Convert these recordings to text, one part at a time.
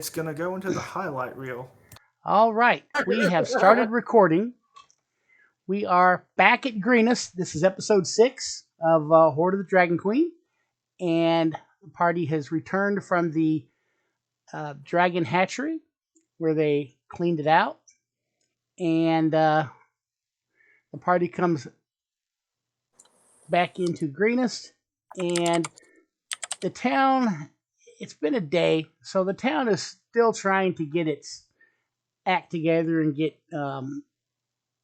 It's going to go into the highlight reel. All right, we have started recording. We are back at Greenest. This is episode 6 of Hoard of the Dragon Queen. And the party has returned from the dragon hatchery where they cleaned it out. And the party comes back into Greenest. And the town, it's been a day, so the town is still trying to get its act together and get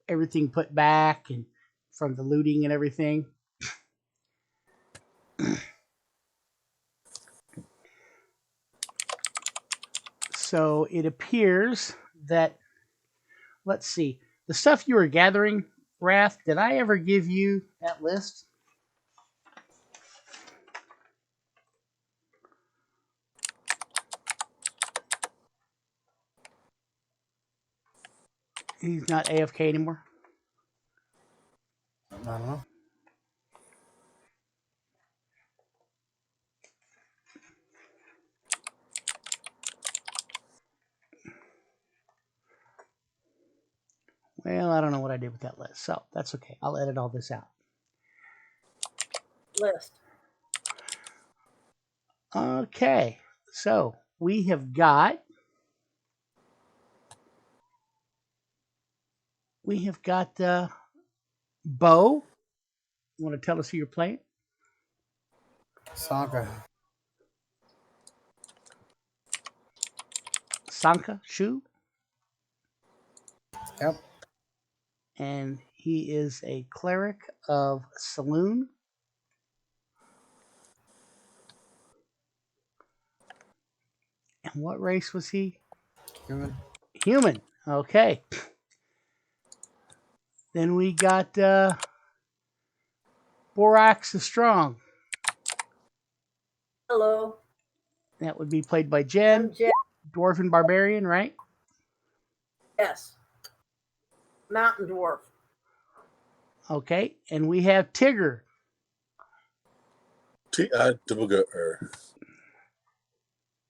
everything put back and from the looting and everything. So it appears that, let's see, the stuff you were gathering, Wrath, did I ever give you that list? He's not AFK anymore. I don't know. Well, I don't know what I did with that list, so that's okay. I'll edit all this out. List. Okay, so we have got Bo. You want to tell us who you're playing? Sanka. Sanka Shu. Yep. And he is a cleric of Saloon. And what race was he? Human. Human. Okay. Then we got Borax the Strong. Hello. That would be played by Jen. I'm Jen. Dwarven Barbarian, right? Yes. Mountain Dwarf. Okay. And we have Tigger.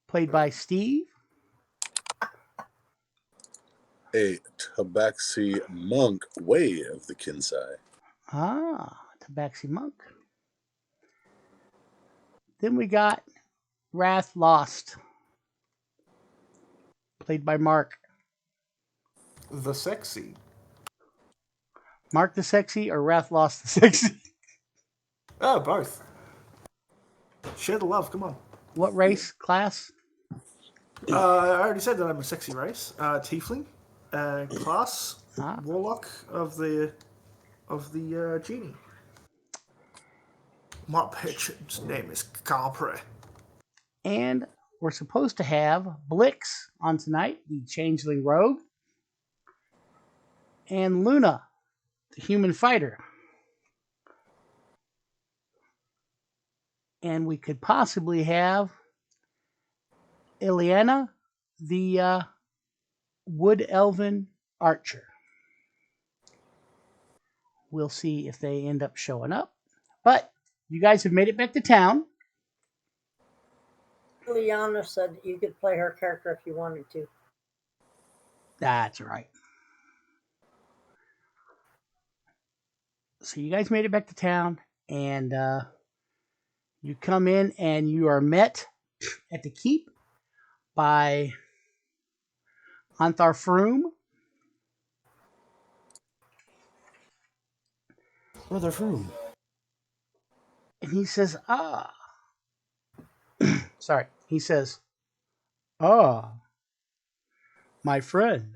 Played by Steve. A Tabaxi monk, way of the Kinsai. Ah, Tabaxi Monk. Then we got Wrath Lost. Played by Mark. The Sexy. Mark the Sexy or Wrath Lost the Sexy? Oh, both. Share the love, come on. What race, class? I already said that I'm a sexy race. Tiefling. Class. Warlock of the genie. My patron's name is Capre. And we're supposed to have Blix on tonight, the Changeling Rogue. And Luna, the Human Fighter. And we could possibly have Ileana, the Wood Elven Archer. We'll see if they end up showing up. But you guys have made it back to town. Liana said that you could play her character if you wanted to. That's right. So you guys made it back to town, and you come in and you are met at the keep by Anthar Froome. Brother Froome. And he says, sorry. He says, my friend.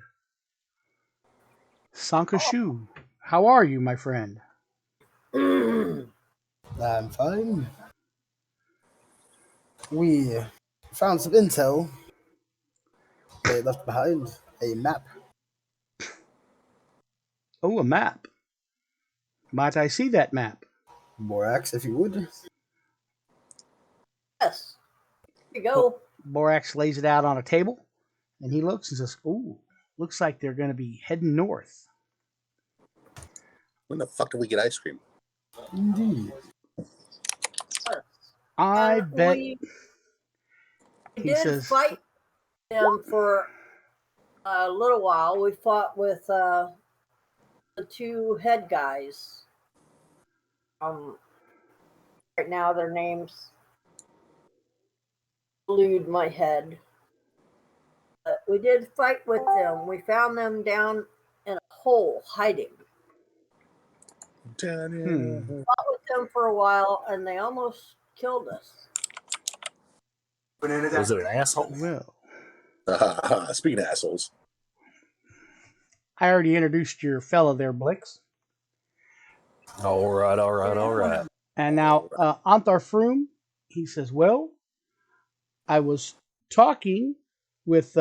Sankashu, how are you, my friend? I'm fine. We found some intel. They left behind a map. Oh, a map. Might I see that map? Borax, if you would. Yes. Here you go. Borax lays it out on a table, and he looks and says, ooh, looks like they're going to be heading north. When the fuck do we get ice cream? Indeed. I bet. We He did says, fight them for a little while. We fought with the two head guys. Right now their names elude my head. But we did fight with them. We found them down in a hole hiding. Down Fought with them for a while, and they almost killed us. Was it an asshole? Well, Speaking of assholes. I already introduced your fella there, Blix. All right. And now, Anthar Froom, he says, well, I was talking with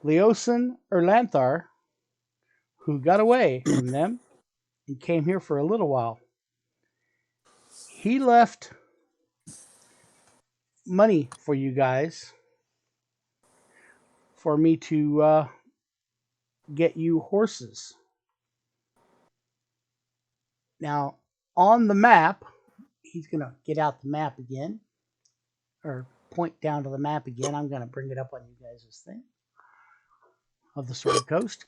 Leosin Erlanthar, who got away from them and came here for a little while. He left money for you guys for me to get you horses. Now, on the map, he's going to get out the map again, or point down to the map again. I'm going to bring it up on you guys' thing of the Sword Coast.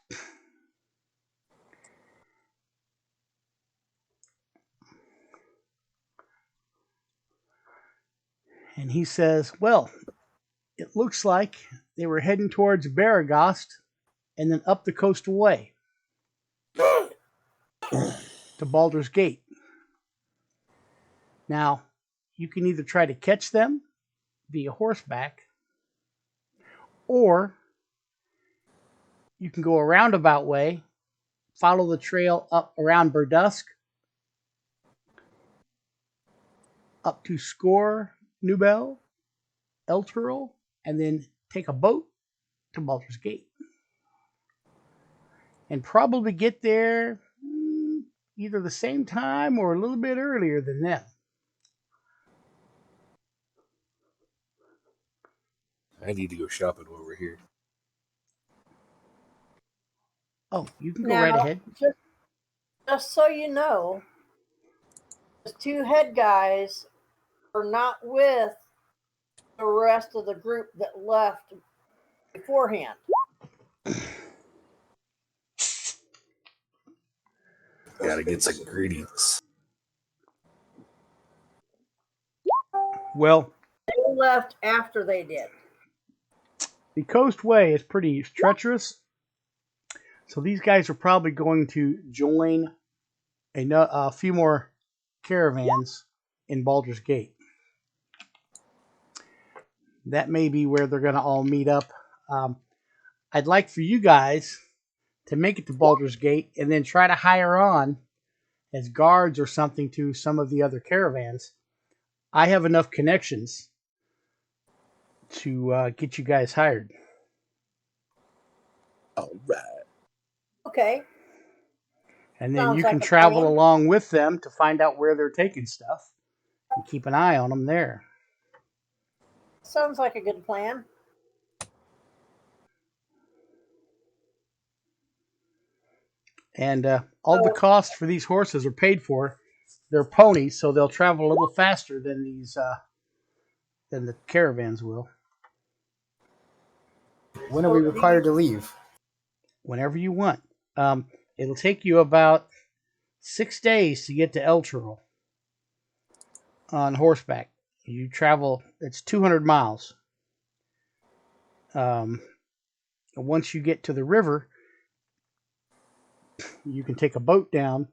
And he says, well, it looks like they were heading towards Baragost and then up the coastal way to Baulder's Gate. Now, you can either try to catch them via horseback, or you can go a roundabout way, follow the trail up around Burdusk, up to Score, Nubel, Elturel, and then take a boat to Baldur's Gate. And probably get there either the same time or a little bit earlier than them. I need to go shopping over here. Oh, you can go right ahead. Just so you know, the two head guys are not with the rest of the group that left beforehand. Gotta get some ingredients. Well, They left after they did. the coastway is pretty treacherous, so these guys are probably going to join a few more caravans in Baldur's Gate. That may be where they're going to all meet up. I'd like for you guys to make it to Baldur's Gate and then try to hire on as guards or something to some of the other caravans. I have enough connections to get you guys hired. All right. Okay. And then Sounds you like can a travel plan. along with them to find out where they're taking stuff and keep an eye on them there. Sounds like a good plan. And all the costs for these horses are paid for. They're ponies, so they'll travel a little faster than than the caravans will. When are we required to leave? Whenever you want. It'll take you about 6 days to get to Elturel on horseback. You travel, it's 200 miles. Once you get to the river, you can take a boat down,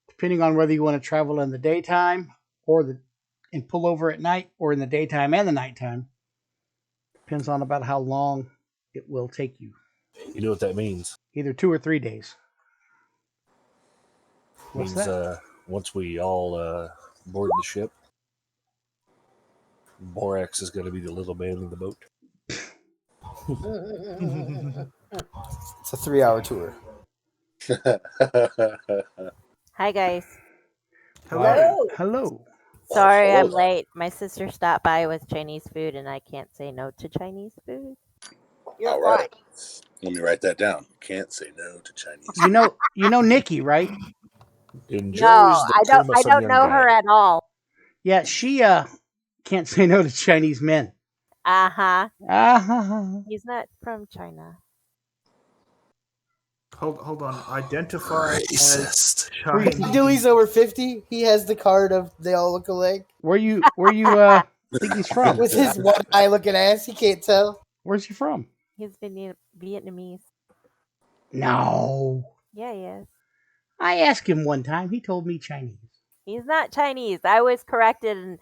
depending on whether you want to travel in the daytime and pull over at night, or in the daytime and the nighttime. Depends on about how long it will take you. You know what that means? Either 2 or 3 days. What's Means that? once we all board the ship, Borax is going to be the little man in the boat. It's a 3-hour tour. Hi, guys. Hello. Hello. Sorry I'm late. My sister stopped by with Chinese food, and I can't say no to Chinese food. You're All right. Let me write that down. Can't say no to Chinese. You know Nikki, right? Enjoys No, the I don't. Thomas I don't young know guy. her at all. Yeah, she can't say no to Chinese men. Uh-huh. Ah, He's not from China. Hold on. Identify as Racist. Chinese. I knew he's over 50. He has the card of they all look alike. where you think he's from? With his one eye looking ass, he can't tell. Where's he from? He's Vietnamese. No. Yeah, he is. I asked him one time. He told me Chinese. He's not Chinese. I was corrected and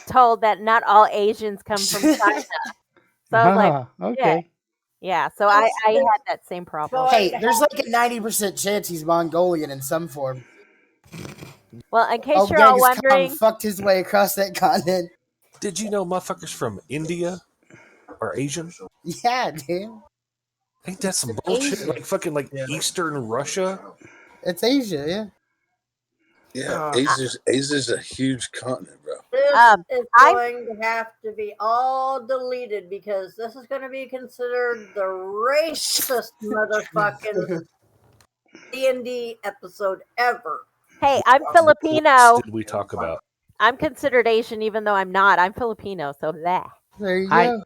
told that not all Asians come from China. So I was like, okay. yeah. So I had that same problem. Hey, there's like a 90% chance he's Mongolian in some form. Well, in case Oh, you're all Genghis Khan wondering, fucked his way across that continent. Did you know motherfuckers from India are Asian? Yeah, dude. Ain't that some bullshit? Asian. Like fucking Eastern Russia? It's Asia, yeah. Yeah, Asia's a huge continent, bro. This is I'm- going to have to be all deleted because this is going to be considered the racist motherfucking D&D episode ever. hey, I'm What Filipino. did we talk about? I'm considered Asian even though I'm not. I'm Filipino, so that. There you I- go.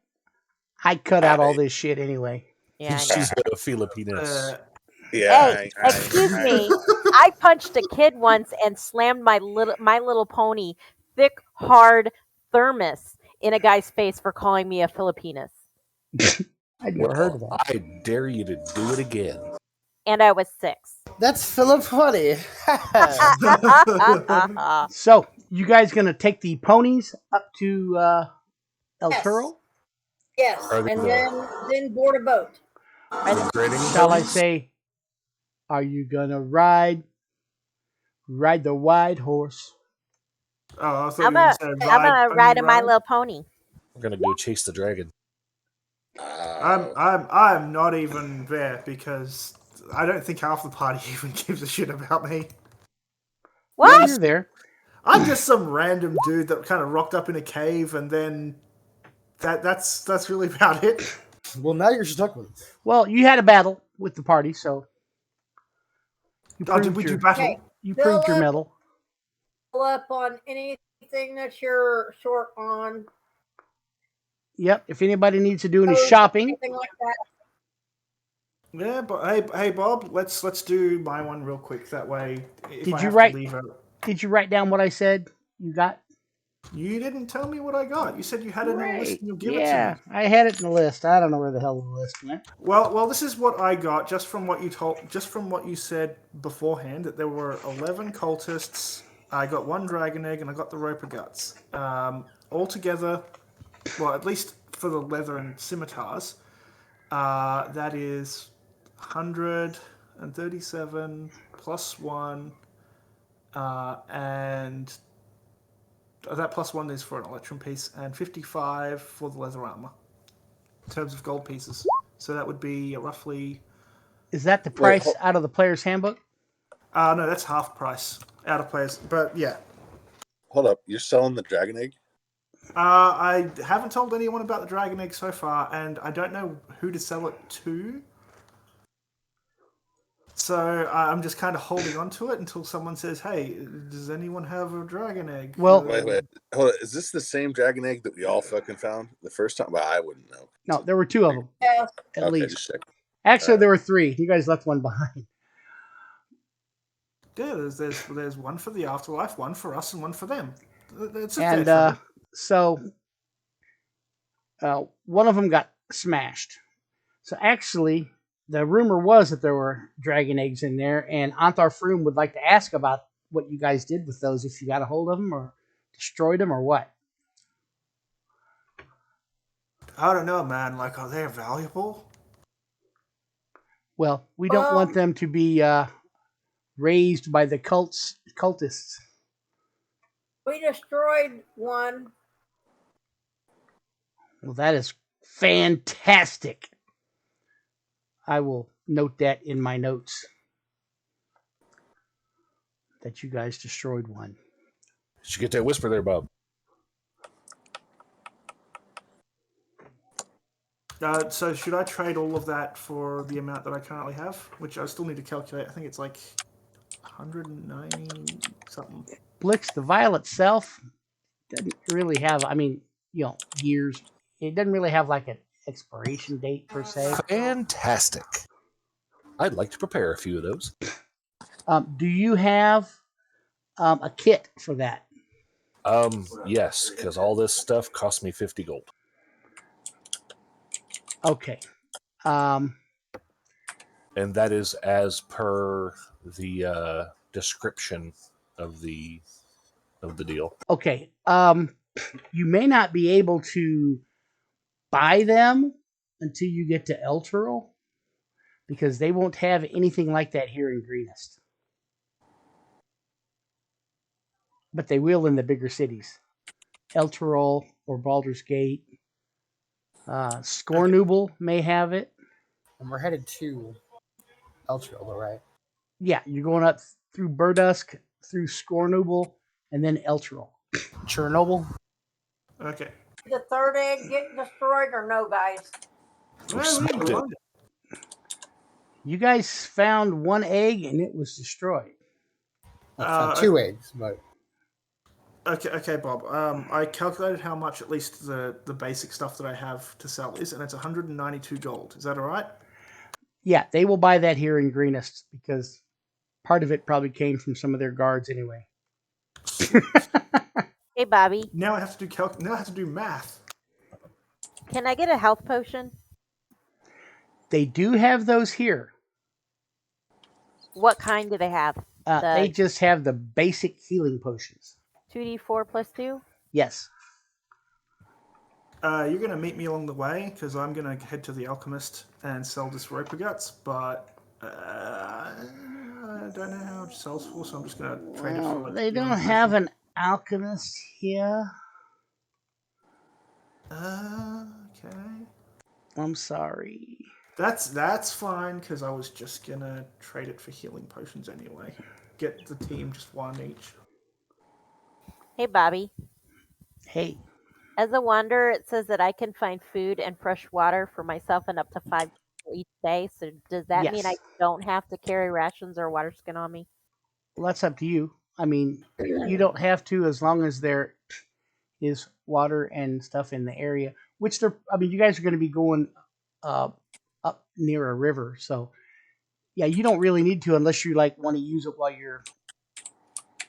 I cut out all this shit anyway. Yeah, I know. She's a Filipinus. Yeah. Hey, excuse me. I punched a kid once and slammed my little pony thick, hard thermos in a guy's face for calling me a Filipinus. I'd never heard of Well, that. I dare you to do it again. And I was 6. That's Philip Funny. So, you guys gonna take the ponies up to El Yes. Turo? Yes, Are they and the- then board a boat. Grading Shall I ponies? say, are you gonna ride the white horse? Oh, I thought I'm you were a going to say I'm a ride of My Little Pony. I'm gonna go chase the dragon. I'm not even there because I don't think half the party even gives a shit about me. What? You're there. I'm just some random dude that kind of rocked up in a cave, and then that's really about it. Well, now you're stuck with it. Well, you had a battle with the party, so you Oh, did we do battle? Okay. you proved your Philip. mettle. Pull up on anything that you're short on. Yep. If anybody needs to do any Clothes, shopping, Anything like that. Yeah, but hey, Bob, let's do my one real quick. That way, if Did I you have write- to leave it, did you write down what I said you got? you didn't tell me what I got. You said you had it in a list, and you'll give it Yeah, to me. I had it in the list. I don't know where the hell the list went. Well, this is what I got just from what you said beforehand. That there were 11 cultists. I got 1 dragon egg, and I got the roper guts. Altogether, well, at least for the leather and scimitars, that is 137 plus 1, and that plus 1 is for an electrum piece, and 55 for the leather armor in terms of gold pieces. So that would be roughly. Is that the price hold- out of the player's handbook? No, that's half price out of players. But yeah, Hold up, you're selling the dragon egg? I haven't told anyone about the dragon egg so far, and I don't know who to sell it to. So I'm just kind of holding on to it until someone says, "Hey, does anyone have a dragon egg?" Well- Wait. Hold on. Is this the same dragon egg that we all fucking found the first time? Well, I wouldn't know. No, there were 2 of them Yes. at Okay, least. just check. Actually, there were 3. You guys left one behind. Yeah, there's one for the afterlife, one for us, and one for them. It's a And fair trade. so one of them got smashed. So actually, the rumor was that there were dragon eggs in there, and Antar Froom would like to ask about what you guys did with those, if you got a hold of them or destroyed them or what. I don't know, man. Like, are they valuable? Well, we don't want them to be raised by the cultists. We destroyed one. Well, that is fantastic. I will note that in my notes that you guys destroyed one. Did you get that whisper there, Bob? So should I trade all of that for the amount that I currently have, which I still need to calculate? I think it's like 190 something. Blix, the vial itself doesn't really have, years it doesn't really have like an expiration date per se. Fantastic. I'd like to prepare a few of those. Do you have a kit for that? Yes, because all this stuff cost me 50 gold. Okay. And that is as per the description of the deal. Okay. You may not be able to buy them until you get to Elturel, because they won't have anything like that here in Greenest. But they will in the bigger cities. Elturel or Baldur's Gate. Scornooble may have it. And we're headed to Elturel, though, right? Yeah, you're going up through Burdusk, through Scornooble, and then Elturel. Chernobyl. Okay. The third egg get destroyed or no, guys? Well, we didn't find it. You guys found one egg and it was destroyed. I found 2 eggs, but Okay, Bob. I calculated how much at least the basic stuff that I have to sell is, and it's 192 gold. Is that all right? Yeah, they will buy that here in Greenest because part of it probably came from some of their guards anyway. Hey, Bobby, Now I have to do Now I have to do math. can I get a health potion? They do have those here. What kind do they have? They just have the basic healing potions. 2d4 plus 2? Yes. You're going to meet me along the way because I'm going to head to the alchemist and sell this roper guts, but I don't know how it sells for, so I'm just going to trade it for. They don't have an alchemist here. Okay. I'm sorry. That's fine because I was just gonna trade it for healing potions anyway. Get the team just one each. Hey, Bobby. Hey, As a wanderer, it says that I can find food and fresh water for myself and up to 5 people each day. So does that mean I Yes. don't have to carry rations or water skin on me? well, that's up to you. I mean, you don't have to as long as there is water and stuff in the area. Which you guys are going to be going up near a river, so yeah, you don't really need to unless you like want to use it while you're.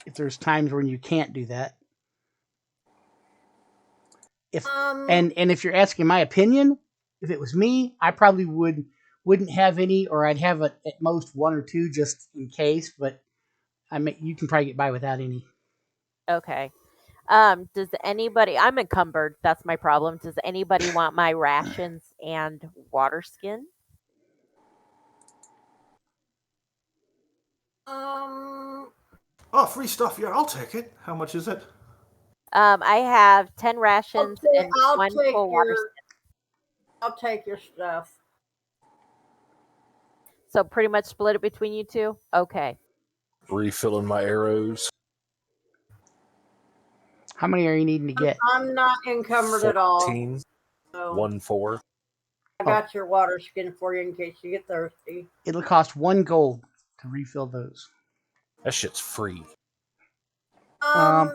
If there's times when you can't do that. And if you're asking my opinion, if it was me, I probably wouldn't have any, or I'd have at most 1 or 2 just in case. But you can probably get by without any. Okay. Does anybody? I'm encumbered. That's my problem. Does anybody want my rations and water skin? Oh, free stuff. Yeah, I'll take it. How much is it? I have 10 rations and I'll 1 take full water your. skin. I'll take your stuff. So pretty much split it between you two? Okay. Refilling my arrows. How many are you needing to get? I'm not encumbered at all. 14, So 1, 4. I got your water skin for you in case you get thirsty. It'll cost 1 gold to refill those. That shit's free.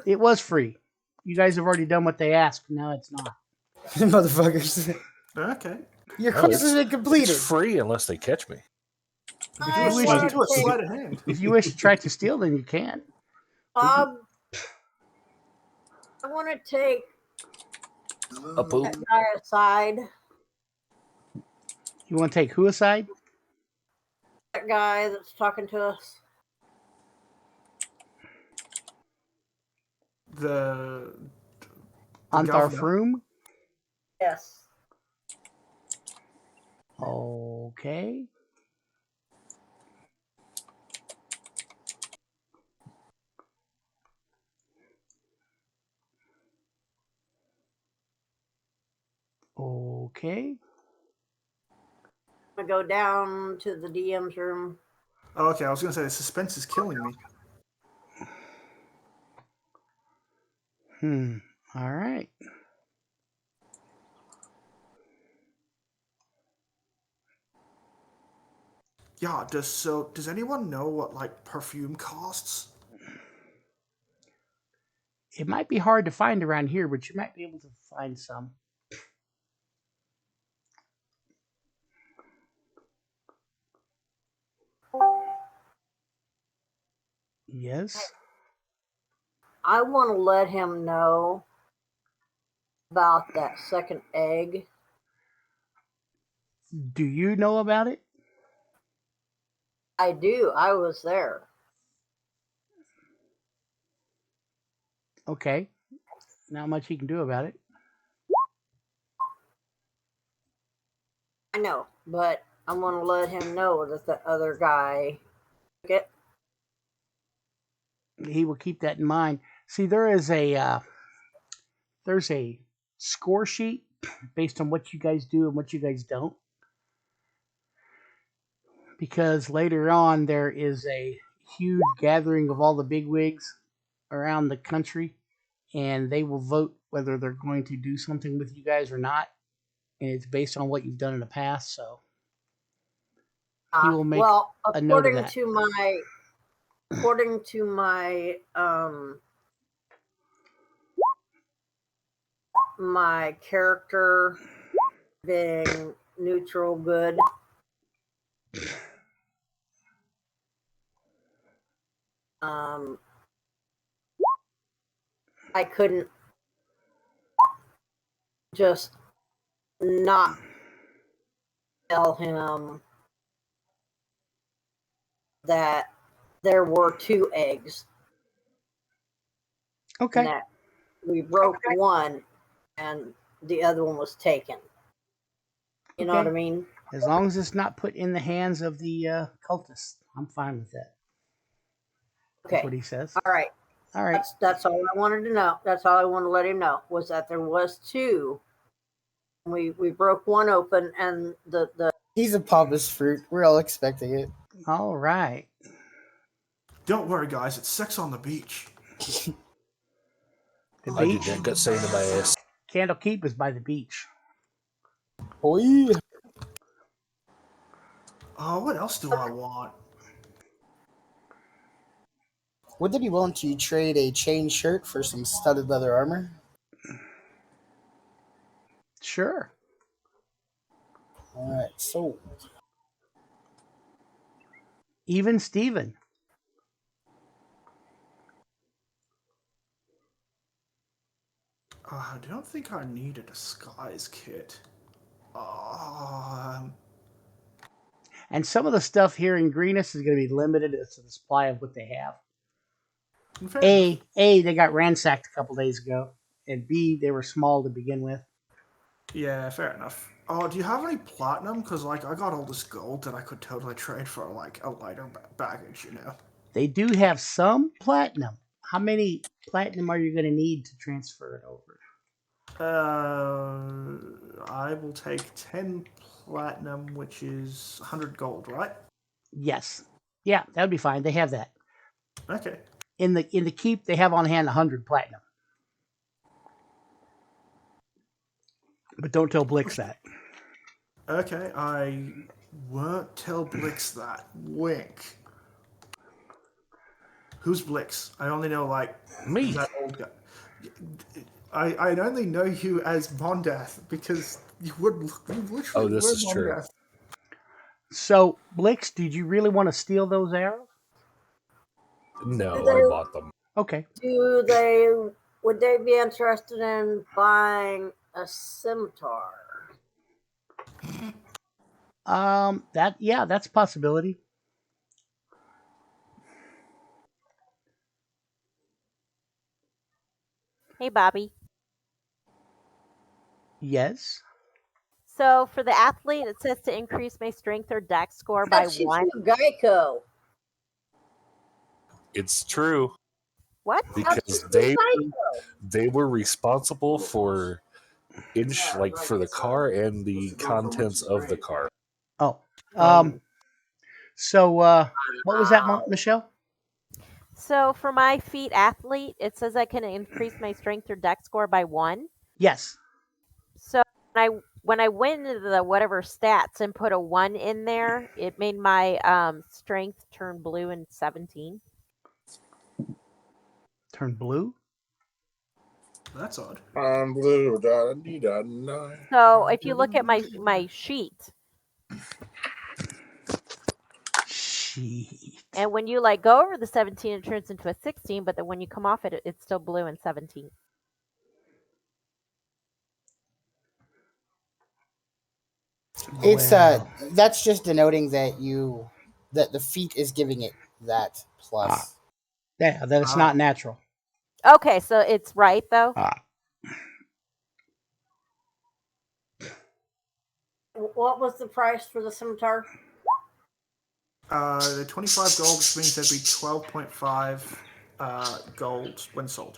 It was free. You guys have already done what they asked. No, it's not. Motherfuckers. Okay. Your Oh, quest has been completed. It's free unless they catch me. If you wish to do a sleight of hand. If you wish to try to steal, then you can. Bob, I want to take A poop. that guy aside. You want to take who aside? That guy that's talking to us. The Anthar governor. Froome? Yes. Okay. Okay. I'm going to go down to the DM's room. Oh, okay, I was going to say the suspense is killing me. All right. Yeah, does anyone know what like perfume costs? It might be hard to find around here, but you might be able to find some. Yes. I want to let him know about that second egg. Do you know about it? I do. I was there. Okay. Not much he can do about it. I know, but I want to let him know that the other guy took it. He will keep that in mind. See, there's a score sheet based on what you guys do and what you guys don't. Because later on there is a huge gathering of all the bigwigs around the country, and they will vote whether they're going to do something with you guys or not. And it's based on what you've done in the past, so he will make well, a note of according that. to my my character being neutral good. I couldn't just not tell him that there were 2 eggs and Okay. that we broke one and the other one was taken. You know what I mean? As long as it's not put in the hands of the cultists, I'm fine with that. Okay. That's what he says. All right. All right. That's all I wanted to know. That's all I wanted to let him know was that there was 2. We broke one open and the He's a pompous fruit. We're all expecting it. All right. Don't worry, guys. It's sex on the beach. The I did beach. that gut saying to my ass. Candlekeep is by the beach. Oi. Oh, what else do I want? Would they be willing to trade a chain shirt for some studded leather armor? Sure. All right, so Even Steven. I don't think I need a disguise kit. And some of the stuff here in Greenest is going to be limited as to the supply of what they have. Fair enough. They got ransacked a couple days ago. And B, they were small to begin with. Yeah, fair enough. Oh, do you have any platinum? Because, like, I got all this gold that I could totally trade for, like, a lighter baggage, you know? They do have some platinum. How many platinum are you going to need to transfer it over? I will take 10 platinum, which is 100 gold, right? Yes. Yeah, that would be fine. They have that. Okay. In the keep, they have on hand 100 platinum. But don't tell Blix that. Okay, I won't tell Blix that. Wink. Who's Blix? I only know, like, Me. that old guy. I only know you as Mondath because you literally Oh, this were is true. Mondath. So, Blix, did you really want to steal those arrows? No, I bought them. Okay. Would they be interested in buying a scimitar? That's a possibility. Hey, Bobby. Yes. So for the athlete, it says to increase my strength or dex score by That's you 1. too, Geico. It's true What? because they were responsible for for the car and the contents of the car. Oh. So, what was that, Michelle? So for my feat athlete, it says I can increase my strength or dex score by 1. Yes. So when I went into the whatever stats and put a 1 in there, it made my strength turn blue in 17. Turn blue? That's odd. I'm blue. So if you look at my sheet, Gee. And when you like go over the 17, it turns into a 16. But then when you come off it, it's still blue and 17. It's Well. that's just denoting that the feat is giving it that plus. Yeah, that it's not natural. Okay, so it's right though. What was the price for the scimitar? The 25 gold, which means there'd be 12.5 gold when sold.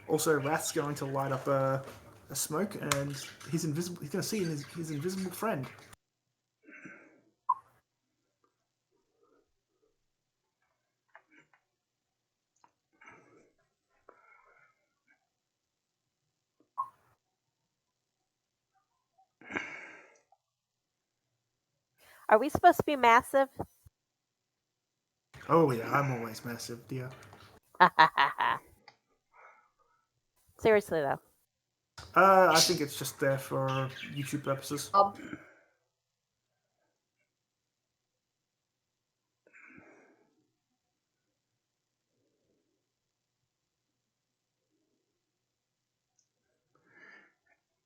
Also, Wrath's going to light up a smoke, and he's invisible. He's going to see his invisible friend. Are we supposed to be massive? Oh yeah, I'm always massive, dear. Seriously though. I think it's just there for YouTube purposes.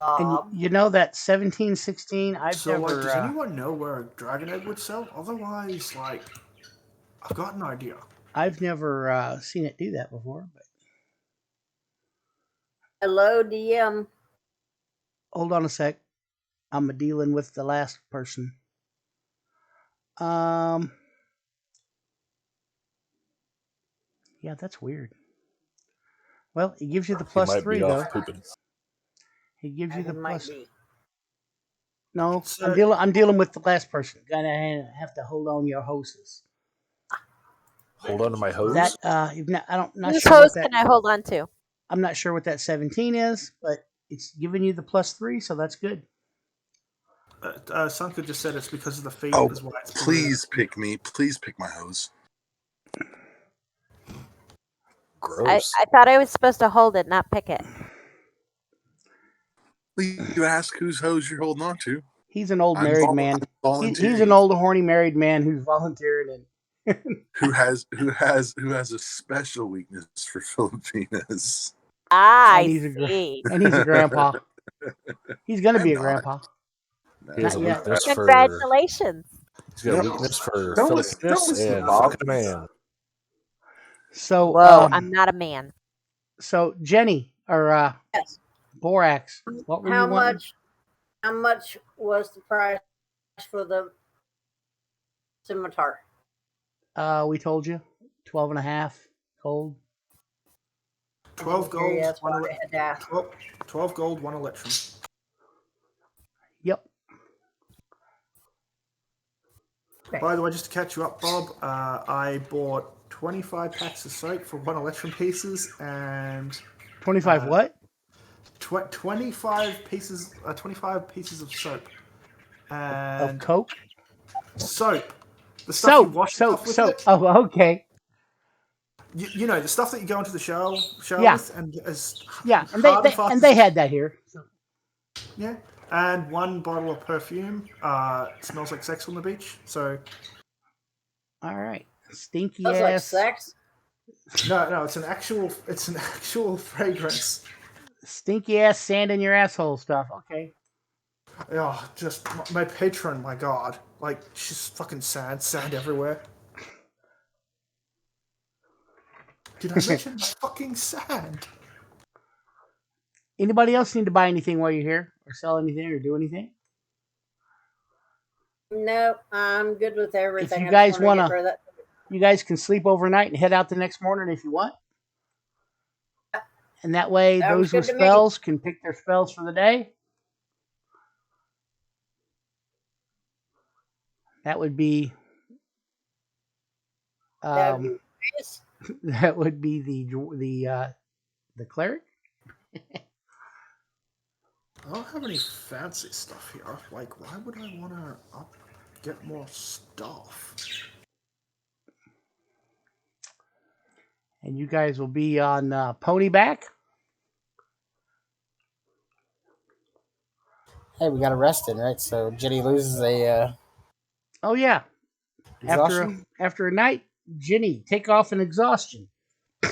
And you know that 17, 16, I've So, never... does anyone know where a dragon egg would sell? Otherwise, I've got an idea. I've never seen it do that before. But Hello, DM. hold on a sec. I'm dealing with the last person. Yeah, that's weird. Well, it gives you the He plus might 3, be though. off pooping. It gives you the It might plus... be. No, So- I'm dealing with the last person. Gonna have to hold on your hoses. Hold on to my hose. That not Whose sure hose what that. can I hold on to? I'm not sure what that 17 is, but it's giving you the plus 3, so that's good. Sanka just said it's because of the feet. Oh, is why it's please pick me. Please pick my hose. Gross. I thought I was supposed to hold it, not pick it. You ask whose hose you're holding on to. He's an old I'm married man. volunteering. He's an old horny married man who's volunteering. who has a special weakness for Filipinas. I And he's see. and he's a grandpa. He's gonna be a I'm not. grandpa. He has a Not yet. weakness for. Congratulations. He's got a weakness for Don't listen Filipinas to and Bob. fucking a man. So Whoa, I'm not a man. so Jenny or Yes. Borax, what were you wanting? How much was the price for the scimitar? We told you 12 and a half cold. 12 gold, That's one why I had to ask. 12 gold, 1 electrum. Yep. Okay. By the way, just to catch you up, Bob, I bought 25 packs of soap for 1 electrum pieces and 25 what? 25 pieces of soap. Of And Coke? soap. The stuff you wash off with it. Oh, okay. You know, the stuff that you go into the shower Yeah. with and is Yeah, and hard they fast and as- they had that here. So. Yeah. And 1 bottle of perfume. Smells like sex on the beach. So All right. Stinky That's like ass. sex. no, it's an actual fragrance. Stinky ass sand in your asshole stuff. Okay. Oh, just my patron, my god. Like, she's fucking sand everywhere. Did I mention the fucking sand? Anybody else need to buy anything while you're here, or sell anything, or do anything? No, I'm good with everything. you I just guys wanted to wanna- get rid of that. You guys can sleep overnight and head out the next morning if you want. And that way, Sounds those with good to me. spells can pick their spells for the day. That would be. That would be nice. That would be the cleric. I don't have any fancy stuff here. Like, why would I want to get more stuff? And you guys will be on ponyback. Hey, we got arrested, right? So Jenny loses a Oh yeah. exhaustion. After a night, Ginny, take off an exhaustion.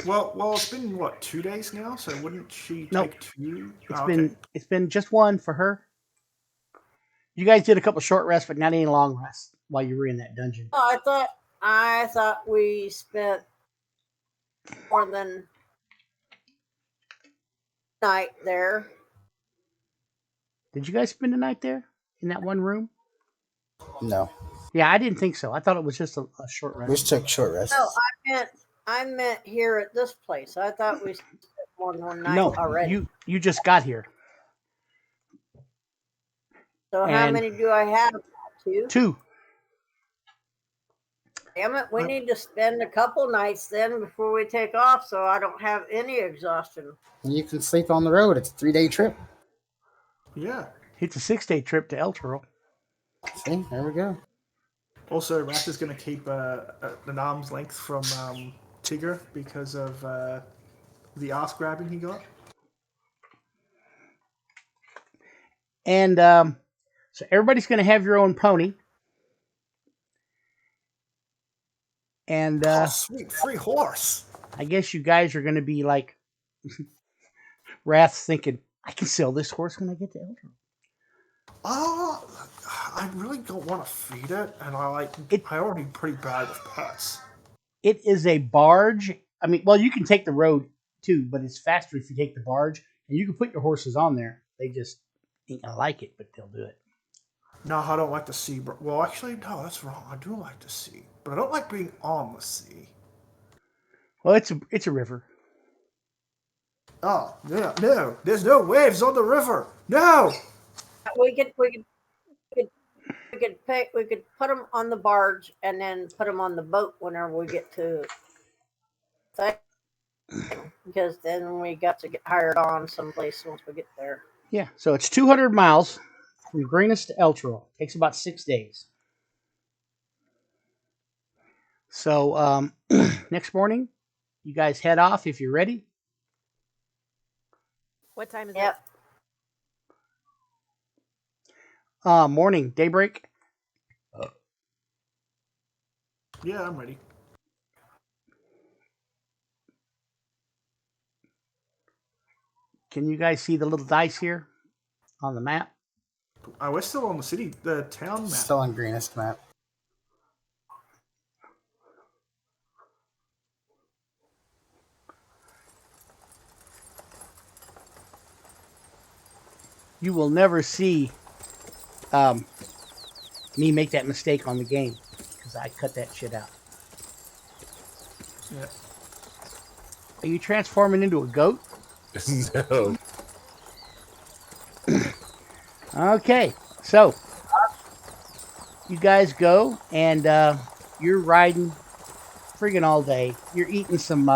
Well, it's been what 2 days now. So wouldn't she Nope. take two? It's been just one for her. You guys did a couple short rests, but not any long rests while you were in that dungeon. Oh, I thought we spent more than night there. Did you guys spend the night there in that one room? No, Yeah, I didn't think so. I thought it was just a short we rest. just took short rests. No, I meant here at this place. I thought we spent more than one night No, already. you just got here. So how and- many do I have? Two? 2. Damn it, we need to spend a couple nights then before we take off so I don't have any exhaustion. You can sleep on the road. It's a 3-day trip. Yeah. It's a 6-day trip to Elturel. See, there we go. Also, Wrath is going to keep an arm's length from Tigger because of the ass grabbing he got. And so everybody's going to have your own pony. And Sweet free horse. I guess you guys are going to be like Wrath's thinking, I can sell this horse when I get to Elturel. I really don't want to feed it, and I already pretty bad with pets. It is a barge. I mean, well, you can take the road too, but it's faster if you take the barge, and you can put your horses on there. They just ain't gonna like it, but they'll do it. No, I don't like the sea. Well, actually, no, that's wrong. I do like the sea, but I don't like being on the sea. Well, it's a river. Oh, yeah, no, there's no waves on the river. No. We could put them on the barge and then put them on the boat whenever we get to thing, because then we got to get hired on someplace once we get there. Yeah, so it's 200 miles from Greenest to Elturel. Takes about 6 days. So next morning, you guys head off if you're ready. What time is Yep. Morning, daybreak. Yeah, I'm ready. Can you guys see the little dice here on the map? We're still on the town map. Still on greenest map. You will never see me make that mistake on the game because I cut that shit out. Yeah. Are you transforming into a goat? No. Okay, so you guys go and you're riding friggin' all day. You're eating some.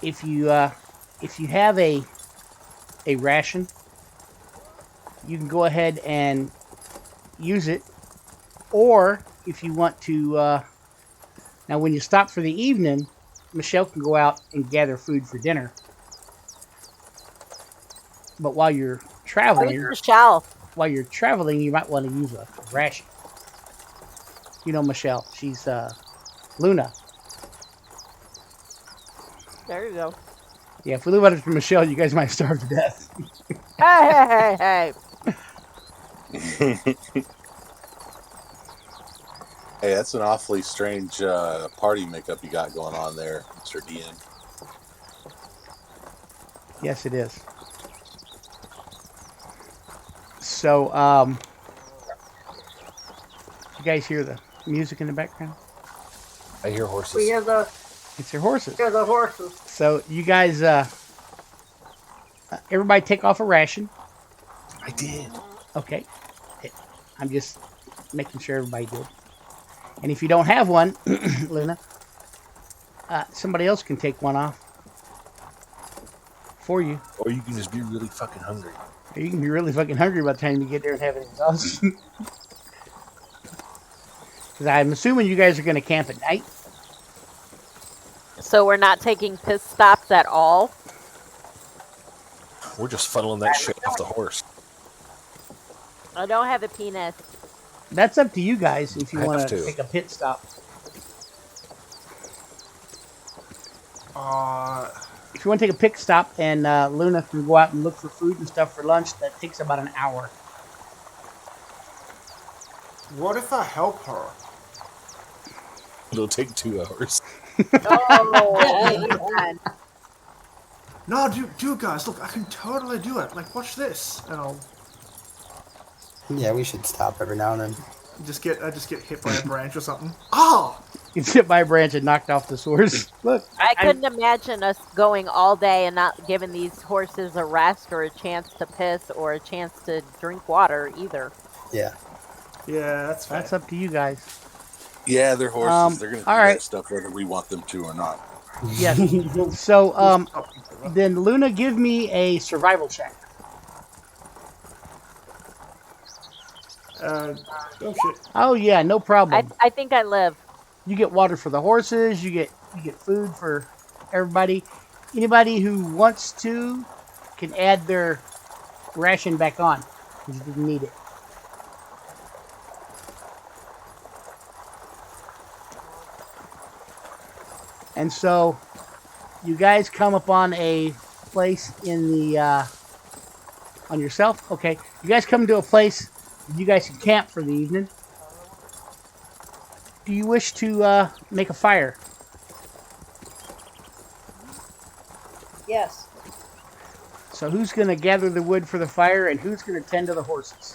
If you have a ration, you can go ahead and use it, or if you want to. Now, when you stop for the evening, Michelle can go out and gather food for dinner. But while you're traveling, Michelle? You might want to use a ration. You know Michelle. She's Luna. There you go. Yeah, if we leave it to Michelle, you guys might starve to death. Hey. Hey, that's an awfully strange party makeup you got going on there, Mr. DN. Yes, it is. So, you guys hear the music in the background? I hear horses. We have It's your horses. the horses. So, you guys, everybody take off a ration. I did. Okay. I'm just making sure everybody did. And if you don't have one, Luna, somebody else can take one off for you. Or you can just be really fucking hungry. Or you can be really fucking hungry by the time you get there and have an exhaustion. Because I'm assuming you guys are going to camp at night. So we're not taking piss stops at all? We're just funneling that shit off the horse. I don't have a penis. That's up to you guys if you I want have to to. take a pit stop. If you want to take a pit stop and Luna can go out and look for food and stuff for lunch, that takes about an hour. What if I help her? It'll take 2 hours. Oh, man. No, dude, guys, look, I can totally do it. Like, watch this, and I'll Yeah, we should stop every now and then. I just get hit by a branch or something. Oh, You can hit by a branch and knocked off the source. Look, I couldn't imagine us going all day and not giving these horses a rest or a chance to piss or a chance to drink water either. Yeah. yeah, that's fair. That's up to you guys. Yeah, they're horses. They're going to do all right. that stuff whether we want them to or not. Yes. So, then Luna, give me a survival check. Oh shit. Oh yeah, no problem. I think I live. You get water for the horses. You get food for everybody. Anybody who wants to can add their ration back on because you didn't need it. And so, you guys come upon a place in the on yourself. Okay, you guys come to a place you guys can camp for the evening. Do you wish to make a fire? Yes. So who's going to gather the wood for the fire, and who's going to tend to the horses?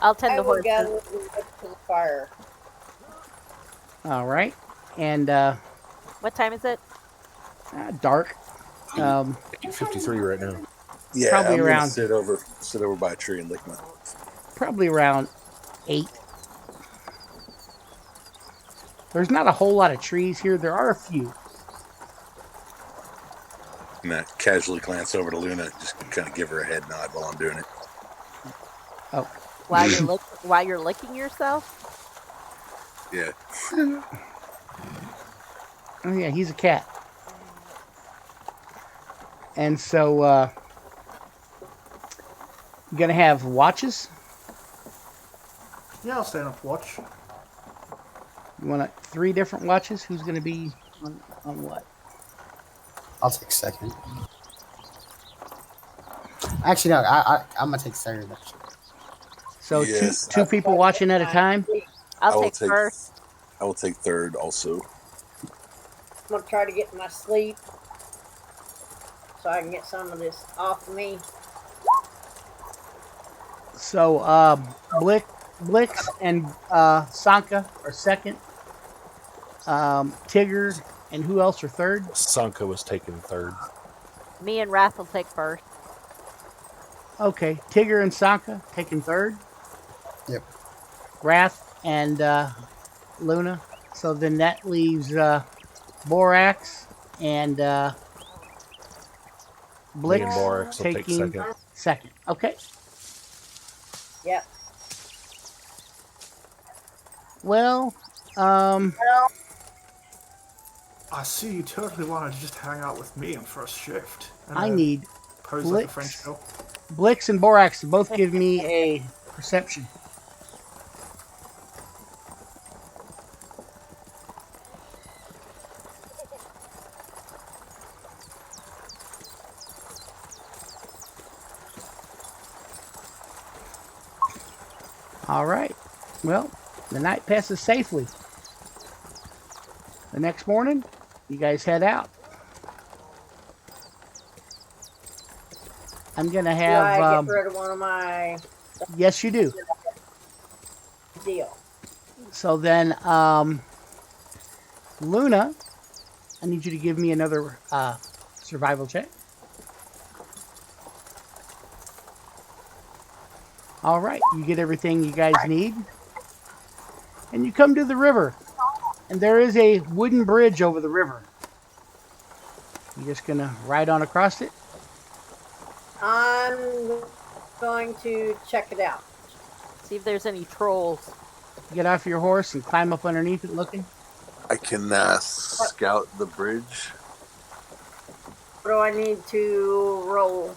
I'll tend I the will horses. gather the wood to the fire. All right, and What time is it? dark. 53 right now. Yeah, Probably I'm gonna around- sit over by a tree and lick my. Probably around 8. There's not a whole lot of trees here. There are a few. And I casually glance over to Luna, just kind of give her a head nod while I'm doing it. Oh, While you're licking yourself? Yeah. oh yeah, he's a cat. And so you're gonna have watches. Yeah, I'll stand up watch. You want 3 different watches? Who's gonna be on what? I'll take second. Actually, no. I'm gonna take third. Actually. So Yes, two people watching at a time. I'll will take first. I will take third also. I'm gonna try to get my sleep so I can get some of this off me. So Blix and Sanka are second. Tigger and who else are third? Sanka was taken third. Me and Wrath will take first. Okay, Tigger and Sanka taking third. Yep. Wrath and Luna. So then that leaves Borax and Blix Me and Borax will take taking second. Okay. Yep. Well, I see you totally wanted to just hang out with me on first shift. And, I need pose like a Blix. French girl. Blix and Borax to both give me a perception. All right. Well, the night passes safely. The next morning, you guys head out. I'm gonna Do have. I get rid of one of my Yes, you do. deal? So then, Luna, I need you to give me another survival check. All right, you get everything you guys need. And you come to the river. And there is a wooden bridge over the river. You're just going to ride on across it? I'm going to check it out. See if there's any trolls. Get off your horse and climb up underneath it looking? I can scout the bridge. What do I need to roll?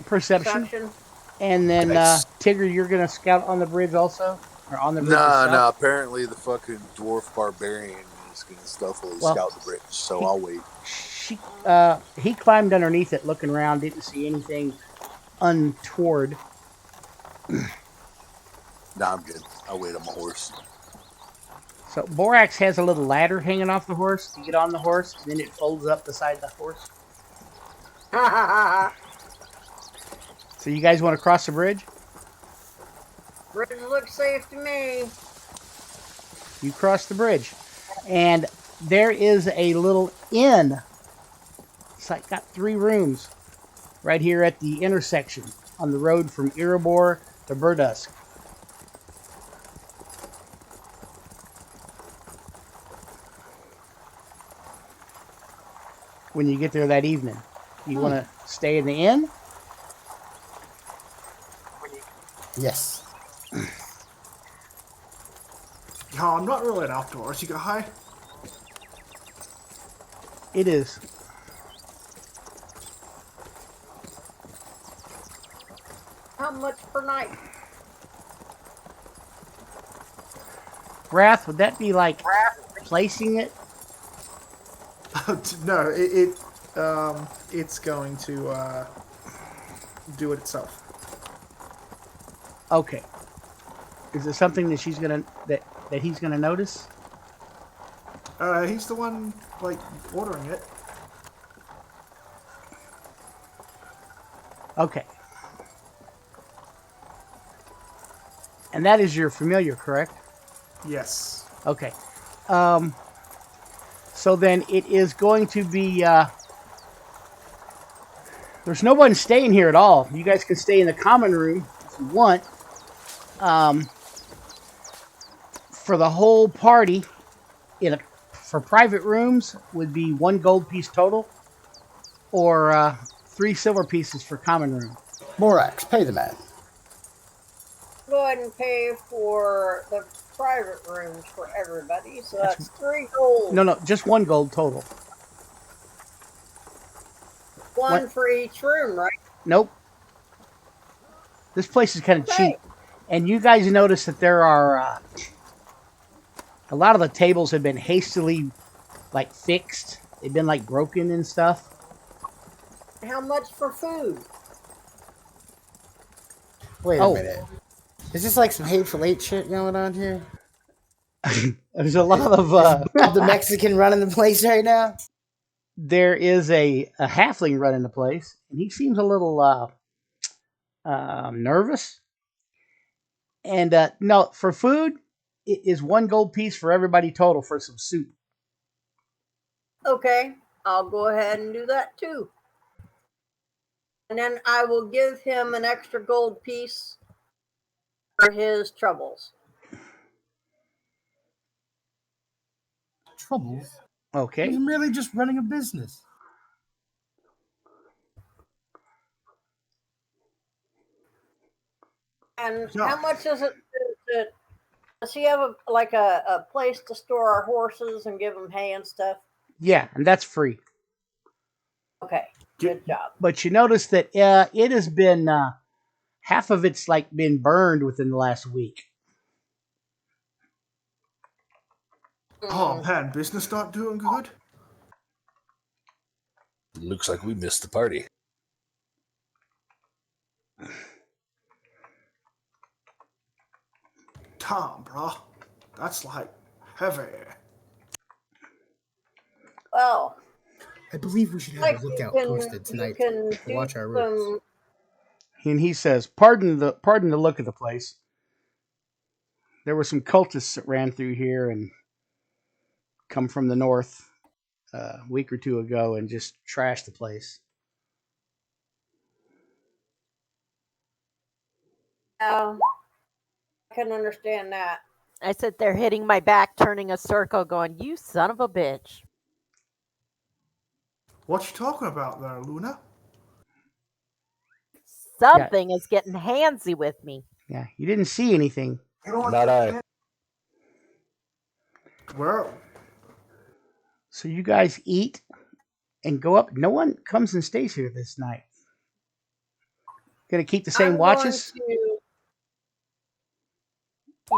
Perception. Perception? And then Nice. Tigger, you're gonna scout on the bridge also, or on the bridge Nah, itself? apparently the fucking dwarf barbarian is going to stealthily Well, scout the bridge, so I'll wait. He climbed underneath it, looking around, didn't see anything untoward. Nah, I'm good. I'll wait on my horse. So Borax has a little ladder hanging off the horse to get on the horse, and then it folds up beside the horse. So you guys want to cross the bridge? Bridge looks safe to me. You cross the bridge, and there is a little inn. It's like got 3 rooms right here at the intersection on the road from Erebor to Burdusk. When you get there that evening, you want to stay in the inn? Yes. No, I'm not really an outdoorsy guy. It is. How much per night? Wrath, would that be like placing it? No, it's going to do it itself. Okay. Is it something that she's gonna that he's gonna notice? He's the one like ordering it. Okay. And that is your familiar, correct? Yes. Okay. So then it is going to be. There's no one staying here at all. You guys can stay in the common room if you want. For the whole party, for private rooms would be 1 gold piece total, or 3 silver pieces for common room. Morax, pay the man. Go ahead and pay for the private rooms for everybody. So that's 3 gold. No, just 1 gold total. One for each room, right? Nope. This place is kind of Okay. cheap. And you guys notice that there are a lot of the tables have been hastily fixed. They've been broken and stuff. How much for food? Wait a minute. Is this like some hateful eight shit going on here? There's a lot of The Mexican running the place right now? there is a halfling running the place, and he seems a little nervous. And no, for food, it is 1 gold piece for everybody total for some soup. Okay, I'll go ahead and do that too. And then I will give him an extra gold piece for his troubles. Troubles? Okay. He's merely just running a business. And Yeah. how much is it? Does he have a place to store our horses and give them hay and stuff? Yeah, and that's free. Okay, good job. But you notice that it has been half of it's been burned within the last week. Oh man, business not doing good. Looks like we missed the party. Tom, bro, that's heavy. Well, I believe we should have a lookout posted tonight to watch our routes. And he says, "Pardon the look of the place. There were some cultists that ran through here and come from the north a week or 2 ago and just trashed the place." I can understand that. I sit there hitting my back, turning a circle, going, "You son of a bitch." What you talking about there, Luna? Something is getting handsy with me. Yeah, you didn't see anything. Not I. Well, So you guys eat and go up. No one comes and stays here this night. Gonna keep the same I'm watches?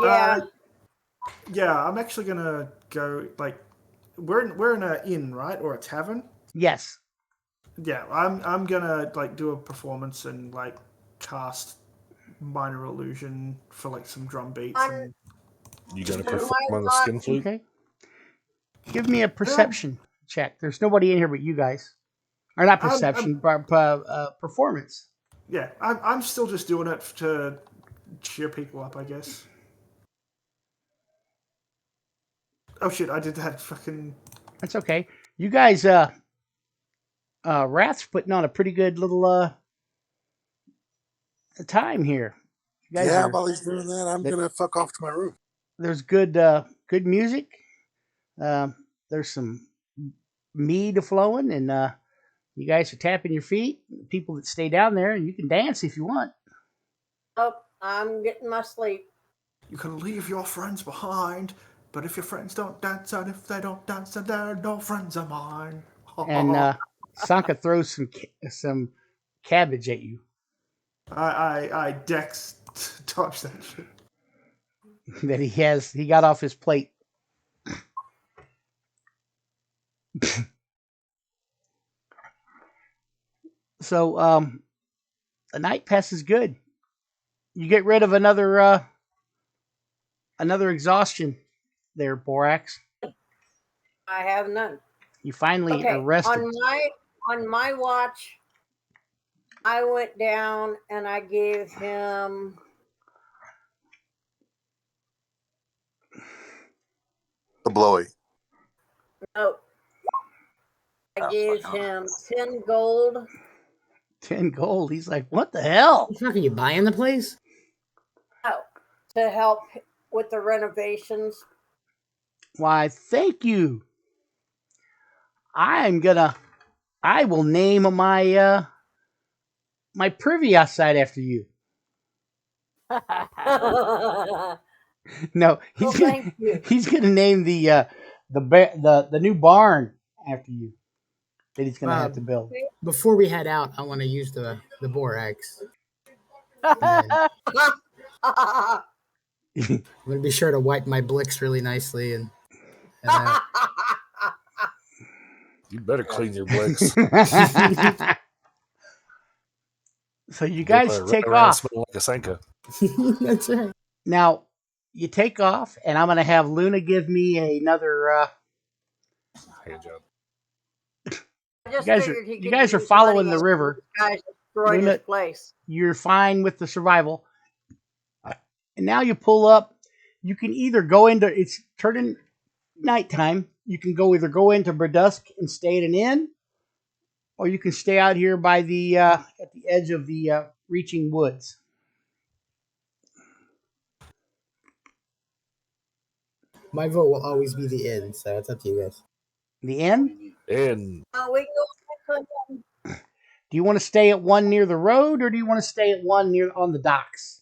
yeah. Yeah, I'm actually gonna go like we're in a inn, right, or a tavern. Yes. Yeah, I'm gonna like do a performance and like cast minor illusion for like some drum beats On, and You gonna on perform my on the watch, skin flute? Okay. Give me a perception check. There's nobody in here but you guys. Or not perception, but performance. yeah, I'm still just doing it to cheer people up, I guess. Oh shit, I did that fucking. That's okay. You guys, Wrath's putting on a pretty good little time here. You guys Yeah, are. while he's doing that, I'm gonna fuck off to my room. There's good music. There's some mead flowing, and you guys are tapping your feet. People that stay down there, you can dance if you want. oh, I'm getting my sleep. You can leave your friends behind, but if your friends don't dance and if they don't dance, then they're no friends of mine. And Sanka throws some cabbage at you I Dex touch that shit. that he got off his plate. So the night passes good. You get rid of another exhaustion there, Borax. I have none. You finally Okay, arrested. on my watch, I went down and I gave him The blowy. no. I gave him 10 gold. 10 gold. He's like, what the hell? Fuck, are you buying the place? No, to help with the renovations. Why, thank you. I will name my my privy outside after you. No, Well, thank you. he's gonna name the new barn after you that he's gonna have to build. Before we head out, I want to use the borax. And I'm gonna be sure to wipe my blicks really nicely and You better clean your blicks. So you guys Run take around off. smelling like a Sanka. that's right. Now you take off, and I'm gonna have Luna give me another. Hand job. You guys are following the river. Guys destroyed Luna- his place. You're fine with the survival. And now you pull up. You can either go into, it's turning nighttime. You can either go into Burdusk and stay at an inn, or you can stay out here by the at the edge of the reaching woods. My vote will always be the inn, so it's up to you guys. The inn? And We go. Do you want to stay at one near the road, or do you want to stay at one near on the docks?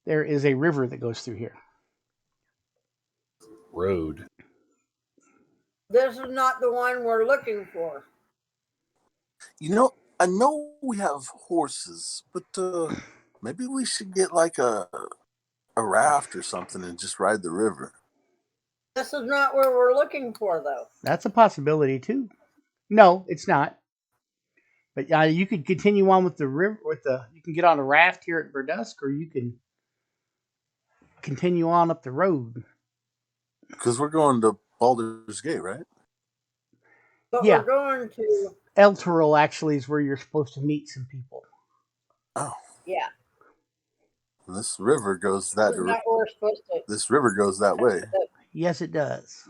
There is a river that goes through here. road. This is not the one we're looking for. You know, I know we have horses, but maybe we should get like a raft or something and just ride the river. This is not where we're looking for, though. That's a possibility too. No, it's not. But you could continue on with the river. You can get on a raft here at Burdusk, or you can continue on up the road. Because we're going to Baldur's Gate, right? But Yeah. we're going to. Elturel actually is where you're supposed to meet some people. Oh, Yeah. this river goes This that. is not where we're supposed to. This river goes that way. Yes, it does.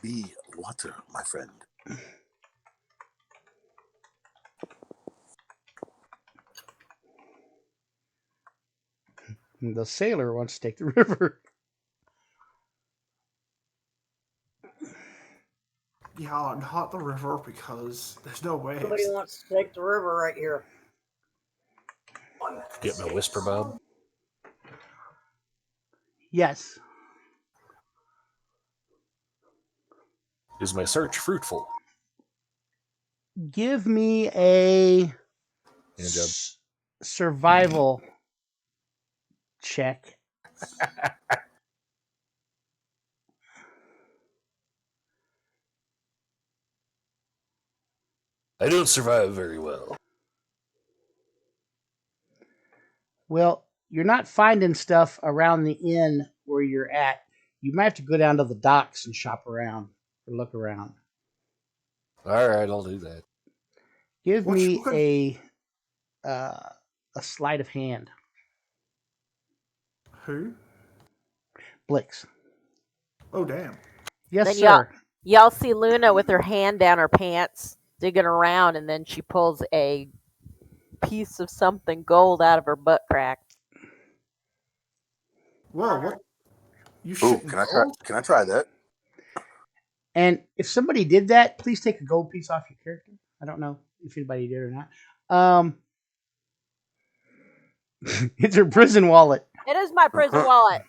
Be water, my friend. The sailor wants to take the river. Yeah, not the river because there's no waves. Somebody wants to take the river right here. Get my whisper bob. Yes. Is my search fruitful? Give me a Hand job. survival check. I don't survive very well. Well, you're not finding stuff around the inn where you're at. You might have to go down to the docks and shop around or look around. All right, I'll do that. Give What me kind- a sleight of hand. Who? Blix. Oh, damn. Yes, Then sir. Y'all see Luna with her hand down her pants, digging around, and then she pulls a piece of something gold out of her butt crack. Whoa, what? You Ooh, shooting can I try? gold? Can I try that? And if somebody did that, please take a gold piece off your character. I don't know if anybody did or not. It's her prison wallet. It is my prison wallet.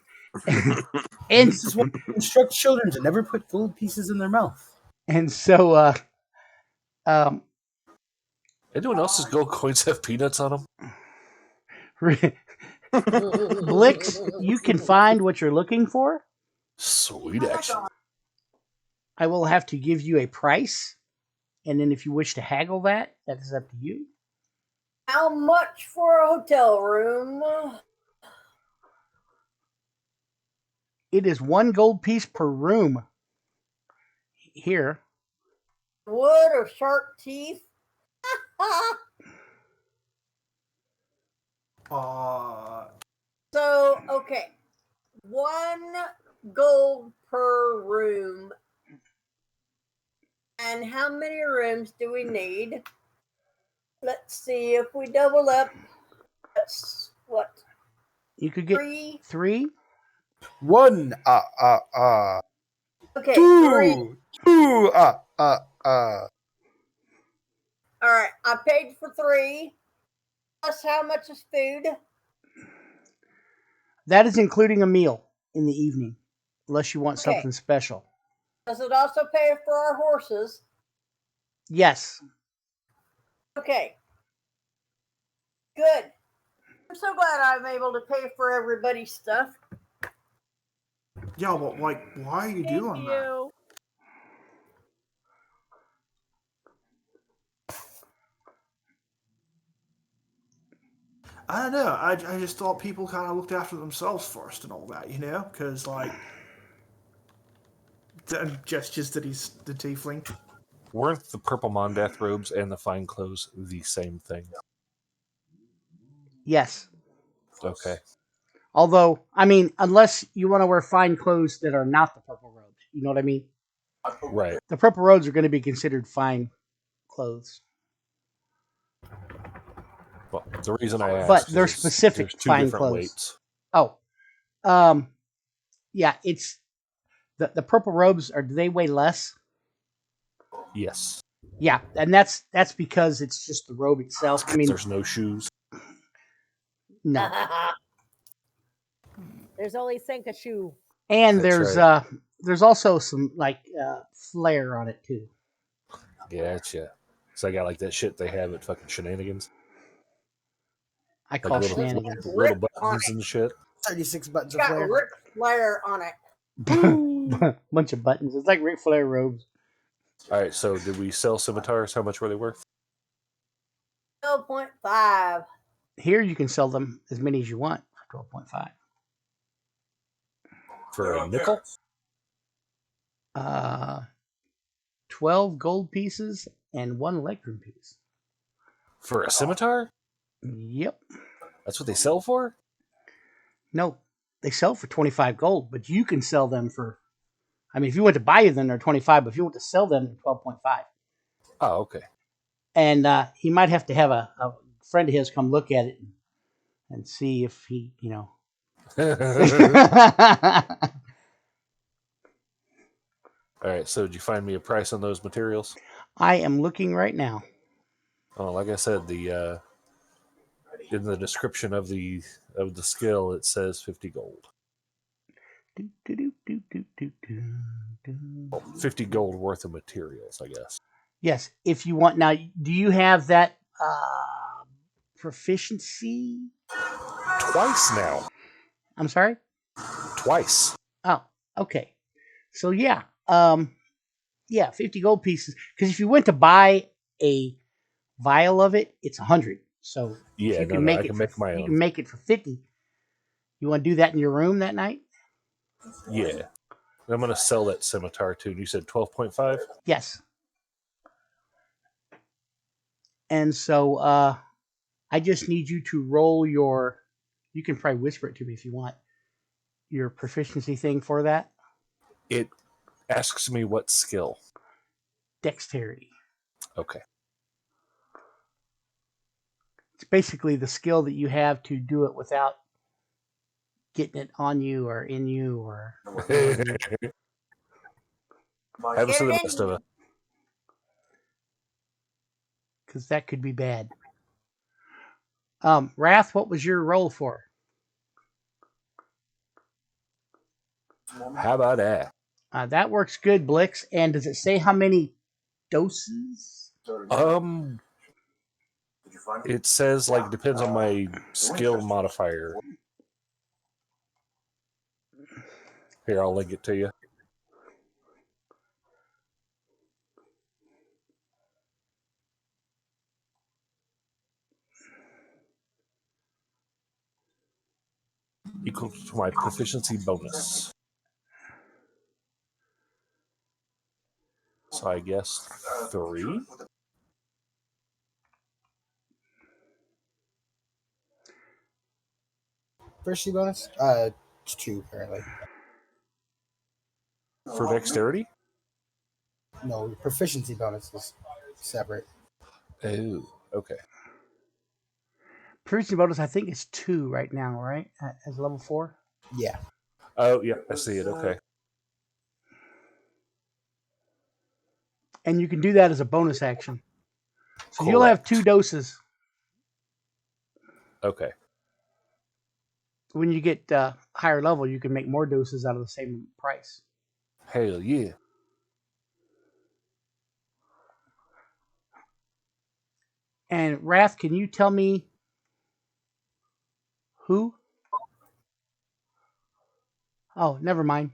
And This is what we instruct children to never put gold pieces in their mouth. and so Anyone else's gold coins have peanuts on them? Blix, you can find what you're looking for. Sweet action. I will have to give you a price, and then if you wish to haggle that is up to you. How much for a hotel room? It is 1 gold piece per room. Here. Wood or shark teeth? So, okay. 1 gold per room. And how many rooms do we need? Let's see, if we double up, that's what? You could get 3? 3. 1, Okay, 3. 2, All right, I paid for 3. Plus, how much is food? That is including a meal in the evening, unless you want Okay. something special. Does it also pay for our horses? Yes. Okay. Good. I'm so glad I'm able to pay for everybody's stuff. Yeah, but like, why are you doing that? You. I don't know. I just thought people kind of looked after themselves first and all that, you know? Because, like, the gestures that he's the tiefling. Weren't the purple Mondath robes and the fine clothes the same thing? Yes. Okay. Although, I mean, unless you want to wear fine clothes that are not the purple robes. You know what I mean? Right. The purple robes are going to be considered fine clothes. Well, the reason I asked But they're is specific there's 2 fine different clothes. weights. Oh. Yeah, it's the purple robes do they weigh less? Yes. Yeah, and that's because it's just the robe itself. I mean, There's no shoes. no. There's only Senkashu. And That's there's also some like flair on it too. Gotcha. So I got like that shit they have at fucking Shenanigans. I call little- shenanigans. Little buttons and shit. 36 buttons of Got flair. Ric Flair on it. Bunch of buttons. It's like Ric Flair robes. All right, so did we sell scimitars? How much were they worth? 12.5. Here you can sell them as many as you want for 12.5. For a nickel? 12 gold pieces and 1 electrum piece. For a scimitar? Yep. That's what they sell for? No, they sell for 25 gold, but you can sell them for. I mean, if you went to buy them, they're 25, but if you want to sell them, they're 12.5. Oh, okay. And he might have to have a friend of his come look at it and see if he, you know. All right, so did you find me a price on those materials? I am looking right now. Oh, like I said, the in the description of the skill it says 50 gold. $50 gold worth of materials, I guess. Yes, if you want. Now, do you have that proficiency? Twice now. I'm sorry? Twice. Oh, okay. So yeah, 50 gold pieces. Because if you went to buy a vial of it, it's 100. So if Yeah, you no, can no, make I it can for, make my you own. can make it for 50. You want to do that in your room that night? Yeah. I'm going to sell that scimitar too. You said 12.5? Yes. And so I just need you to roll your. You can probably whisper it to me if you want. Your proficiency thing for that. It asks me what skill. Dexterity. Okay. It's basically the skill that you have to do it without getting it on you or in you or. Haven't seen the best of it. Because that could be bad. Wrath, what was your roll for? How about that? That works good, Blix. And does it say how many doses? It says like depends on my skill modifier. Here, I'll link it to you. Equal to my proficiency bonus. So I guess 3? Proficiency bonus? It's 2 apparently. For dexterity? No, proficiency bonus is separate. Oh, okay. Proficiency bonus, I think, is 2 right now, right? As level 4? Yeah. Oh, yeah, I see it. Okay. And you can do that as a bonus action. So Correct. you'll have 2 doses. Okay. When you get higher level, you can make more doses out of the same price. Hell yeah. And Wrath, can you tell me who? Oh, never mind.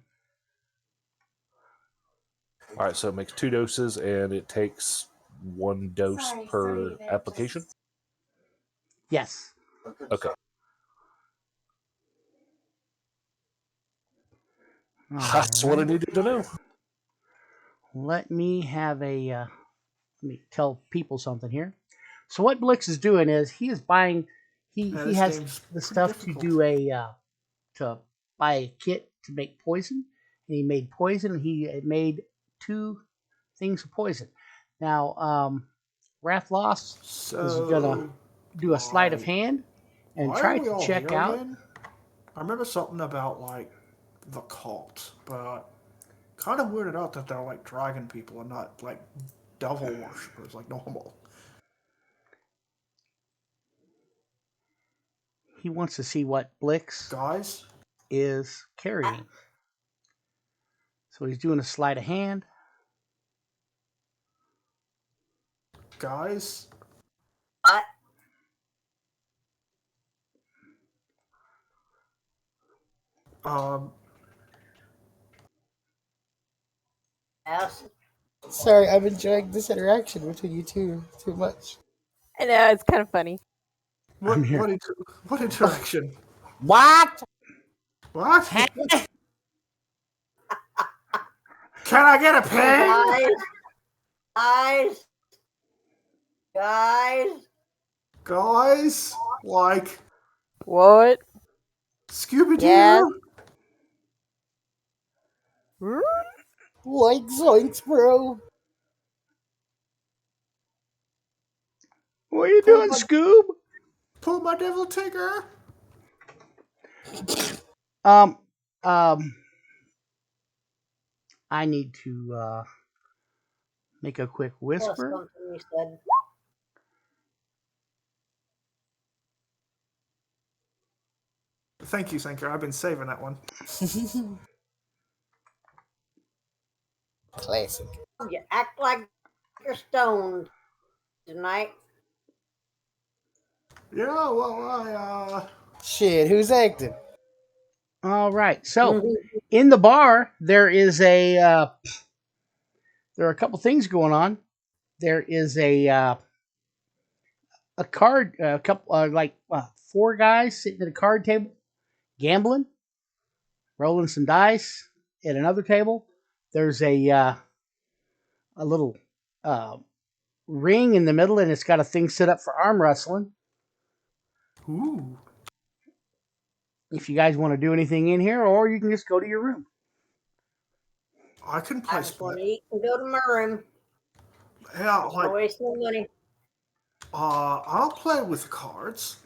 All right, so it makes 2 doses, and it takes 1 dose per application? Yes. Okay. That's what I needed to know. Let me have a. Let me tell people something here. So what Blix is doing is he is buying. He this has game's the pretty stuff difficult. to do to buy a kit to make poison. And he made poison. And he made 2 things of poison. Now, Wrath Lost is gonna do a sleight of hand and why try are we to all check here out. again? I remember something about like the cult, but kind of weirded out that they're like dragon people and not like devil worshippers like normal. He wants to see what Blix Guys, is carrying. So he's doing a sleight of hand. guys, um, Yes. Sorry, I'm enjoying this interaction between you two too much. I know, it's kind of funny. I'm here. what interaction? What? What? Can I get a pen? Guys. Guys, like What? Scooby Doo. Yes. Like zoinks, bro. What are you doing, Scoob? Pull my devil ticker. I need to make a quick whisper. Something you said. Thank you, Sanker. I've been saving that one. Classic. You act like you're stoned tonight. Yeah, well, Shit, who's acting? All right. So in the bar, there are a couple things going on. There is a card, a couple four guys sitting at a card table, gambling, rolling some dice. At another table, there's a little ring in the middle, and it's got a thing set up for arm wrestling. ooh. If you guys want to do anything in here, or you can just go to your room. I can I play just want to split. eat and go to my room. Yeah, Don't like, waste no money. I'll play with cards.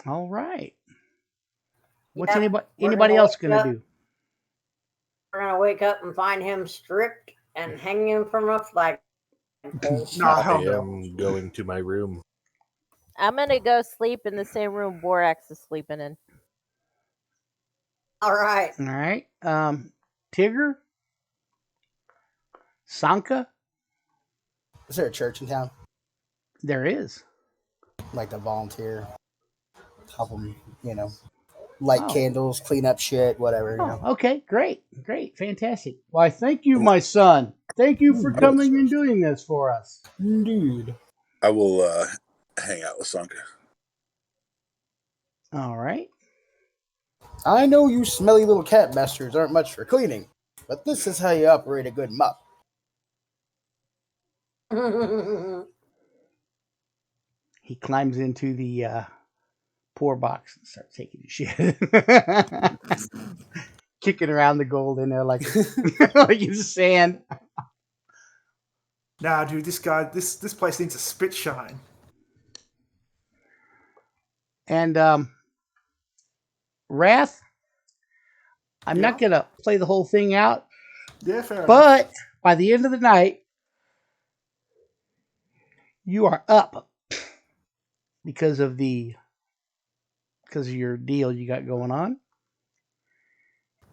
All right. What's Yep, anybody we're anybody gonna else wake gonna up. do? We're gonna wake up and find him stripped and hanging from a flagpole. No, I hell no. am going to my room. I'm gonna go sleep in the same room Borax is sleeping in. All right. All right. Tigger, Sanka, Is there a church in town? there is. Like the volunteer, help them, light Oh. candles, clean up shit, whatever. Oh, okay, great, fantastic. Why, thank you, my son. Thank you for coming and doing this for us. Indeed. I will hang out with Sanka. All right. I know you smelly little cat bastards aren't much for cleaning, but this is how you operate a good mop. He climbs into the pour box and starts taking his shit, kicking around the gold in there like like it's sand. Nah, dude, this place needs a spit shine. And Wrath, I'm not gonna play the whole thing out, Yeah, fair enough. but by the end of the night, you are up because of your deal you got going on.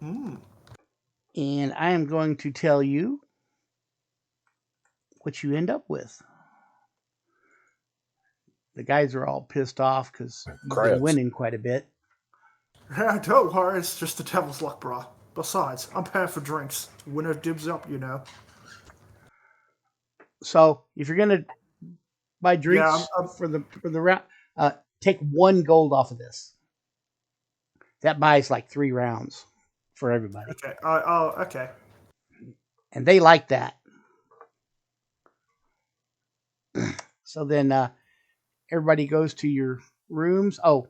And I am going to tell you what you end up with. The guys are all pissed off because you've been Crabs. winning quite a bit. Yeah, don't worry, it's just the devil's luck, brah. Besides, I'm paying for drinks. Winner dibs up, you know. So if you're gonna buy drinks I'm- for the round, take 1 gold off of this. That buys like 3 rounds for everybody, Okay. Okay. and they like that. So then everybody goes to your rooms. Oh,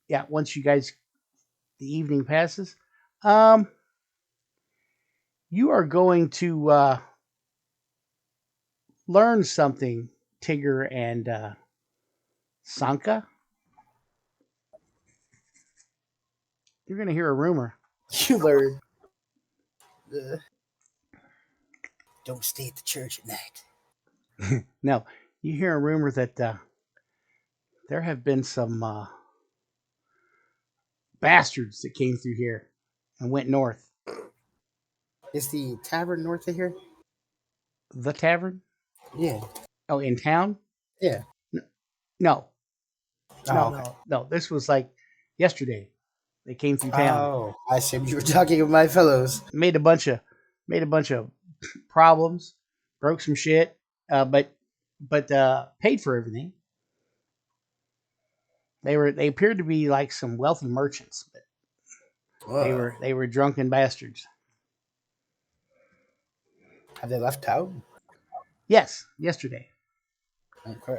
yeah. Once the evening passes, you are going to learn something, Tigger and Sanka. You're going to hear a rumor. You learn. Don't stay at the church at night. No, you hear a rumor that there have been some bastards that came through here and went north. Is the tavern north of here? The tavern? Yeah. Oh, in town? Yeah. No. Oh, okay. No. This was like yesterday. They came through town. Oh, I assumed you were talking of my fellows. Made a bunch of problems, broke some shit, but paid for everything. They appeared to be like some wealthy merchants, but they were drunken bastards. Have they left town? Yes, yesterday. Okay.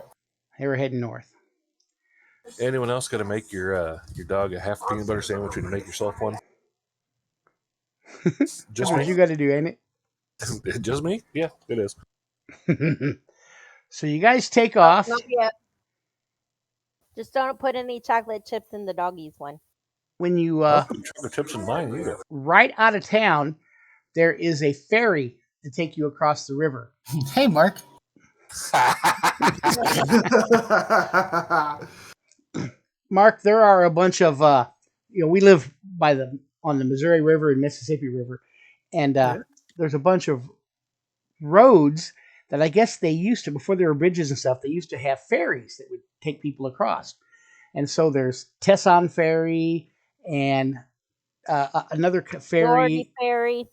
They were heading north. Anyone else got to make your dog a half peanut butter sandwich and make yourself one? Just That's what me? you got to do, ain't it? Just me? Yeah, it is. So you guys take off. Not yet. Just don't put any chocolate chips in the doggies one. When you I don't put chocolate chips in mine either. right out of town, there is a ferry to take you across the river. Hey, Mark. Mark, there are a bunch of we live on the Missouri River and Mississippi River, And Yeah. there's a bunch of roads that I guess they used to, before there were bridges and stuff, they used to have ferries that would take people across. And so there's Tesson Ferry and another Doherty ferry. Ferry.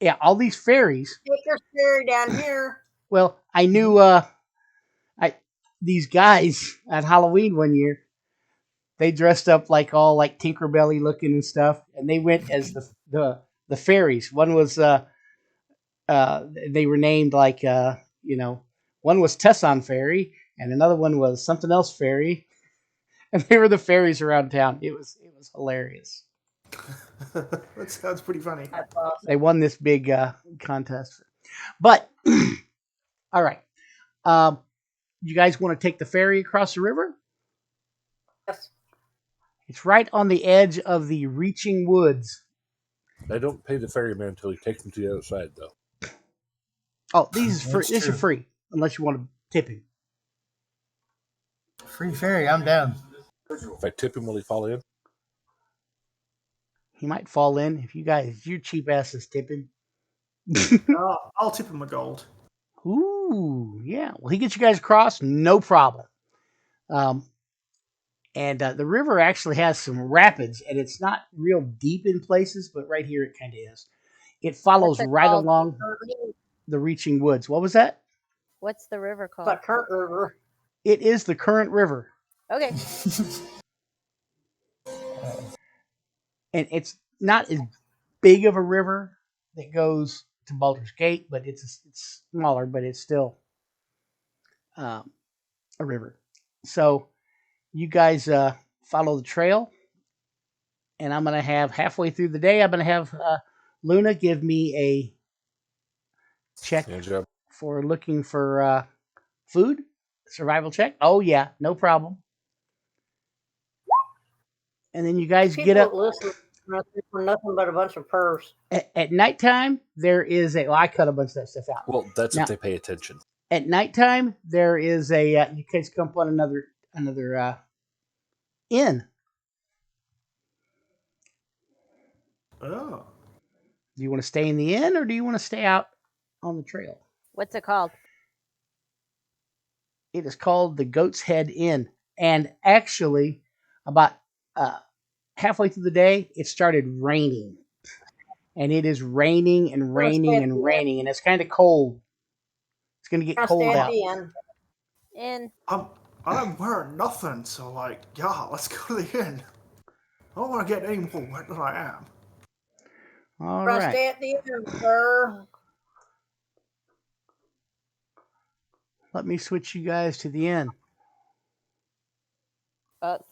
Yeah, all these ferries. Baker's Ferry down here. Well, I knew these guys at Halloween one year. They dressed up like all like Tinkerbelly looking and stuff, and they went as the fairies. One was they were named like one was Tesson Fairy, and another one was something else Fairy, and they were the fairies around town. It was hilarious. That sounds pretty funny. That's awesome. They won this big contest, but all right. You guys want to take the ferry across the river? Yes. It's right on the edge of the Reaching Woods. I don't pay the ferryman until he takes me to the other side, though. Oh, these is free. That's This true. is free unless you want to tip him. Free ferry, I'm down. If I tip him, will he fall in? He might fall in if you cheap asses tip him. I'll tip him a gold. Ooh, yeah. Well, he gets you guys across, no problem. And the river actually has some rapids, and it's not real deep in places, but right here it kind of is. It follows What's it right called? along the Reaching Woods. What was that? What's the river called? The Current River. It is the Current River, Okay. and it's not as big of a river that goes to Baldur's Gate, but it's smaller, but it's still a river. So you guys follow the trail, and I'm going to have halfway through the day, I'm going to have Luna give me a check Good job. for looking for food, survival check. Oh, yeah, no problem. And then you guys People get up. listen for nothing but a bunch of purrs. At nighttime, there is I cut a bunch of that stuff out. Well, that's Now- if they pay attention. At nighttime, there is you guys come up on another inn. Oh. Do you want to stay in the inn or do you want to stay out on the trail? What's it called? It is called the Goat's Head Inn. And actually, about halfway through the day, it started raining. And it is raining and raining and raining, and it's kind of cold. It's going to get I'll cold stay at out. the end. In. I'm wearing nothing, so like, yeah, let's go to the inn. I don't want to get any more wet than I am. All I'll right. stay at the end, sir. Let me switch you guys to the inn.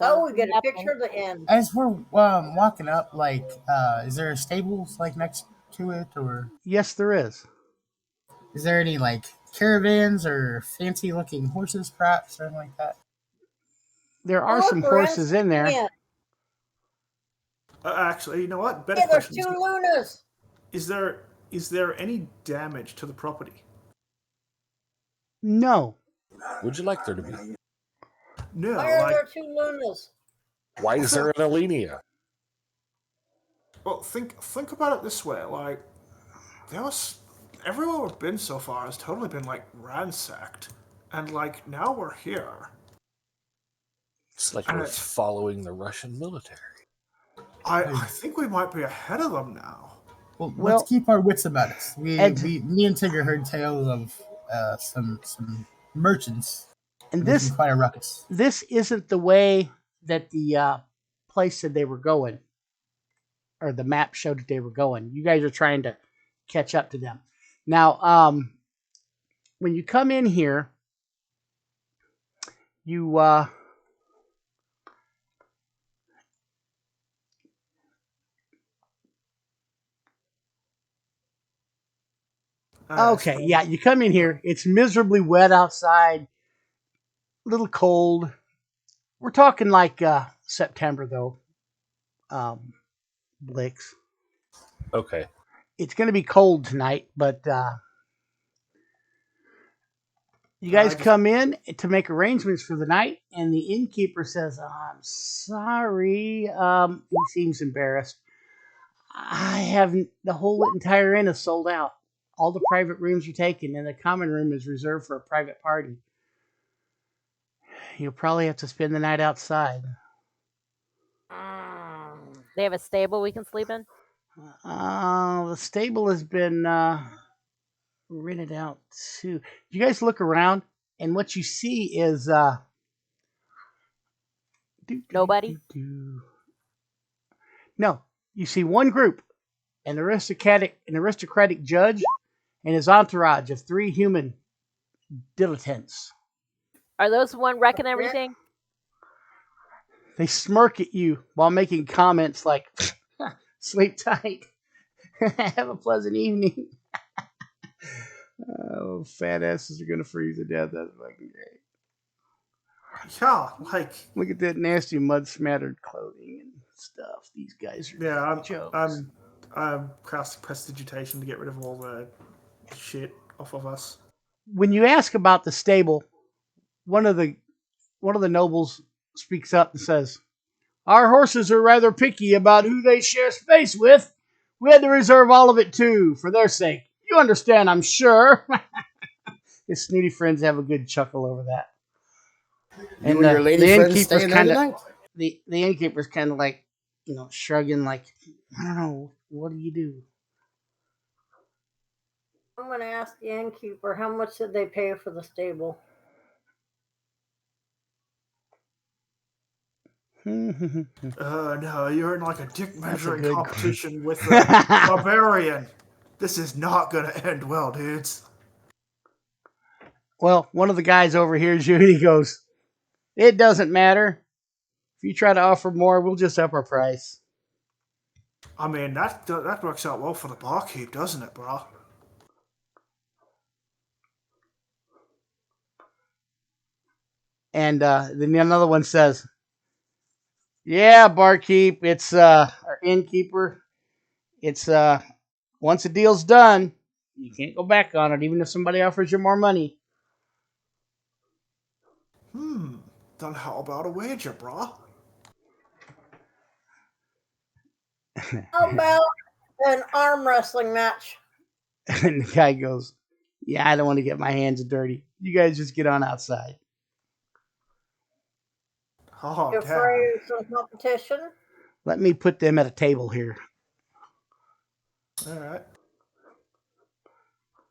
Oh, we get a picture of the end. As we're walking up, like, is there a stables like next to it, or Yes, there is. is there any like caravans or fancy looking horses, perhaps, or anything like that? There are Look, some we're horses in there. Yeah, Actually, you know what? Better there's question. two Lunas. Is there any damage to the property? No. Would you like there to be? No, Why are like, there two Lunas? Why is there an Alenia? well, think about it this way. Like, everywhere we've been so far has totally been like ransacked, and like now we're here. It's like And we're it's- following the Russian military. I think we might be ahead of them now. Well, Well, let's keep our wits about us. Me and Tigger heard tales of some merchants And making quite a ruckus. this isn't the way that the place said they were going, or the map showed that they were going. You guys are trying to catch up to them. Now, when you come in here, you okay, yeah, you come in here. It's miserably wet outside, a little cold. We're talking like September, though. Blix. Okay. It's going to be cold tonight, but you guys come in to make arrangements for the night, and the innkeeper says, "I'm sorry." He seems embarrassed. I haven't. The whole entire inn is sold out. All the private rooms are taken, and the common room is reserved for a private party. You'll probably have to spend the night outside. They have a stable we can sleep in? The stable has been rented out too. You guys look around, and what you see is Nobody? No, you see one group, an aristocratic judge and his entourage of 3 human dilettantes. Are those the one wrecking everything? They smirk at you while making comments like, sleep tight, have a pleasant evening. Oh, fat asses are going to freeze to death. That's fucking great. Yeah, like Look at that nasty mud smattered clothing and stuff. These guys are jokes. I'm casting prestidigitation to get rid of all the shit off of us. When you ask about the stable, one of the nobles speaks up and says, "Our horses are rather picky about who they share space with. We had to reserve all of it too, for their sake. You understand, I'm sure." His snooty friends have a good chuckle over that. You and your lady friends staying there tonight? The innkeeper's kind of like, shrugging, like, I don't know, what do you do? I'm going to ask the innkeeper, how much did they pay for the stable? No, you're in like a dick measuring competition with a barbarian. This is not going to end well, dudes. Well, one of the guys overhears you and he goes, "It doesn't matter. If you try to offer more, we'll just up our price." I mean, that works out well for the barkeep, doesn't it, bro? And then another one says, "Yeah, barkeep, it's our innkeeper. It's once a deal's done, you can't go back on it, even if somebody offers you more money." Then how about a wager, bro? How about an arm wrestling match? And the guy goes, "Yeah, I don't want to get my hands dirty. You guys just get on outside." Oh, You afraid of some competition? Let me put them at a table here. All right.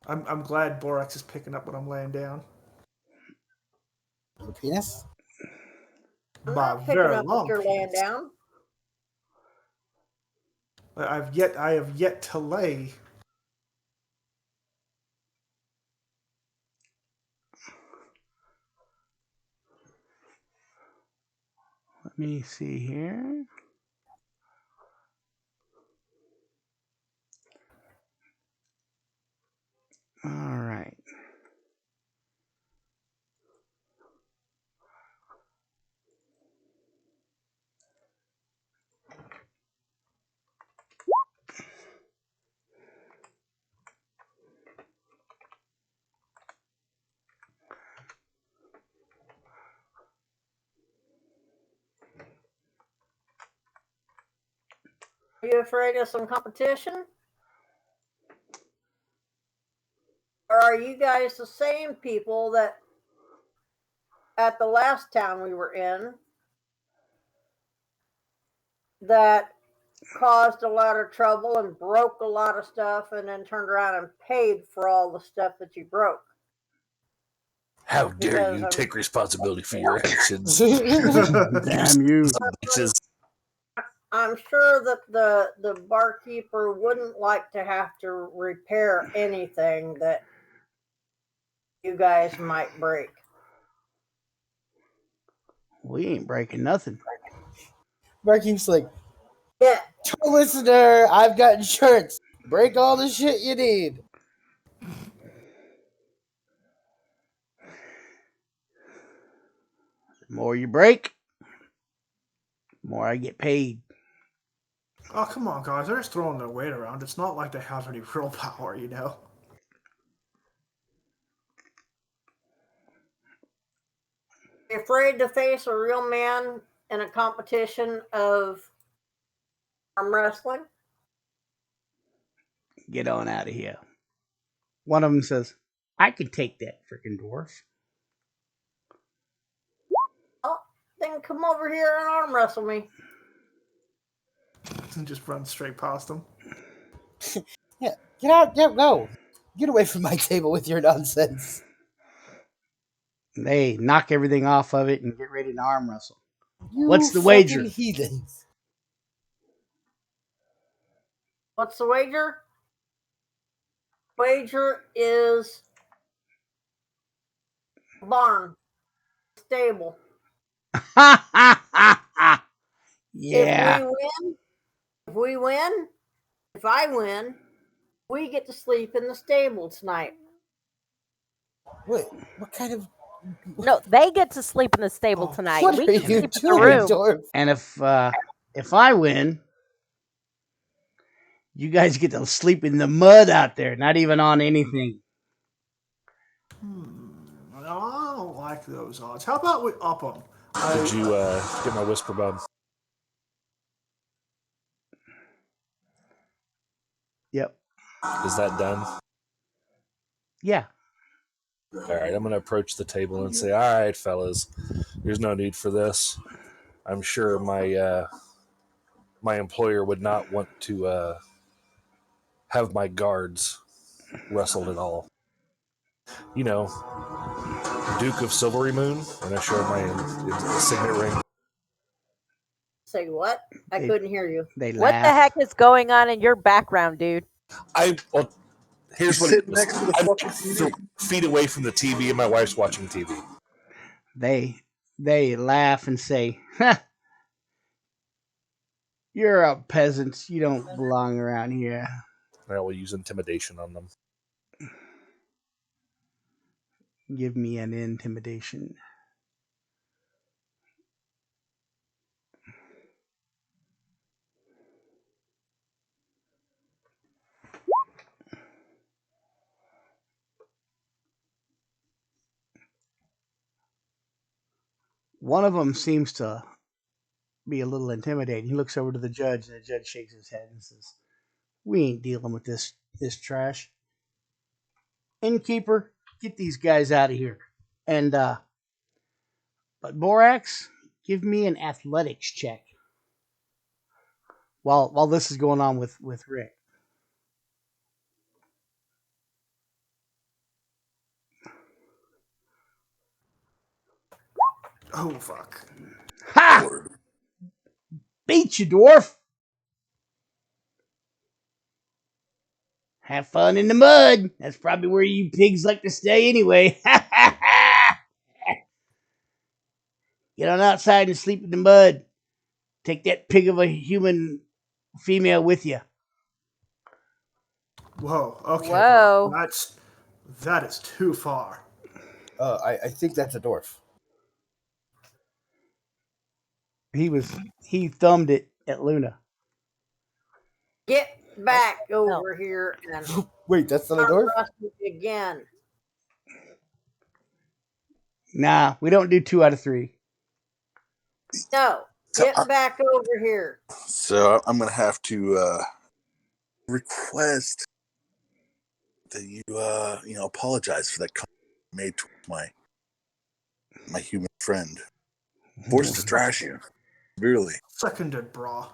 I'm glad Borax is picking up what I'm laying down. Penis? I'm not picking up what you're laying down. I have yet to lay. Let me see here. All right. Are you afraid of some competition? Or are you guys the same people that at the last town we were in that caused a lot of trouble and broke a lot of stuff and then turned around and paid for all the stuff that you broke? How dare you take responsibility for your actions? Damn you. Bitches. I'm sure that the barkeeper wouldn't like to have to repair anything that you guys might break. We ain't breaking nothing. Barkeep's like, Yeah. to a listener, I've got insurance. Break all the shit you need. The more you break, the more I get paid. Oh, come on, guys. They're just throwing their weight around. It's not like they have any real power, you know? You're afraid to face a real man in a competition of arm wrestling? Get on out of here. One of them says, I could take that freaking dwarf. Oh, then come over here and arm wrestle me. And just run straight past them. Yeah, get out, go. Get away from my table with your nonsense. They knock everything off of it and get ready to arm wrestle. You What's the fucking wager? heathens. What's the wager? Wager is barn, stable. Yeah. If I win, we get to sleep in the stable tonight. Wait, what kind of... No, they get to sleep in the stable tonight. What We are can you sleep in the doing, room. dwarf? And if I win, you guys get to sleep in the mud out there, not even on anything. I don't like those odds. How about we up them? Did you get my whisper bud? Yep. Is that done? Yeah. All right, I'm going to approach the table and say, all right, fellas, there's no need for this. I'm sure my my employer would not want to have my guards wrestled at all. You know, Duke of Silvery Moon, and I show my signet ring. Say what? I couldn't hear you. They What laugh. the heck is going on in your background, dude? Well, here's what Sitting next to the I'm fucking TV. feet away from the TV, and my wife's watching TV. They laugh and say, ha, you're a peasant. You don't belong around here. I will use intimidation on them. Give me an intimidation. One of them seems to be a little intimidated. He looks over to the judge, and the judge shakes his head and says, we ain't dealing with this trash. Innkeeper, get these guys out of here. And but Borax, give me an athletics check while this is going on with Rick. Oh, fuck. Ha! Beat you, dwarf. Have fun in the mud. That's probably where you pigs like to stay anyway. Get on outside and sleep in the mud. Take that pig of a human female with you. Whoa. Okay. Whoa. Bro. That is too far. I think that's a dwarf. He thumbed it at Luna. Get back over here and Wait, that's not a dwarf? wrestle me again. Nah, we don't do 2 out of 3. No, get back over here. So I'm going to have to request that you apologize for that comment you made to my human friend. Forced to thrash you. Really. Seconded, brah.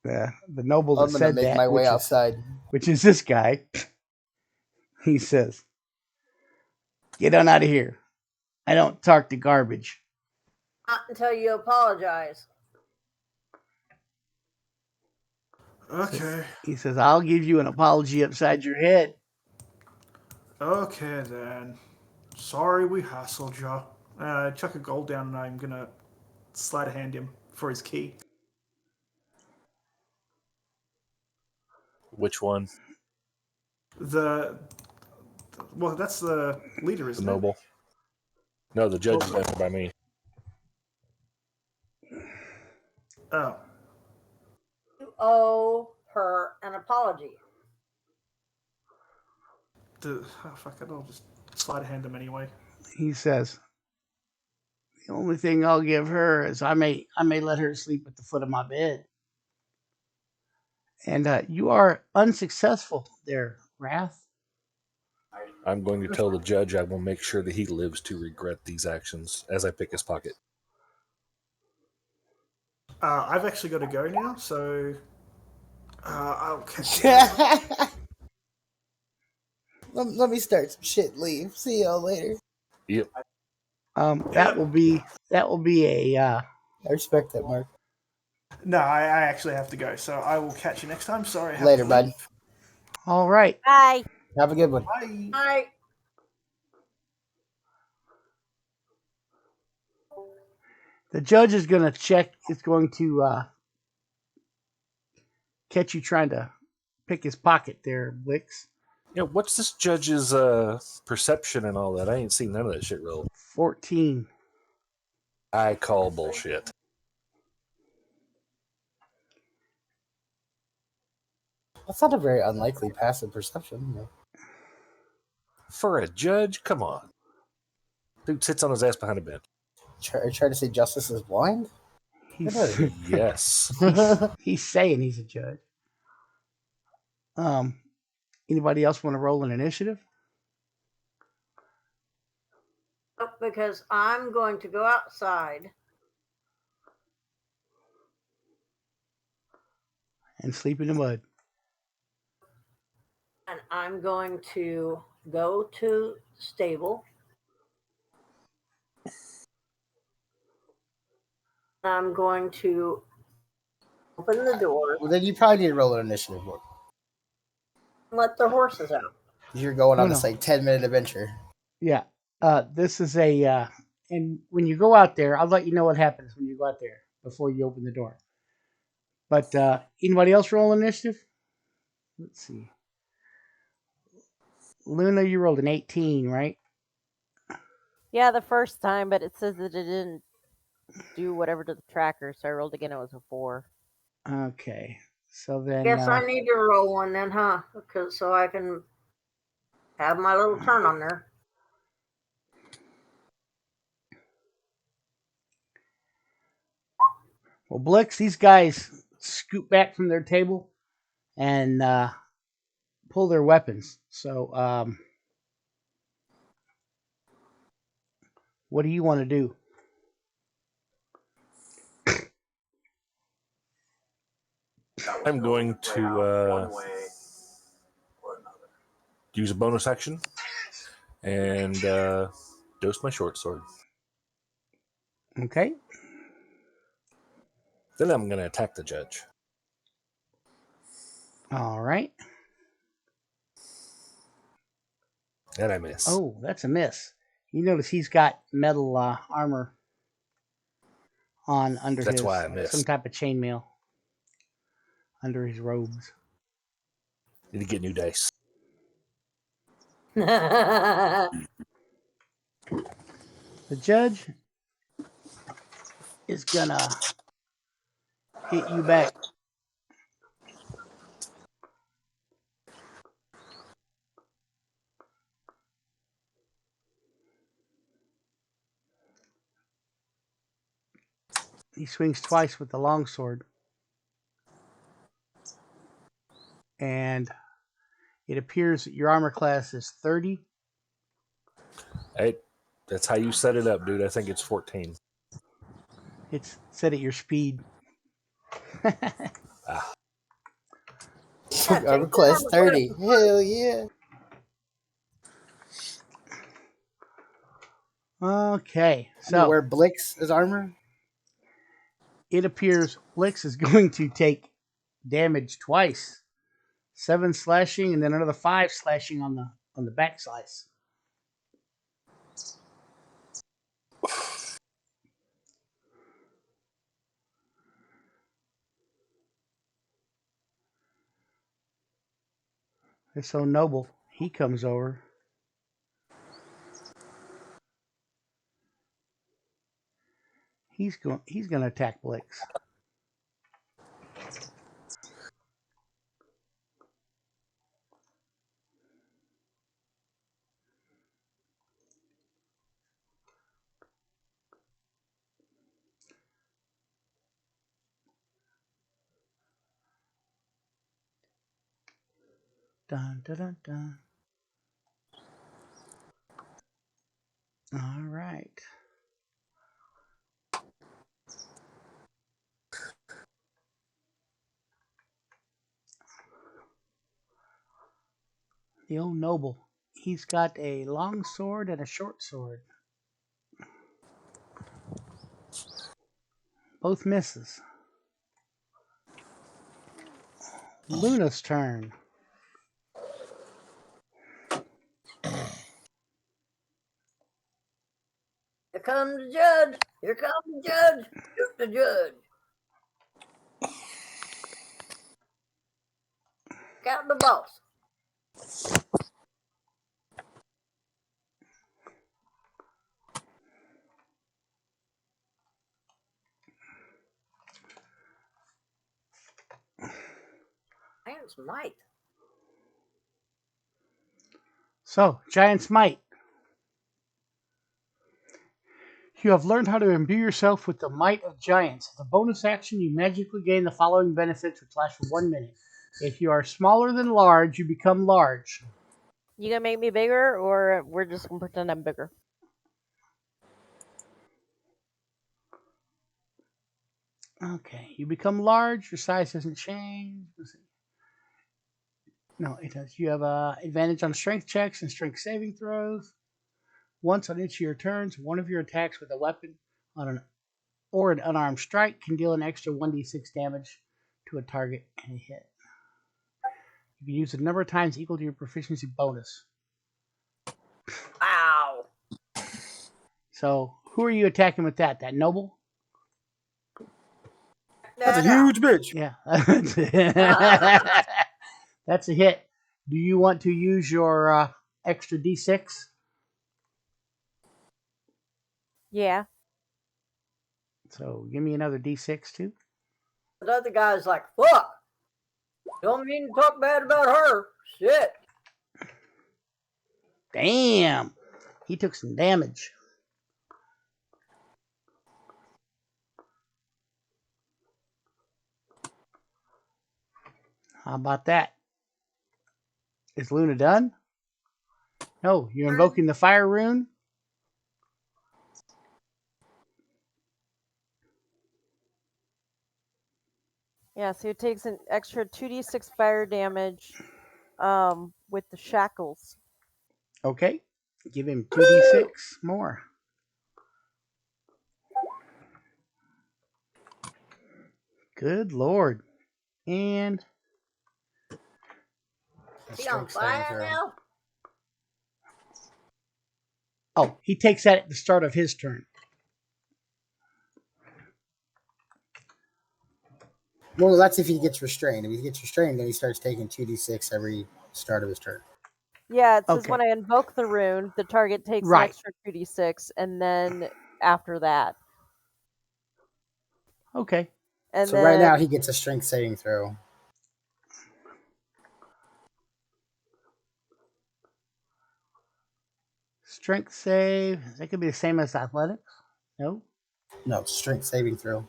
The noble that I'm gonna said make that, my way outside. which is this guy. He says, "Get on out of here. I don't talk to garbage." Not until you apologize. Okay. He says, "I'll give you an apology upside your head." Okay, then. Sorry we hassled you. Chuck a gold down and I'm gonna slide a hand him for his key. Which one? Well, that's the leader, The isn't noble? No, the judge is answered by me. it? Oh. You owe her an apology. Oh, fuck it. I'll just slide a hand him anyway. He says, "The only thing I'll give her is I may let her sleep at the foot of my bed, And you are unsuccessful there, Wrath. I'm going to tell the judge I will make sure that he lives to regret these actions as I pick his pocket. I've actually got to go now, so I'll catch you. Let me start some shit. Leave. See y'all later. Yep. That will be a I respect that, Mark. No, I actually have to go, so I will catch you next time. Sorry, I have Later, to bud. leave. all right. Bye. Have a good one. Bye. I The judge is going to check. Is going to catch you trying to pick his pocket there, Blix. Yeah, what's this judge's perception and all that? I ain't seen none of that shit roll. 14. I call bullshit. That's not a very unlikely passive perception. No. For a judge? Come on. Dude sits on his ass behind a bench. Try to say justice is blind? He's Yes. he's saying he's a judge. Anybody else want to roll an initiative? because I'm going to go outside. And sleep in the mud. And I'm going to go to the stable. I'm going to open the door Well, then you probably need to roll an initiative board. and let the horses out. You're going on No. this like 10-minute adventure. Yeah. This is a and when you go out there, I'll let you know what happens when you go out there before you open the door. But anybody else roll initiative? Let's see. Luna, you rolled an 18, right? Yeah, the first time, but it says that it didn't do whatever to the tracker, so I rolled again. It was a 4. Okay. So then Guess I need to roll one then, huh? Because so I can have my little turn on there. well, Blix, these guys scoot back from their table and pull their weapons. So what do you want to do? I'm going to use a bonus action and dose my short sword. Okay. Then I'm going to attack the judge. All right. And I miss. Oh, that's a miss. You notice he's got metal armor on under That's his why I missed. some type of chainmail under his robes. Need to get new dice. The judge is gonna hit you back. He swings twice with the longsword. And it appears that your armor class is 30. Hey, that's how you set it up, dude. I think it's 14. It's set at your speed. Armor class 30. Hell yeah. Okay, So so wear Blix as armor? it appears Blix is going to take damage twice. 7 slashing and then another 5 slashing on the back slice. It's so noble. He comes over. He's going to attack Blix. Dun, dun, dun, dun. All right. The old noble. He's got a long sword and a short sword. Both misses. Luna's turn. Here comes the judge. Here comes the judge. Shoot the judge. Got the boss. Giant's might. So, Giant's Might. You have learned how to imbue yourself with the might of giants. As a bonus action, you magically gain the following benefits, which last for 1 minute. If you are smaller than large, you become large. You gonna make me bigger, or we're just gonna pretend I'm bigger? Okay, you become large. Your size doesn't change. Let's see. No, it does. You have advantage on strength checks and strength saving throws. Once on each of your turns, one of your attacks with a weapon on an unarmed strike can deal an extra 1d6 damage to a target and a hit. You can use a number of times equal to your proficiency bonus. Wow. So, who are you attacking with that? That noble? That's a huge bitch. Yeah. That's a hit. Do you want to use your extra d6? Yeah. So, give me another d6 too. The other guy's like, fuck. Don't mean to talk bad about her. Shit. Damn. He took some damage. How about that? Is Luna done? No, you're invoking the fire rune. Yeah, so he takes an extra 2d6 fire damage with the shackles. Okay. Give him 2d6 more. Good lord. And He on fire now? oh, he takes that at the start of his turn. Well, that's if he gets restrained. If he gets restrained, then he starts taking 2d6 every start of his turn. Yeah, it says Okay. when I invoke the rune, the target takes an Right. extra 2d6, and then after that. Okay. And So then, right now he gets a strength saving throw. Strength save. That could be the same as athletics. No. No, strength saving throw,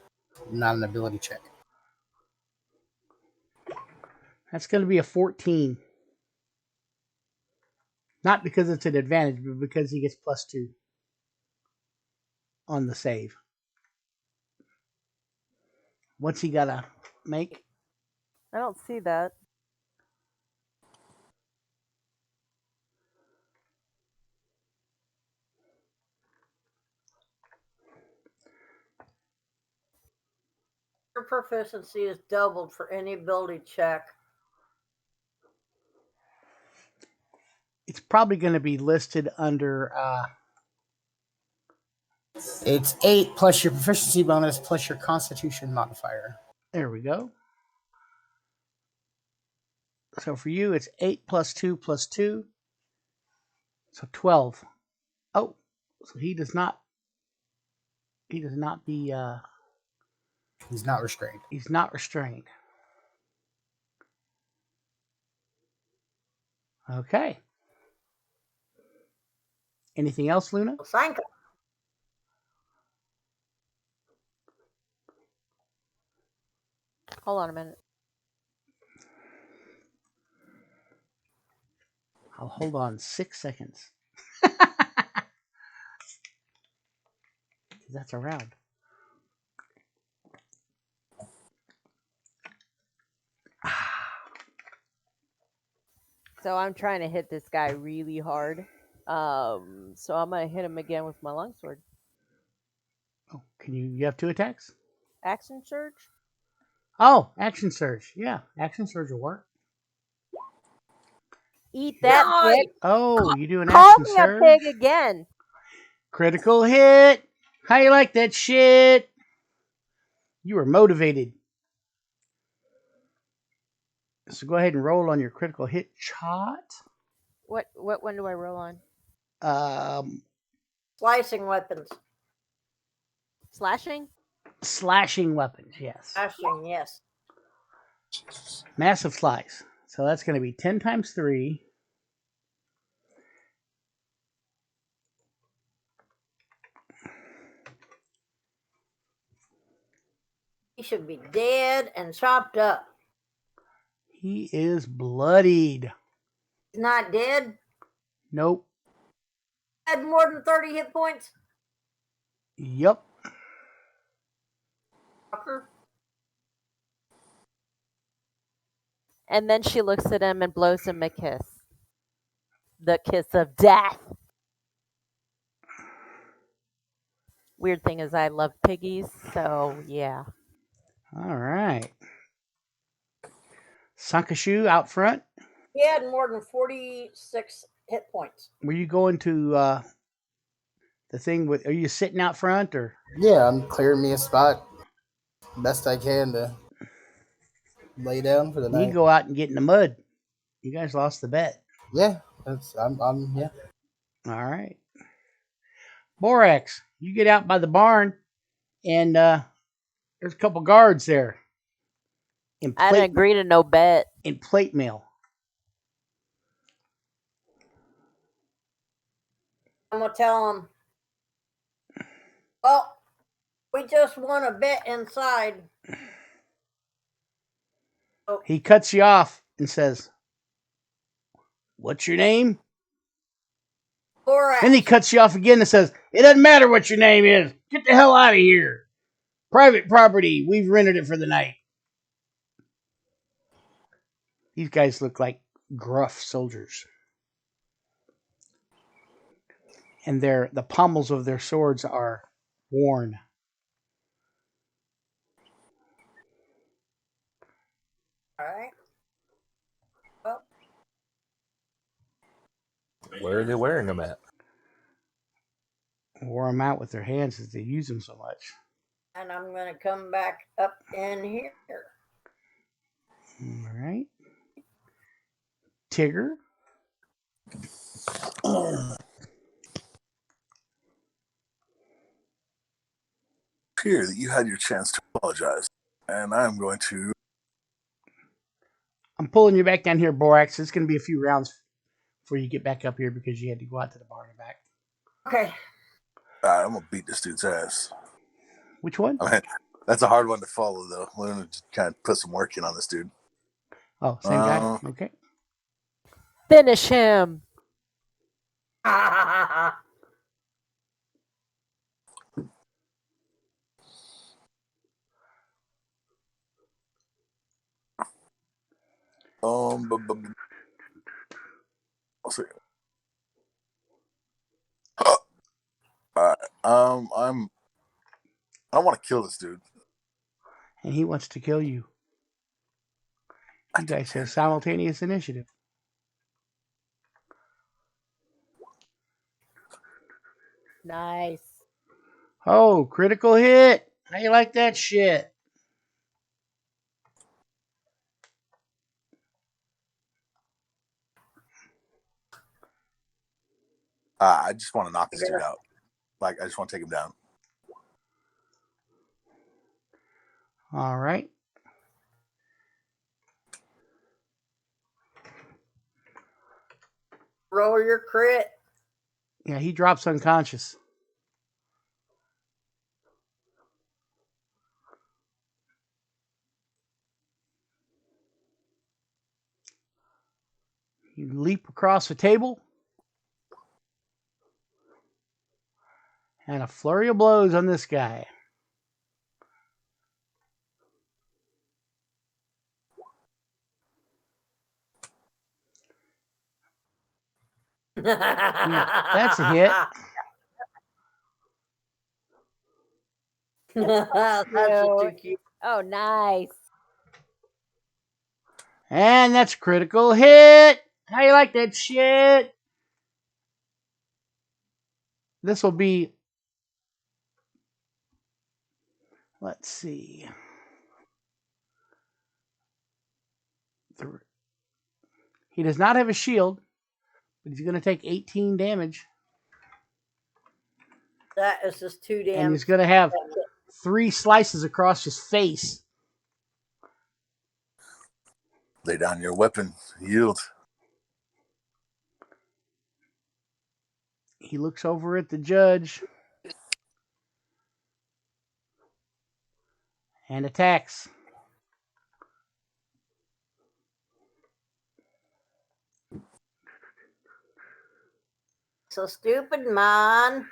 not an ability check. That's going to be a 14. Not because it's an advantage, but because he gets +2 on the save. What's he got to make? I don't see that. Your proficiency is doubled for any ability check. It's probably going to be listed under. It's 8 plus your proficiency bonus plus your constitution modifier. There we go. So for you, it's 8 plus 2 plus 2. So 12. Oh, so he does not. He does not be. He's not restrained. He's not restrained. Okay. Anything else, Luna? Thank you. Hold on a minute. I'll hold on 6 seconds. That's a round. So I'm trying to hit this guy really hard. So I'm gonna hit him again with my longsword. Oh, you have 2 attacks? Action surge. Oh, action surge. Yeah, action surge will work. Eat that, Nice. pig. Oh, you do an Call action me surge. a pig again. Critical hit. How you like that shit? You are motivated. So go ahead and roll on your critical hit shot. What one do I roll on? Slicing weapons. Slashing? Slashing weapons, yes. Slashing, yes. Massive slice. So that's going to be 10 times 3. He should be dead and chopped up. He is bloodied. He's not dead. Nope. Had more than 30 hit points. Yep. Fucker. And then she looks at him and blows him a kiss. The kiss of death. Weird thing is I love piggies, so yeah. All right. Sankashu out front. He had more than 46 hit points. Were you going to the thing with? Are you sitting out front or? Yeah, I'm clearing me a spot best I can to lay down for the You night. go out and get in the mud. You guys lost the bet. Yeah, yeah. All right. Borax, you get out by the barn, and there's a couple guards there. I didn't agree to no bet. In plate mail. I'm going to tell him, well, we just won a bet inside. Oh. He cuts you off and says, "What's your name?" Borax. Then he cuts you off again and says, "It doesn't matter what your name is. Get the hell out of here. Private property. We've rented it for the night." These guys look like gruff soldiers. And the pommels of their swords are worn. All right. Well, Where are they wearing them at? Wore them out with their hands as they use them so much. and I'm going to come back up in here. All right. Tigger. Appear that you had your chance to apologize, and I'm going to. I'm pulling you back down here, Borax. It's going to be a few rounds before you get back up here because you had to go out to the barn and back. Okay. I'm gonna beat this dude's ass. Which one? I mean, that's a hard one to follow, though. We're gonna kind of put some work in on this dude. Oh, same guy. Okay. Finish him. I'll see. I want to kill this dude. And he wants to kill you. You guys have simultaneous initiative. Nice. Oh, critical hit. How you like that shit? I just want to knock this dude out. Like, I just want to take him down. All right. Roll your crit. Yeah, he drops unconscious. You leap across the table. And a flurry of blows on this guy. Yeah, that's a hit. That's just too cute. Oh, nice. And that's a critical hit. How you like that shit? This will be... Let's see. He does not have a shield, but he's going to take 18 damage. That is just too damn. And he's going to have 3 slices across his face. Lay down your weapon. Yield. He looks over at the judge and attacks. So stupid, man.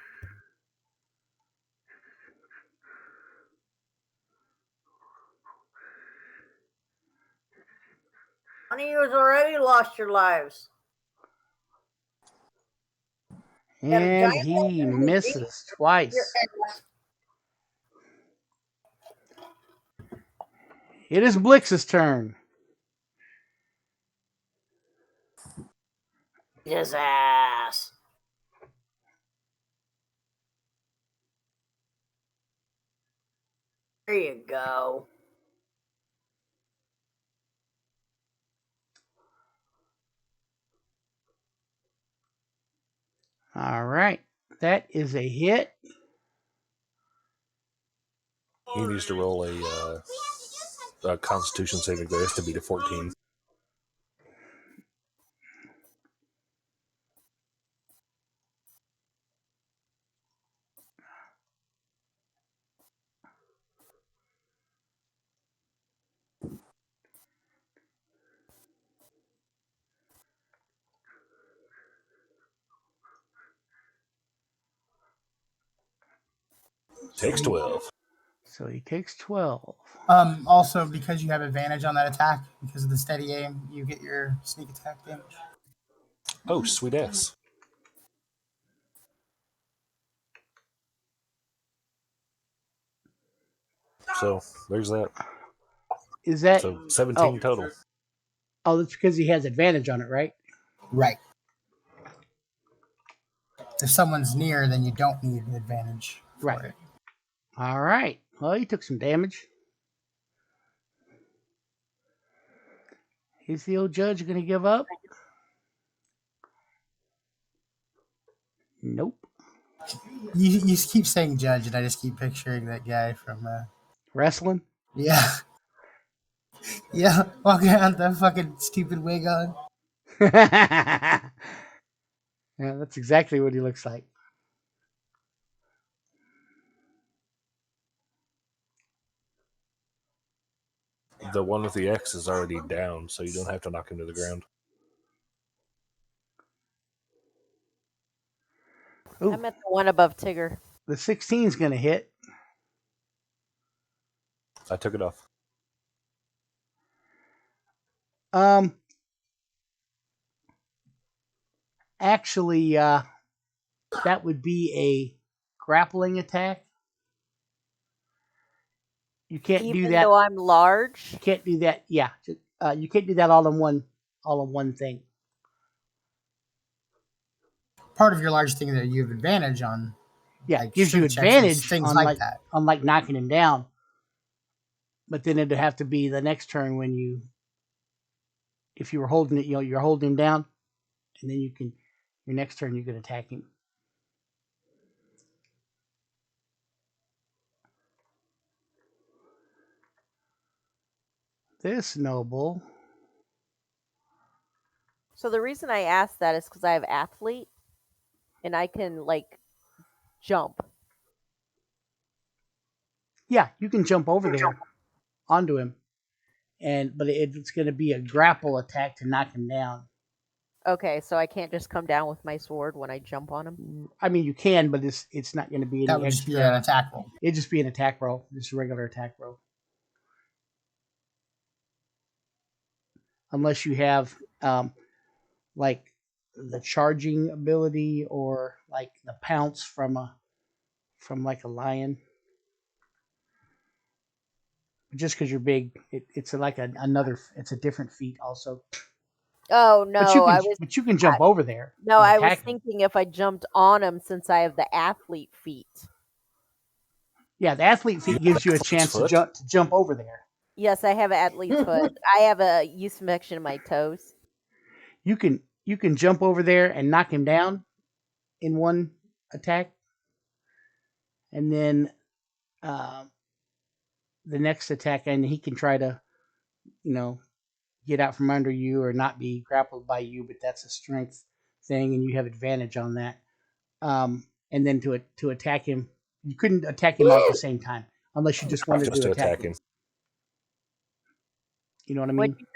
One of you has already lost your lives. And he misses twice. It is Blix's turn. His ass. There you go. All right. That is a hit. He needs to roll a Constitution saving throw. It has to be to 14. Takes 12. So he takes 12. Also, because you have advantage on that attack, because of the steady aim, you get your sneak attack damage. Oh, sweet ass. So there's that. Is that... So 17 total. Oh, that's because he has advantage on it, right? Right. If someone's near, then you don't need advantage for Right. it. All right. Well, he took some damage. Is the old judge going to give up? Nope. You keep saying judge, and I just keep picturing that guy from... Wrestling? Yeah. Yeah, walking around with that fucking stupid wig on. Yeah, that's exactly what he looks like. The one with the X is already down, so you don't have to knock him to the ground. Ooh, I'm at the one above Tigger. the 16 is going to hit. I took it off. Actually, that would be a grappling attack. You can't Even do that. though I'm large. You can't do that. Yeah, you can't do that all in one thing. Part of your large thing that you have advantage on. Yeah, like gives you strength checks and advantage things on like that. on knocking him down. But then it'd have to be the next turn when you, if you were holding it, you're holding him down, and then your next turn you can attack him. This noble. So the reason I asked that is because I have athlete, and I can jump. Yeah, you can jump over there onto him, but it's going to be a grapple attack to knock him down. Okay, so I can't just come down with my sword when I jump on him. I mean, you can, but it's not going to be That any would just be extra. an attack roll. It'd just be an attack roll, just a regular attack roll. Unless you have like the charging ability or like the pounce from like a lion. Just because you're big, it's like it's a different feat also. Oh no, But you can jump over there. no, and I was attack him. thinking if I jumped on him since I have the athlete feet. Yeah, the athlete feat gives you a chance to jump over there. Yes, I have an athlete's foot. I have a use infection in my toes. You can jump over there and knock him down in one attack, and then the next attack, and he can try to, get out from under you or not be grappled by you, but that's a strength thing, and you have advantage on that. And then to attack him, you couldn't attack him all at the same time unless you just wanted to attack him. You know what I mean? What'd you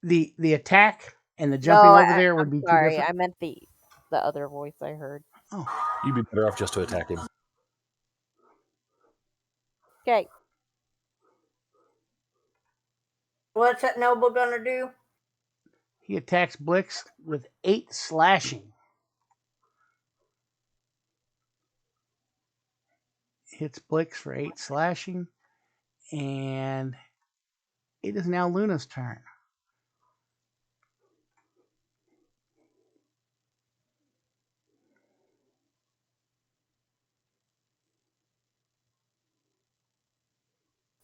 say? The attack and the jumping over there would be two sorry, different. I meant the other voice I heard. Oh, You'd be better off just to attack him. Okay. What's that noble gonna do? he attacks Blix with 8 slashing. Hits Blix for 8 slashing, and it is now Luna's turn.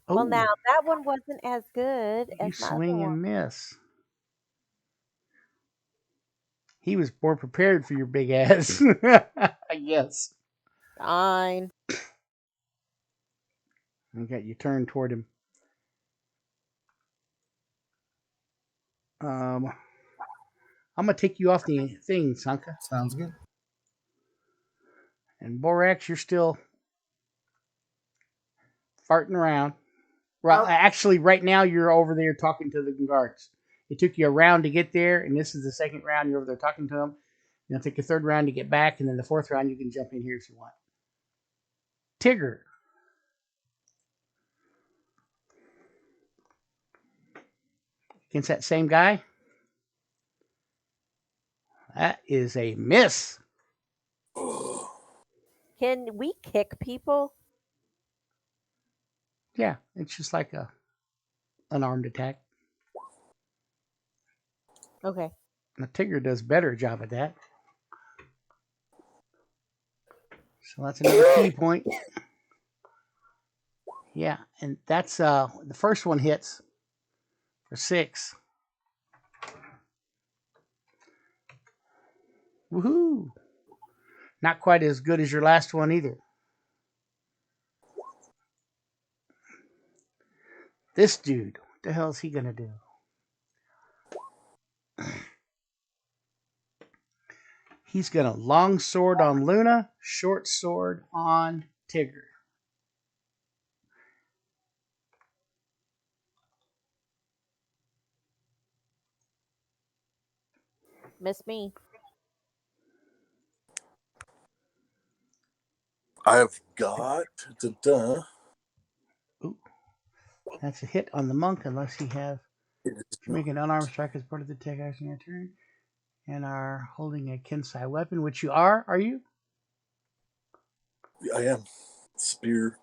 Well, now that one wasn't as good You as my swing other and one. miss. He was more prepared for your big ass, I guess. Fine. Okay, you turn toward him. I'm gonna take you off the thing, Sanka. Sounds good. And Borax, you're still farting around. Well, actually, right now you're over there talking to the guards. It took you a round to get there, and this is the second round. You're over there talking to them. It'll take a third round to get back, and then the fourth round you can jump in here if you want. Tigger. Against that same guy. That is a miss. Can we kick people? Yeah, it's just like an unarmed attack. Okay. The Tigger does a better job at that. So that's another key point. Yeah, and that's the first one hits for 6. Woohoo! Not quite as good as your last one either. This dude, what the hell is he gonna do? He's gonna long sword on Luna, short sword on Tigger. Miss me. I've got Ooh, that's a hit on the monk unless he has. Make an unarmed strike as part of the attack action in your turn, and are holding a Kensai weapon, which you are you? I am. Spear.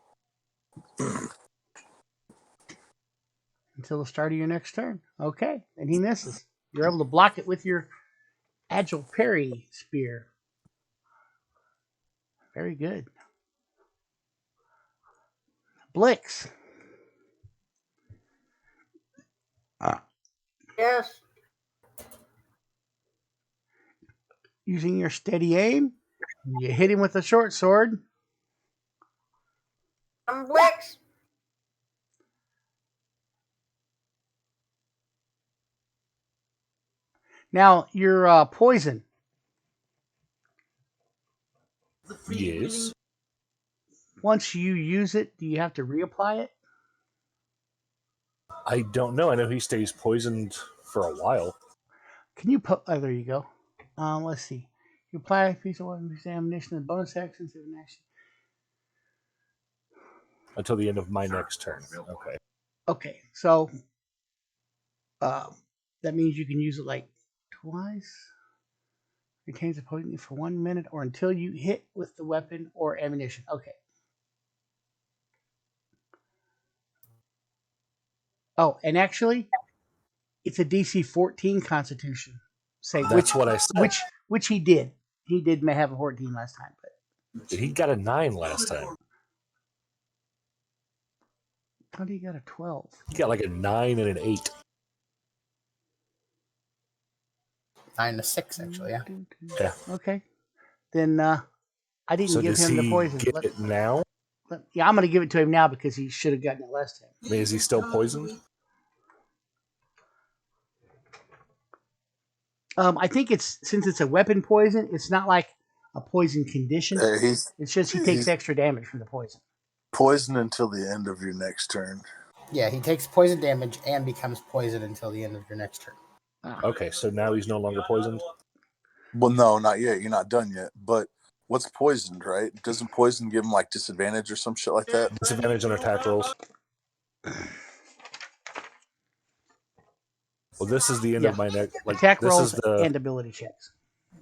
Until the start of your next turn. Okay, and he misses. You're able to block it with your agile parry spear. Very good. Blix. Yes. Using your steady aim, you hit him with a short sword. Blix. Now, you're poison. Yes. Once you use it, do you have to reapply it? I don't know. I know he stays poisoned for a while. Can you put? Oh, there you go. Let's see. You apply a piece of weapon ammunition and bonus actions of an action. Until the end of my next turn. Okay. Okay, so that means you can use it like twice. Retains a potency for 1 minute or until you hit with the weapon or ammunition. Okay. Oh, and actually, it's a DC 14 Constitution. Say That's what I said. Which he did. He did may have a 14 last time, but He got a 9 last time. how do you got a 12? He got like a 9 and an 8. 9 to 6, actually. Yeah. Yeah. Okay. Then I didn't So give does him the he poison. get it now? Yeah, I'm going to give it to him now because he should have gotten it last time. I mean, is he still poisoned? I think since it's a weapon poison, it's not like a poison condition. It's just he takes extra damage from the poison. Poison until the end of your next turn. Yeah, he takes poison damage and becomes poisoned until the end of your next turn. Okay, so now he's no longer poisoned? Well, no, not yet. You're not done yet. But what's poisoned, right? Doesn't poison give him like disadvantage or some shit like that? Disadvantage on attack rolls. Well, this is the end of my next. Like, attack this rolls is the and ability checks.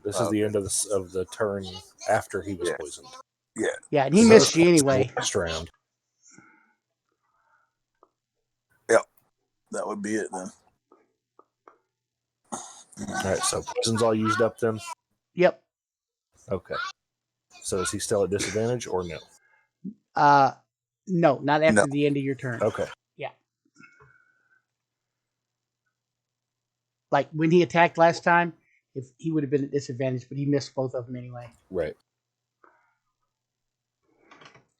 This is the end of the turn after he was poisoned. Yeah. Yeah, and he missed you anyway. Next round. Yep. That would be it then. All right, so poison's all used up then? Yep. Okay. So is he still at disadvantage or no? No, not after the end of your turn. Okay. Yeah. Like when he attacked last time, if he would have been at disadvantage, but he missed both of them anyway. Right.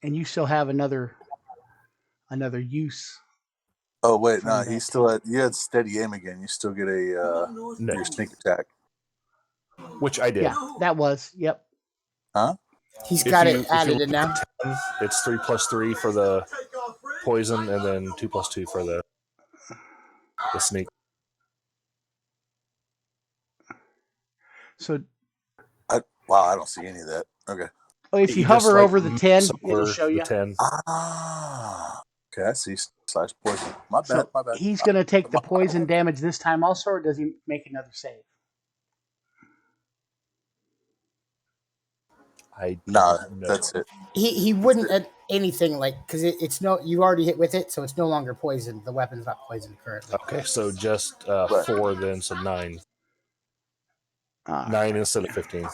And you still have another use. Oh wait, no, he still had. You had steady aim again. You still get a your sneak attack, which I did. Yeah, that was. Yep. Huh? He's got it added in now. 10, it's 3+3 for the poison, and then 2+2 for the sneak. So. Wow, I don't see any of that. Okay. Oh, if you hover over the 10, it'll show you. 10. Ah. Okay, I see. / poison. My bad. So my bad. he's going to take the poison damage this time also, or does he make another save? No, that's it. He wouldn't at anything like because it's no you already hit with it, so it's no longer poisoned. The weapon's not poisoned currently. Okay, so just 4 then, so 9. 9 instead of 15.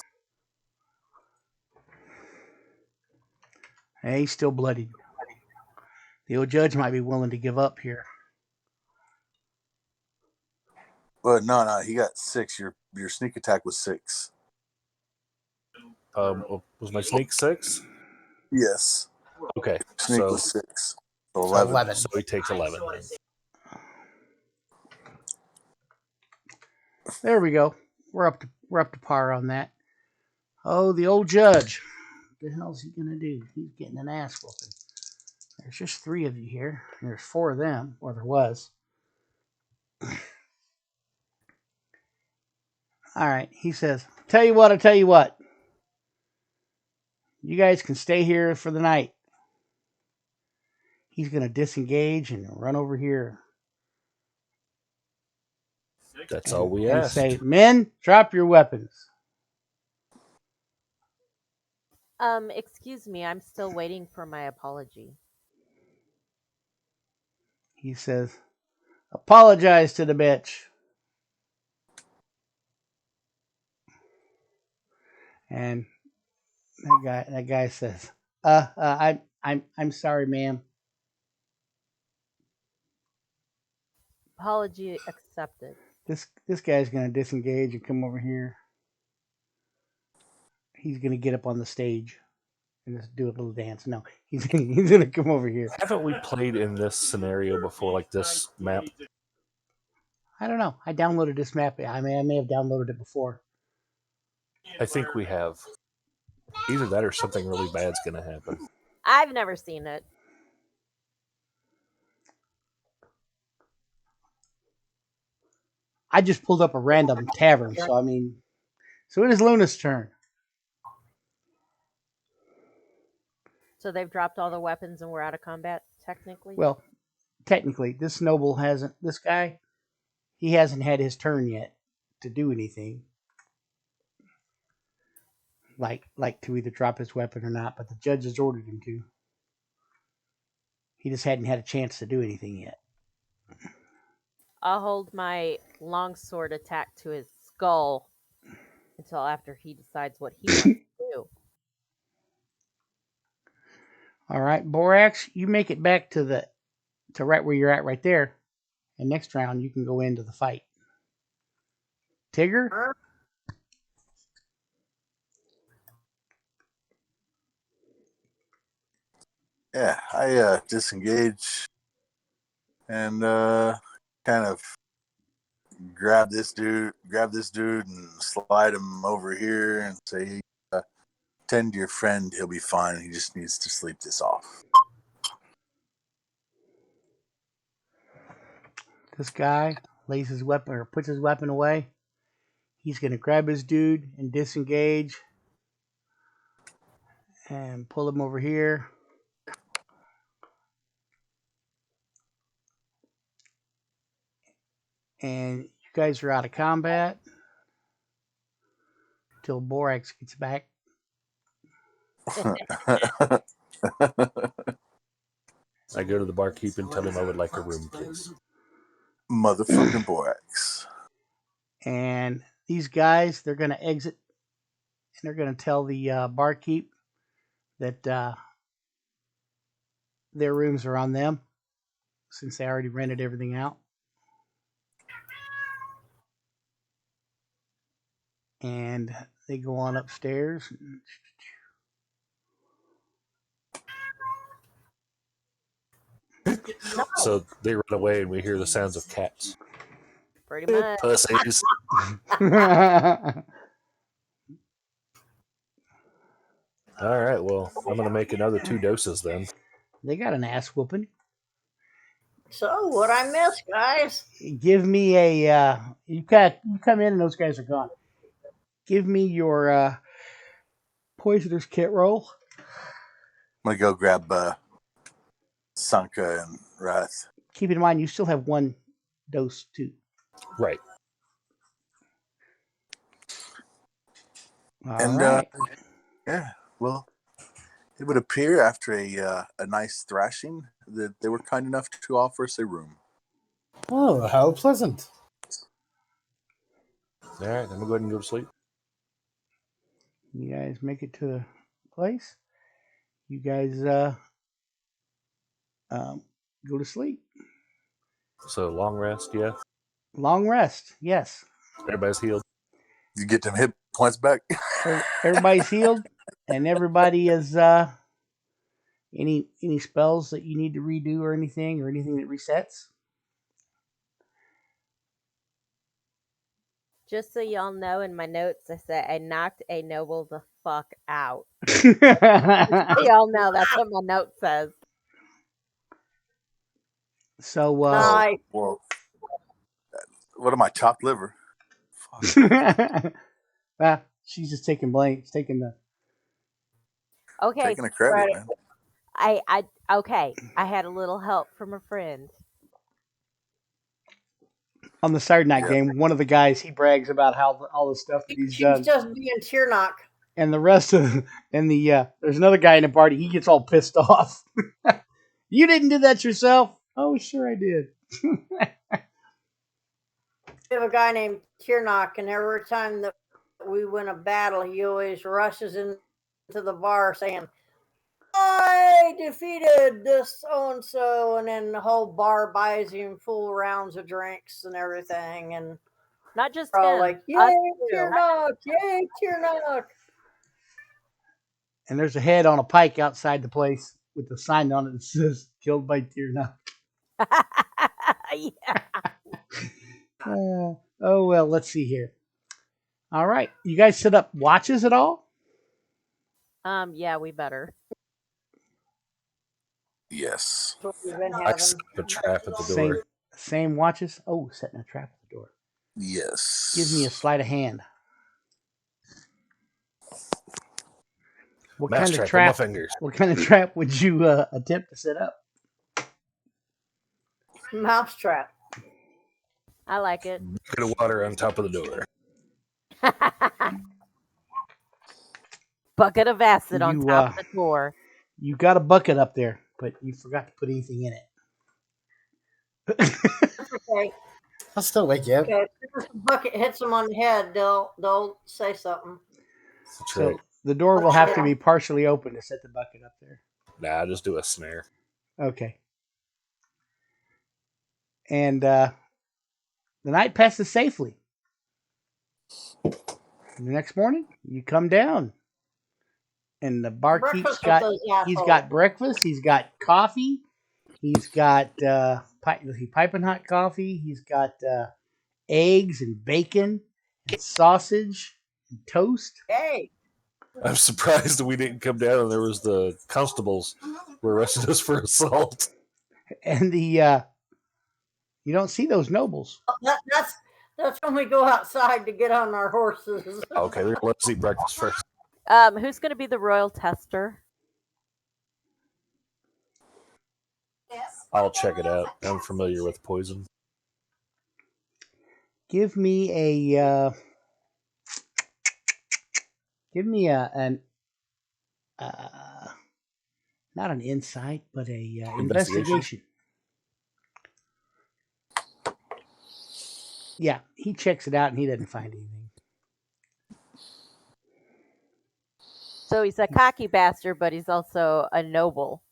Hey, he's still bloodied. The old judge might be willing to give up here. But no, he got 6. Your sneak attack was 6. Was my sneak 6? Yes. Okay, Sneak was 6. So 11. So he takes 11 then. There we go. We're up to par on that. Oh, the old judge. What the hell's he gonna do? He's getting an ass whooping. There's just 3 of you here. There's 4 of them, or there was. All right, he says, tell you what. You guys can stay here for the night. He's going to disengage and run over here. That's all we asked. And say, men, drop your weapons. Excuse me, I'm still waiting for my apology. He says, apologize to the bitch. And that guy says, I'm sorry, ma'am. Apology accepted. This guy's gonna disengage and come over here. He's gonna get up on the stage and just do a little dance. No, he's gonna come over here. Haven't we played in this scenario before, like this map? I don't know. I downloaded this map. I may have downloaded it before. I think we have. Either that or something really bad's gonna happen. I've never seen it. I just pulled up a random tavern, so I mean, so it is Luna's turn. So they've dropped all the weapons and we're out of combat, technically? Well, technically, this noble hasn't. This guy, he hasn't had his turn yet to do anything. Like to either drop his weapon or not, but the judge has ordered him to. He just hadn't had a chance to do anything yet. I'll hold my longsword attack to his skull until after he decides what he wants to do. All right, Borax, you make it back to right where you're at right there, and next round you can go into the fight. Tigger? Yeah, I disengage and kind of grab this dude, and slide him over here and say, "Tend to your friend; he'll be fine. He just needs to sleep this off." This guy lays his weapon or puts his weapon away. He's going to grab his dude and disengage and pull him over here. And you guys are out of combat till Borax gets back. I go to the barkeep and tell him I would like a room, please. Motherfucking Borax. And these guys, they're going to exit and they're going to tell the barkeep that their rooms are on them since they already rented everything out. And they go on upstairs. So they run away and we hear the sounds of cats. Pretty much. Pussies. All right, well, I'm going to make another 2 doses then. They got an ass whooping. So what I miss, guys? Give me a you come in and those guys are gone. Give me your poisoner's kit roll. I'm gonna go grab Sanka and Wrath. Keep in mind you still have 1 dose too. Right. All right. Yeah, well, it would appear after a nice thrashing that they were kind enough to offer us a room. Oh, how pleasant. All right, I'm going to go ahead and go to sleep. You guys make it to the place. You guys go to sleep. So long rest, yeah. Long rest, yes. Everybody's healed. You get them hit points back. Everybody's healed, and everybody is any spells that you need to redo or anything that resets. Just so y'all know, in my notes, I said I knocked a noble the fuck out. So Y'all know that's what my note says. Nice. Well, what am I, chopped liver? Fuck. She's just taking blame. She's taking the. Okay, Taking the credit, man. okay. I had a little help from a friend. On the Saturday night game, one of the guys, he brags about how all the stuff that he's done. She's just being tear knock. And the rest of there's another guy in the party. He gets all pissed off. You didn't do that yourself? Oh, sure I did. We have a guy named Tiernock, and every time that we win a battle, he always rushes into the bar saying, "I defeated this so-and-so," and then the whole bar buys him full rounds of drinks and everything, and Not just we're all him. like, "Yay, us too. Tiernock! Yay, Tiernock!" And there's a head on a pike outside the place with a sign on it that says "Killed by Tiernock." Yeah. Oh well, let's see here. All right, you guys set up watches at all? Yeah, we better. Yes. That's what we've been I having. set up a trap at the door. Same watches. Oh, setting a trap at the door. Yes. Give me a sleight of hand. What kind of Mousetrap on my trap? fingers. What kind of trap would you attempt to set up? Mousetrap. I like it. Bucket of water on top of the door. Bucket of acid on You, top of the door. You got a bucket up there, but you forgot to put anything in it. Okay. I'll still wake you up. Okay. If the bucket hits them on the head, they'll say something. That's So right. the door will have to be partially open to set the bucket up there. Nah, just do a snare. Okay. And the night passes safely. And the next morning, you come down, and the barkeep's Breakfast with got those he's assholes. got breakfast, he's got coffee, he's got piping hot coffee, he's got eggs and bacon and sausage and toast. Hey. I'm surprised that we didn't come down and there was the constables were arresting us for assault. And the you don't see those nobles. That's when we go outside to get on our horses. Okay, let's eat breakfast first. Who's going to be the royal tester? I'll check it out. I'm familiar with poison. Give me a an not an insight, but a investigation. Yeah, he checks it out and he doesn't find anything. So he's a cocky bastard, but he's also a noble.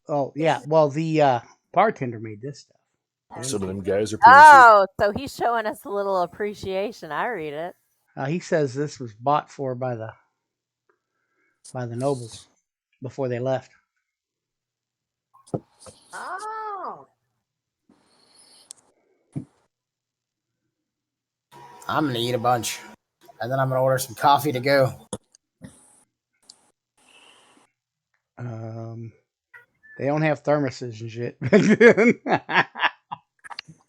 Oh yeah, well the bartender made this stuff. Some of them guys are penises. Oh, so he's showing us a little appreciation. I read it. He says this was bought for by the nobles before they left. Oh. I'm gonna eat a bunch, and then I'm gonna order some coffee to go. They don't have thermoses and shit.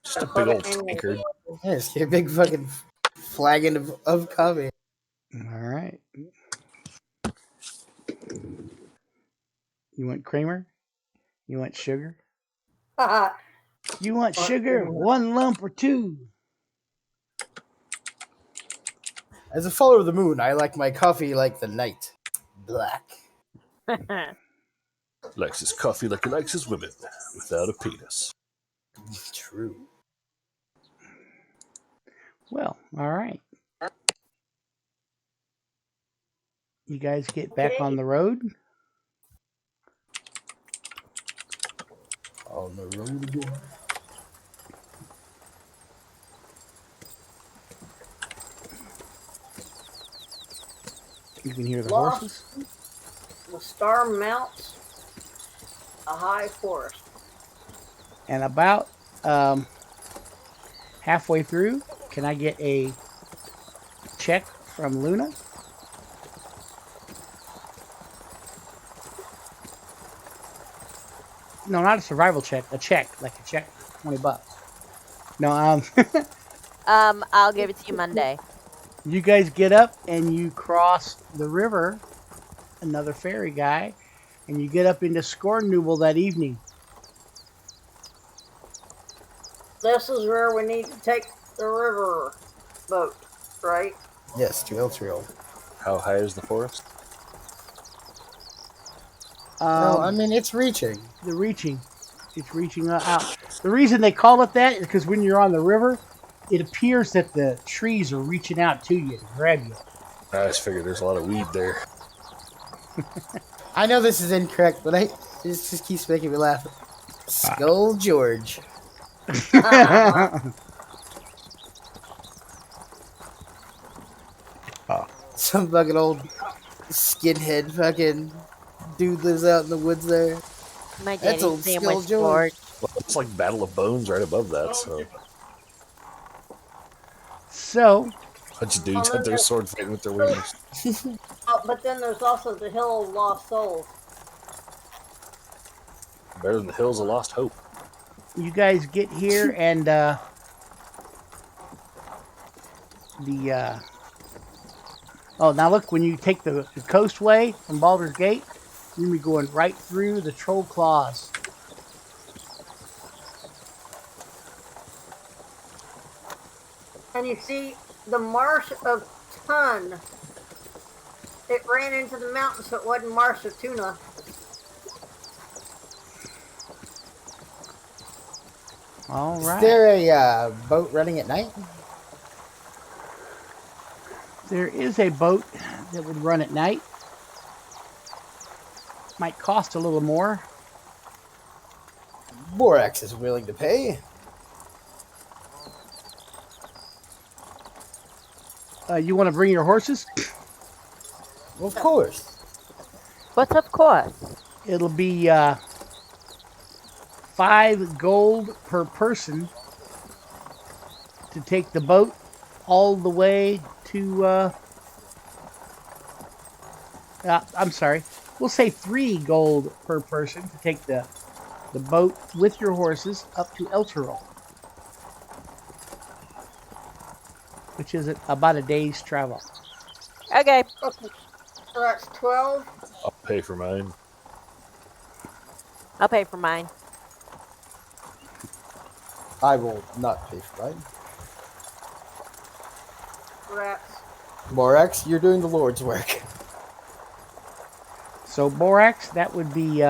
Just a big old tankard. Yeah, just get a big fucking flagon of coffee. All right. You want creamer? You want sugar? You want sugar? 1 lump or 2? As a follower of the moon, I like my coffee like the night. Black. Likes his coffee like he likes his women, without a penis. True. Well, all right. You guys get back on the road. On the road again. You can hear the Lost. horses. The star mounts a high forest. And about halfway through, can I get a check from Luna? No, not a survival check. A check, like a check, $20. No, I'll give it to you Monday. You guys get up and you cross the river, another ferry guy, and you get up into Scornooble that evening. This is where we need to take the river boat, right? Yes, to El Trail. How high is the forest? No, I mean, it's reaching. It's reaching out. The reason they call it that is because when you're on the river, it appears that the trees are reaching out to you to grab you. I just figured there's a lot of weed there. I know this is incorrect, but it just keeps making me laugh. Skull George. Some fucking old skinhead fucking dude lives out in the woods there. My That's daddy's old sandwich Skull board. Well, it's like Battle of Bones right above that, so So, a bunch of dudes had their sword fighting with their wings. Oh, but then there's also the Hill of Lost Souls. Better than the Hills of Lost Hope. you guys get here and oh, now look, when you take the coastway from Baldur's Gate, you're going to be going right through the Troll Claws. And you see the Marsh of Tun. It ran into the mountain, so it wasn't Marsh of Tuna. All right. Is there a boat running at night? There is a boat that would run at night. Might cost a little more. Borax is willing to pay. You want to bring your horses? Of course. What's of course? It'll be 5 gold per person to take the boat all the way to. I'm sorry. We'll say 3 gold per person to take the boat with your horses up to Elturel, which is about a day's travel. Okay. Okay. So that's 12. I'll pay for mine. I'll pay for mine. I will not pay for mine. Rats. Borax, you're doing the Lord's work. So Borax, that would be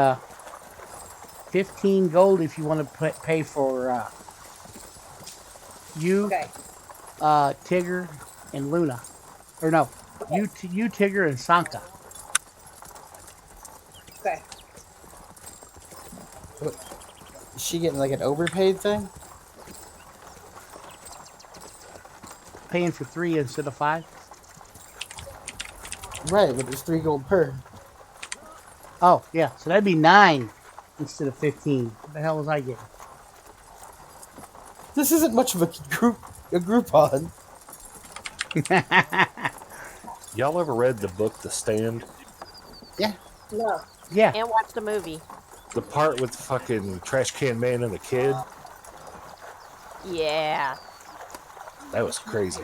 15 gold if you want to pay for you, Okay. Tigger, and Luna. Or no, you, Tigger, and Sanka. Okay. Is she getting like an overpaid thing? Paying for 3 instead of 5. Right, but there's 3 gold per. Oh, yeah. So that'd be 9 instead of 15. What the hell was I getting? This isn't much of a Groupon. Y'all ever read the book The Stand? No. Yeah. And watch the movie. The part with fucking Trash Can Man and the kid? Yeah. That was crazy.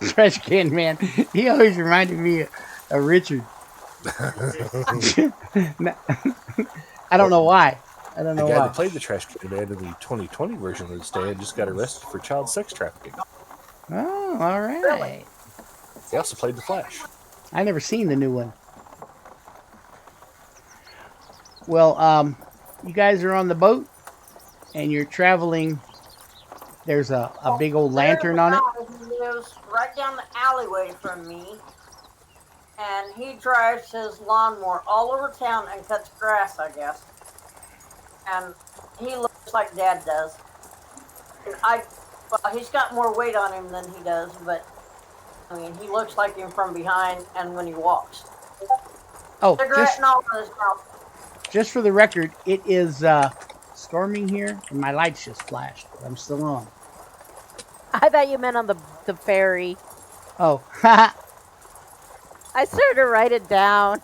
Trash Can Man. He always reminded me of Richard. No, I don't know why. I don't know The guy why. that played the Trash Can Man in the 2020 version of The Stand just got arrested for child sex trafficking. Oh, all right. Really? He also played The Flash. I never seen the new one. Well, you guys are on the boat, and you're traveling. There's a big old lantern on it. He lives right down the alleyway from me, and he drives his lawnmower all over town and cuts grass, I guess. And he looks like Dad does. And well, he's got more weight on him than he does, but I mean, he looks like him from behind and when he walks. Oh, Cigarette and all in his mouth. just for the record, it is storming here, and my lights just flashed. But I'm still on. I thought you meant on the ferry. Oh, I started to write it down.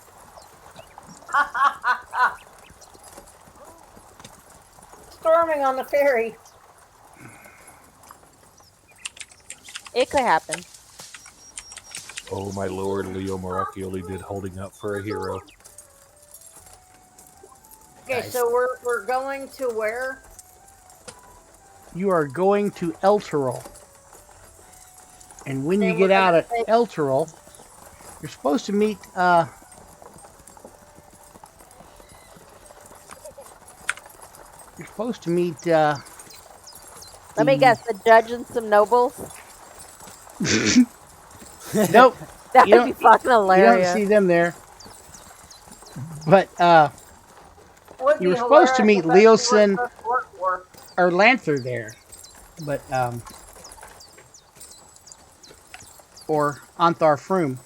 Storming on the ferry. It could happen. Oh my lord, Leo Maracchioli did holding up for a hero. Okay, Nice. so we're going to where? you are going to Elturel. And when you And get we're out gonna at Elturel, you're supposed to meet Let me guess, the judge and some nobles? Nope. That You would be don't- fucking You don't hilarious. see them there. But Would You be were supposed to hilarious meet if that's who we're Leosin- supposed to work for. or Lanther there. But or Anthar Froom.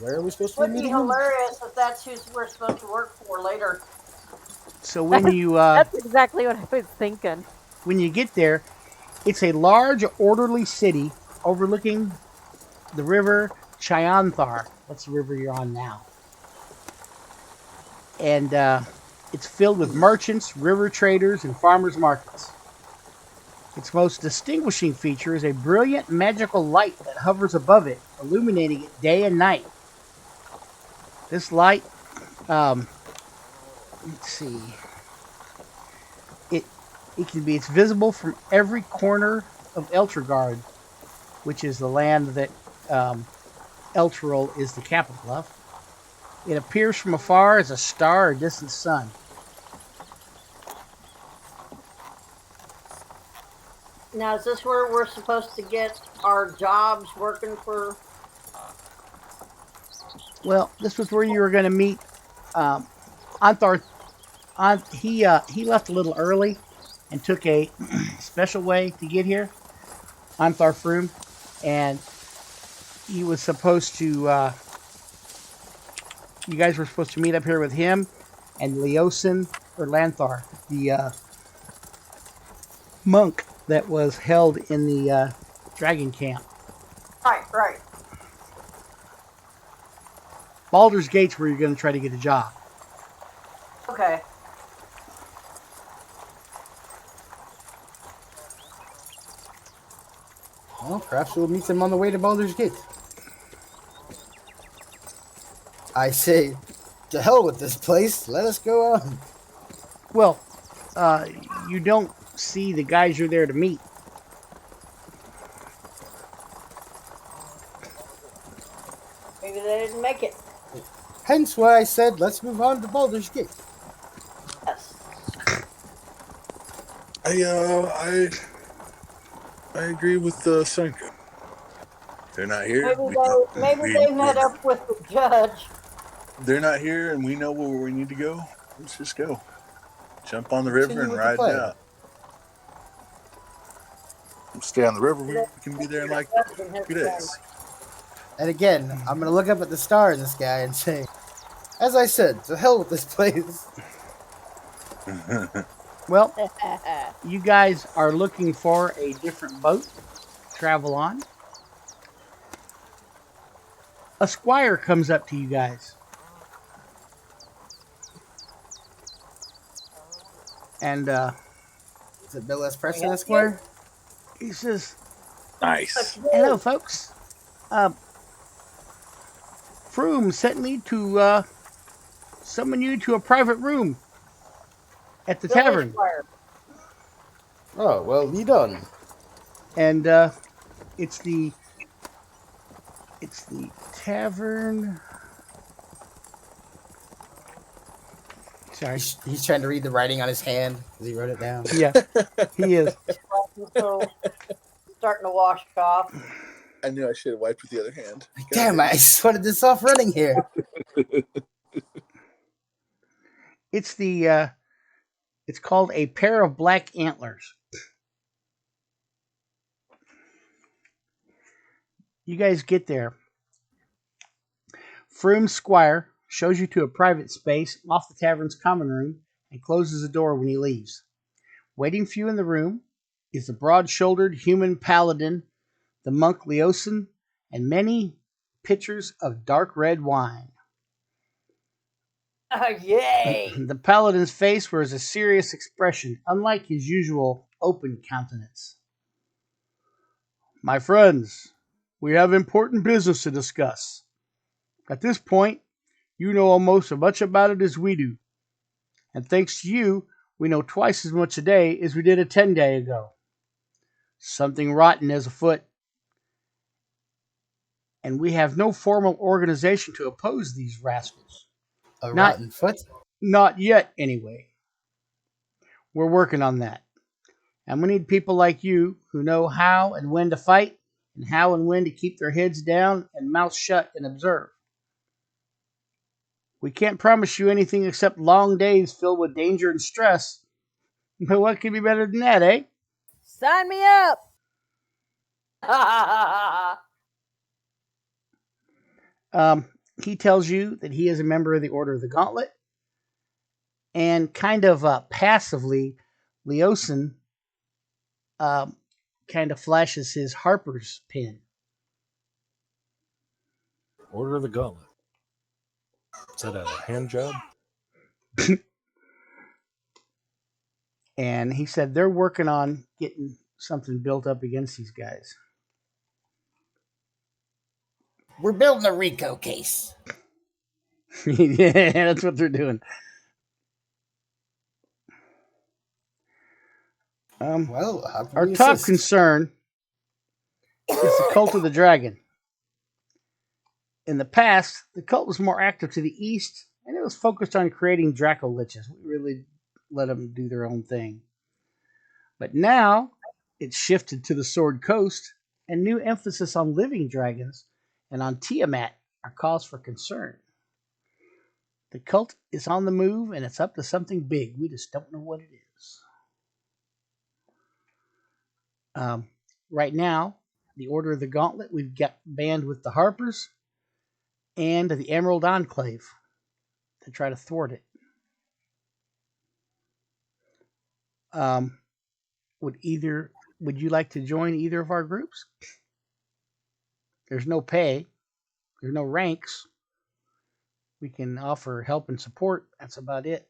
Where are we supposed to Would be be meeting him? hilarious if that's who we're supposed to work for later. So when you That's exactly what I was thinking. when you get there, it's a large, orderly city overlooking the river Chyanthar. That's the river you're on now. and it's filled with merchants, river traders, and farmers markets. Its most distinguishing feature is a brilliant magical light that hovers above it, illuminating it day and night. This light, let's see, it's visible from every corner of Eltragard, which is the land that Elturel is the capital of. It appears from afar as a star or distant sun. Now, is this where we're supposed to get our jobs working for? Well, this was where you were going to meet Anthar. He left a little early and took a special way to get here. Anthar Froome, and he was supposed to. You guys were supposed to meet up here with him and Leosin or Lanthar, the monk that was held in the dragon camp. Right. Baulder's Gate's where you're going to try to get a job. Okay. Well, perhaps we'll meet them on the way to Baldur's Gate. I say, to hell with this place. Let us go on. Well, you don't see the guys you're there to meet. Maybe they didn't make it. Hence why I said, let's move on to Baldur's Gate. Yes. I agree with Senka. They're not here. Maybe they met up with the judge. They're not here, and we know where we need to go. Let's just go. Jump on the river and with the ride it plan. out. Stay on the river. We can be there in like 2 days. And again, I'm going to look up at the star in the sky and say, as I said, to hell with this place. Well, you guys are looking for a different boat to travel on. A squire comes up to you guys. And Is it Bill S. Preston, Esquire? he says, Nice. "Hello, folks. Froome sent me to summon you to a private room at the tavern." Oh, well, you done. And it's the tavern. Sorry. He's trying to read the writing on his hand because he wrote it down. Yeah, he is. So, starting to wash off. I knew I should have wiped with the other hand. Damn, I just wanted this off running here. It's the it's called a pair of black antlers. You guys get there. Froome's squire shows you to a private space off the tavern's common room and closes the door when he leaves. Waiting for you in the room is the broad-shouldered human paladin, the monk Leosin, and many pitchers of dark red wine. Yay! The paladin's face wears a serious expression, unlike his usual open countenance. "My friends, we have important business to discuss. At this point, you know almost as much about it as we do. And thanks to you, we know twice as much today as we did a 10-day ago. Something rotten is afoot, and we have no formal organization to oppose these rascals. Rotten foot? Not yet, anyway. We're working on that. And we need people like you who know how and when to fight and how and when to keep their heads down and mouths shut and observe. We can't promise you anything except long days filled with danger and stress. But what could be better than that, eh?" Sign me up. He tells you that he is a member of the Order of the Gauntlet. And kind of passively, Leosin kind of flashes his Harper's pin. Order of the Gauntlet. Is that a hand job? And he said they're working on getting something built up against these guys. We're building a Rico case. Yeah, that's what they're doing. Well, how can Our we top assist? concern is the cult of the dragon. In the past, the cult was more active to the east, and it was focused on creating Draco Liches. We really let them do their own thing. But now, it's shifted to the Sword Coast, and new emphasis on living dragons and on Tiamat are cause for concern. The cult is on the move, and it's up to something big. We just don't know what it is. Right now, the Order of the Gauntlet, we've got banned with the Harpers and the Emerald Enclave to try to thwart it. Would you like to join either of our groups? There's no pay. There's no ranks. We can offer help and support. That's about it.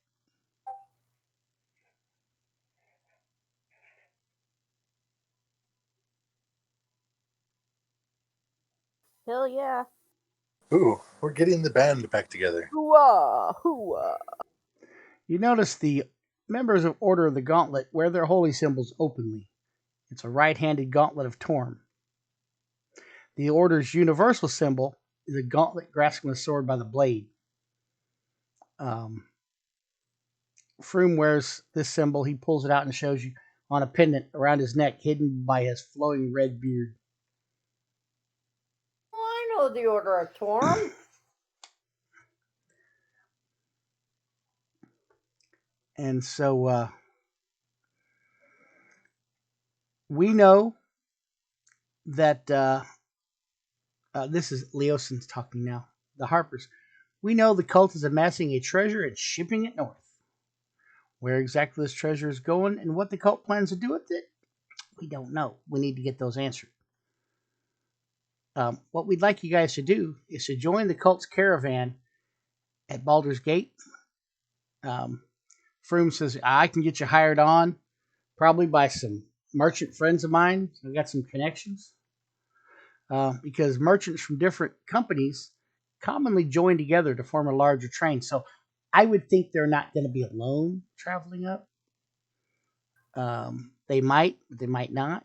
Hell yeah. Ooh, we're getting the band back together. Hooah, hooah. You notice the members of Order of the Gauntlet wear their holy symbols openly. It's a right-handed gauntlet of Torm. The Order's universal symbol is a gauntlet grasping a sword by the blade. Froome wears this symbol. He pulls it out and shows you on a pendant around his neck, hidden by his flowing red beard. Oh, I know the Order of Torm. And so we know that this is Leosin's talking now. The Harpers. We know the cult is amassing a treasure and shipping it north. Where exactly this treasure is going and what the cult plans to do with it, we don't know. We need to get those answered. What we'd like you guys to do is to join the cult's caravan at Baulder's Gate. Froome says, I can get you hired on, probably by some merchant friends of mine. I've got some connections. Because merchants from different companies commonly join together to form a larger train. So I would think they're not going to be alone traveling up. They might, but they might not.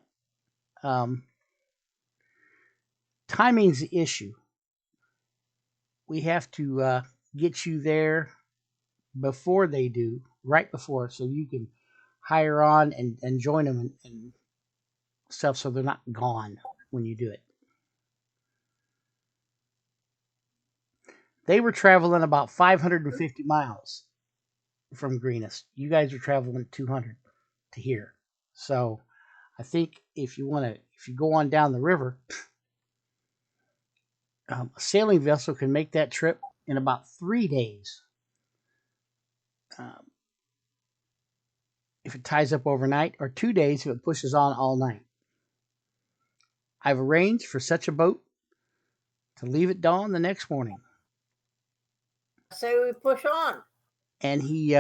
Timing's the issue. We have to get you there before they do, right before, so you can hire on and join them and stuff so they're not gone when you do it. They were traveling about 550 miles from Greenest. You guys are traveling 200 to here. So I think if you go on down the river, a sailing vessel can make that trip in about 3 days. If it ties up overnight, or 2 days if it pushes on all night. I've arranged for such a boat to leave at dawn the next morning. Say we push on. And he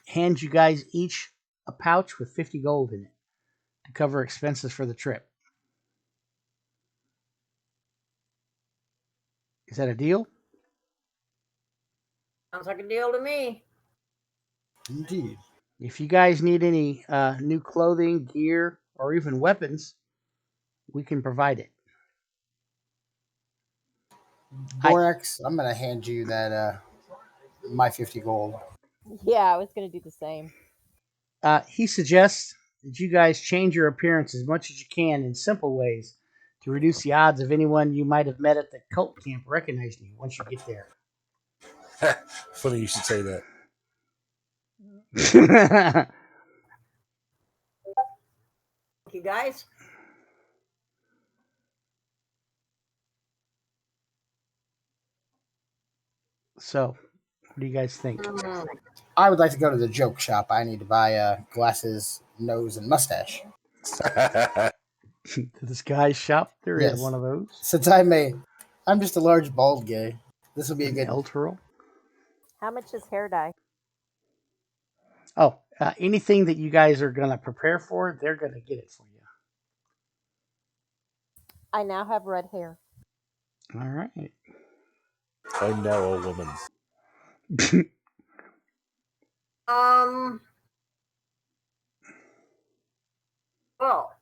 hands you guys each a pouch with 50 gold in it to cover expenses for the trip. Is that a deal? Sounds like a deal to me. Indeed. If you guys need any new clothing, gear, or even weapons, we can provide it. Borax, I'm going to hand you that my 50 gold. Yeah, I was going to do the same. He suggests that you guys change your appearance as much as you can in simple ways to reduce the odds of anyone you might have met at the cult camp recognizing you once you get there. Funny you should say that. Thank you, guys. So, what do you guys think? I would like to go to the joke shop. I need to buy glasses, nose, and mustache. To this guy's shop, there is Yes. one of those. Since I'm just a large bald guy. This will be a good Elturel. How much is hair dye? Oh, anything that you guys are going to prepare for, they're going to get it for you. I now have red hair. All right. I'm now a woman. Well,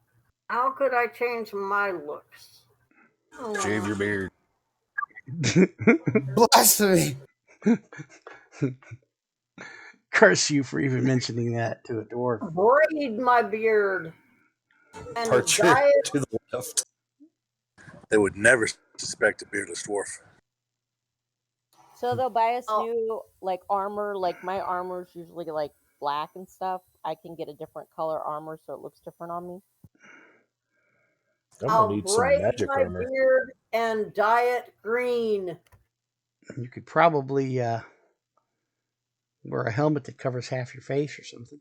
how could I change my looks? Shave your beard. Blasphemy. Curse you for even mentioning that to a dwarf. Braid my beard and Archer dye it. to the left. They would never suspect a beardless dwarf. So they'll buy us Oh. new like armor. Like my armor's usually like black and stuff. I can get a different color armor so it looks different on me. I'm I'll gonna need some braid magic my armor. beard and dye it green. You could probably wear a helmet that covers half your face or something.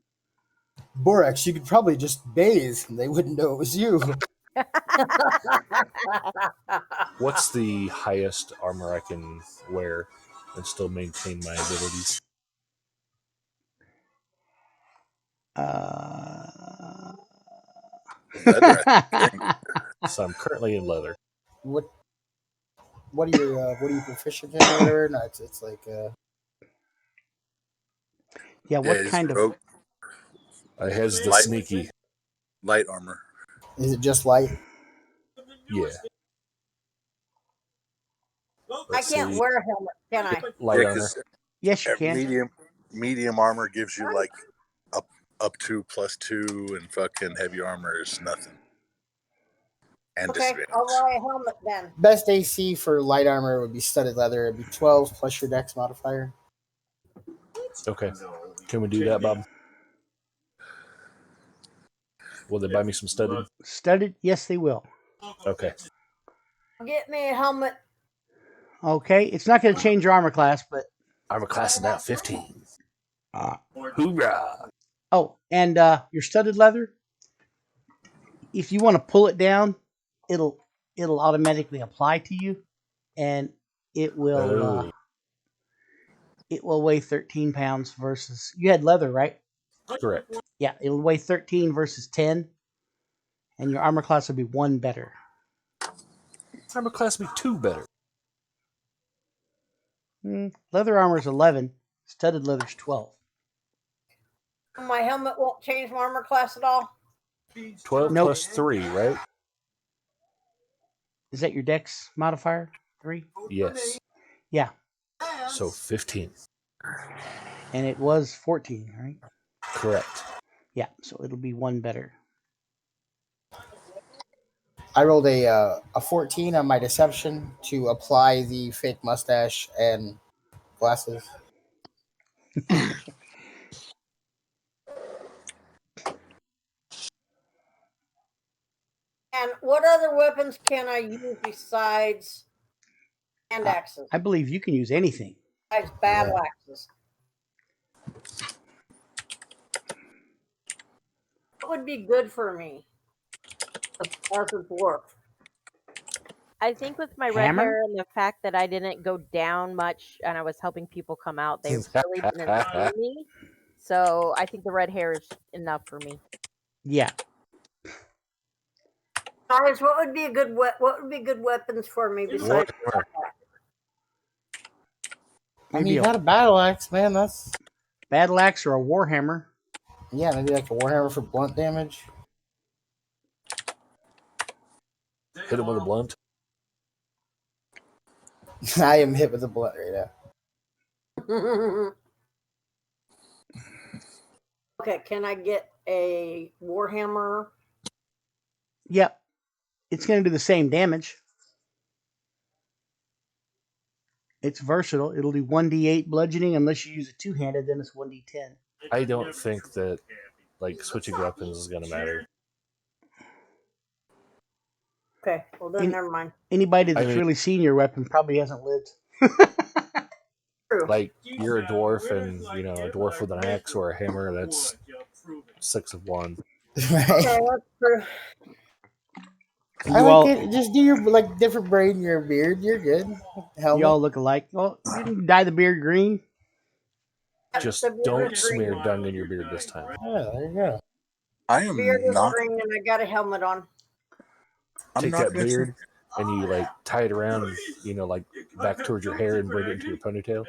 Borax, you could probably just bathe and they wouldn't know it was you. What's the highest armor I can wear and still maintain my abilities? Leather, I think. So I'm currently in leather. What are you proficient in or whatever? No, it's like Yeah, what it's kind of... rogue I has the Light. sneaky. light armor. is it just light? Yeah. I can't see. wear a helmet, can I? Light Yeah, armor. 'cause Yes, you can. medium armor gives you like up to +2, and fucking heavy armor is nothing. And Okay, disadvantage. I'll buy a helmet then. Best AC for light armor would be studded leather. It'd be 12 plus your dex modifier. Okay. Can we do that, Bob? Will they buy me some studded? Studded? Yes, they will. Okay. Get me a helmet. Okay, it's not going to change your armor class, but... Armor class is now 15. Hoorah! Oh, and your studded leather, if you want to pull it down, it'll automatically apply to you, and it will weigh 13 pounds versus... You had leather, right? Correct. Yeah, it'll weigh 13 versus 10, and your armor class will be 1 better. Armor class will be 2 better. Leather armor is 11. Studded leather is 12. My helmet won't change my armor class at all. 12 Nope. plus 3, right? Is that your dex modifier? 3? Yes. Yeah, So 15. and it was 14, right? Correct. Yeah, so it'll be 1 better. I rolled a 14 on my deception to apply the fake mustache and glasses. And what other weapons can I use besides hand axes? I believe you can use anything. Besides battle axes. What would be good for me as a dwarf? I think with my red Hammer? hair and the fact that I didn't go down much and I was helping people come out, they really didn't see me. So I think the red hair is enough for me. Yeah. Guys, what would be good weapons for me besides Warhammer. I mean, Maybe you a got a battle axe, man. That's battle axe or a warhammer. yeah, maybe like a warhammer for blunt damage. Hit him with a blunt. I am hit with a blunt right now. Okay, can I get a warhammer? Yep. It's going to do the same damage. It's versatile. It'll do 1d8 bludgeoning unless you use a two-handed, then it's 1d10. I don't think that like switching weapons is going to matter. Okay, well then never mind. Anybody that's really seen your weapon probably hasn't lived. True. Like you're a dwarf, and you know a dwarf with an axe or a hammer. That's 6 of 1. Okay, that's true. I like it. Just do your like different braid in your beard. You're good. Helmet. You all look alike. Well, you can dye the beard green. Just The beard don't is green. smear dung in your beard this time. Yeah, there you go. I The beard am is not. green, and I got a helmet on. I'm Take not that gonna beard and you like tie it around, like back towards your hair and bring it into your ponytail.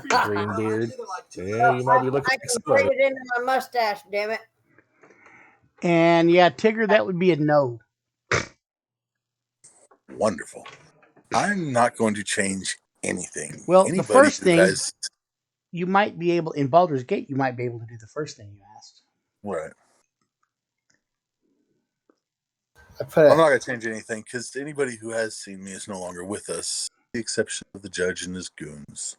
Green beard. Yeah, you might be looking I like can somebody. braid it into my mustache. Damn it! And yeah, Tigger, that would be a no. Wonderful. I'm not going to change anything. Well, the Anybody first who thing has you might be able in Baldur's Gate, you might be able to do the first thing you asked. right. I put I'm a, not going to change anything because anybody who has seen me is no longer with us, with the exception of the judge and his goons.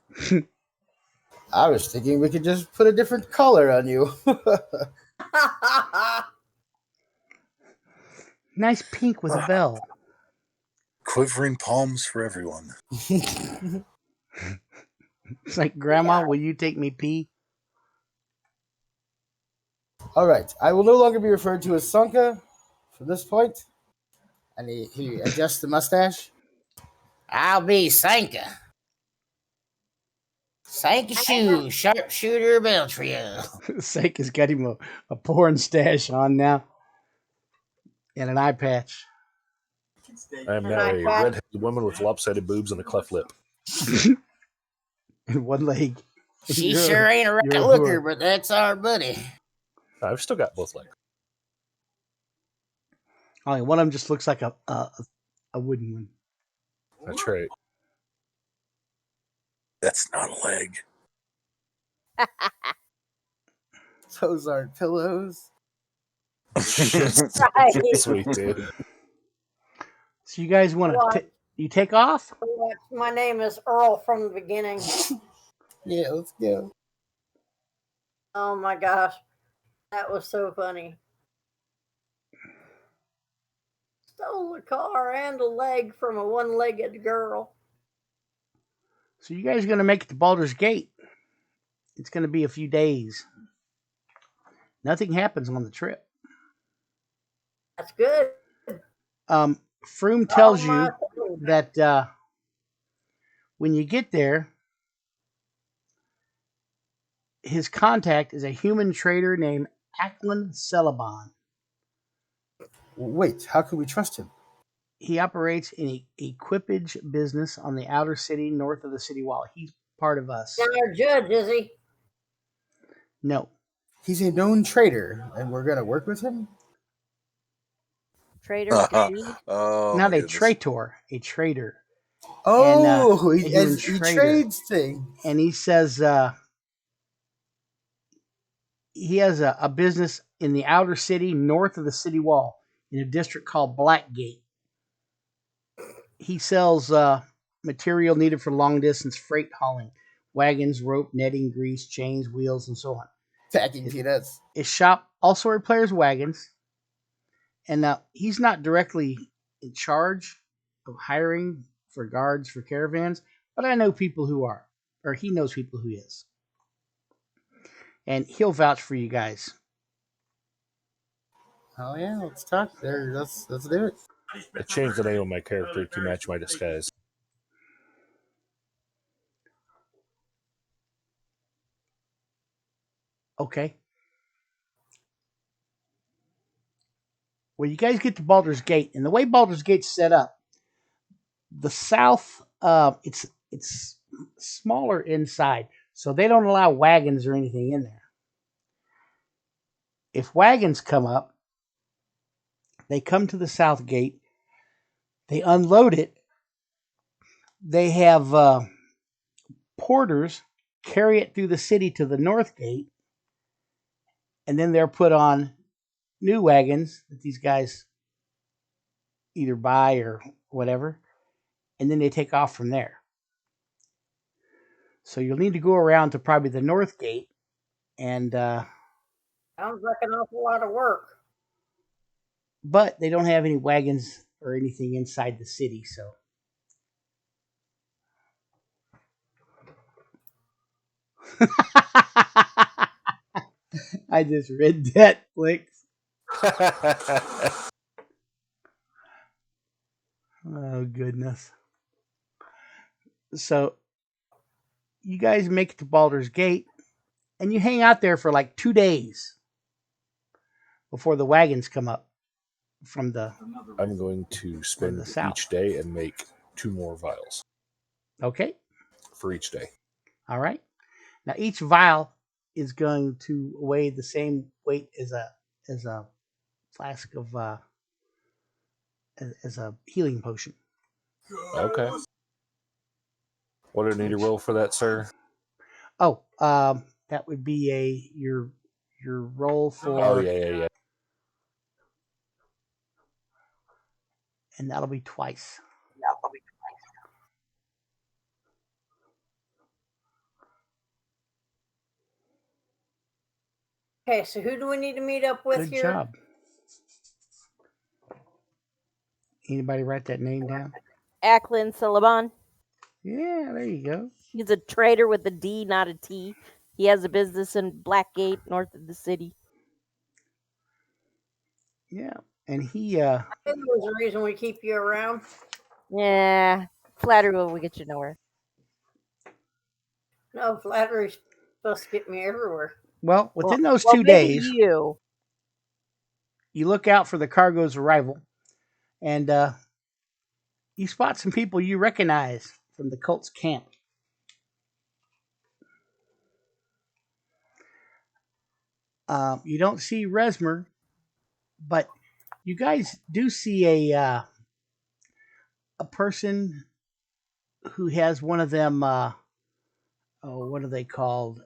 I was thinking we could just put a different color on you. Nice pink with a bell. Quivering palms for everyone. It's like, Grandma, will you take me pee? All right. I will no longer be referred to as Sanka from this point. And he adjusts the mustache. I'll be Sanka. Sanka Shoe, sharpshooter bell trio. Sake has got him a porn stash on now. And an eye patch. I am now a red-headed woman with lopsided boobs and a cleft lip. And one leg. She sure ain't a right looker, but that's our buddy. I've still got both legs. Only one of them just looks like a wooden one. That's right. That's not a leg. Those aren't pillows. Right. Sweet, dude. So you guys want to you take off? My name is Earl from the beginning. Yeah, let's go. Oh my gosh, that was so funny. Stole a car and a leg from a one-legged girl. So you guys are going to make it to Baldur's Gate. It's going to be a few days. Nothing happens on the trip. That's good. Froome tells you that when you get there, his contact is a human trader named Ackland Celeban. Wait, how can we trust him? He operates in an equipage business on the outer city north of the city wall. He's part of us. Not our judge, is he? No. He's a known trader, and we're going to work with him? Trader indeed. Oh, Not my a goodness. traitor, a trader. Oh, And, he trades things. And he says he has a business in the outer city north of the city wall in a district called Blackgate. He sells material needed for long distance freight hauling, wagons, rope, netting, grease, chains, wheels, and so on. Packing peanuts. His shop also repairs wagons, and he's not directly in charge of hiring for guards for caravans, but I know people who are, or he knows people who is. And he'll vouch for you guys. Oh yeah, let's talk there. Let's do it. I changed the name of my character to match my disguise. Okay. Well, you guys get to Baldur's Gate, and the way Baldur's Gate's set up, the south, it's smaller inside, so they don't allow wagons or anything in there. If wagons come up, they come to the south gate, they unload it, they have porters carry it through the city to the north gate, and then they're put on new wagons that these guys either buy or whatever, and then they take off from there. So you'll need to go around to probably the north gate, and Sounds like an awful lot of work. but they don't have any wagons or anything inside the city, so. I just read that, Flicks. Oh, goodness. So, you guys make it to Baldur's Gate, and you hang out there for like 2 days before the wagons come up from the. I'm going to spend south. each day and make 2 more vials Okay. for each day. All right. Now each vial is going to weigh the same weight as a flask of as a healing potion. Okay. What do I need to roll for that, sir? Oh, that would be your roll for. Oh yeah. And that'll be twice. Okay, so who do we need to meet up with Good here? job. Anybody write that name down? Acklin Sullivan. Yeah, there you go. He's a trader with a D, not a T. He has a business in Blackgate, north of the city. Yeah, and he. I think there's a reason we keep you around. Yeah, flattery will get you nowhere. No, flattery's supposed to get me everywhere. Well, within those well, 2 maybe days, you look out for the cargo's arrival, and you spot some people you recognize from the cult's camp. You don't see Resmer, but you guys do see a person who has one of them. What are they called?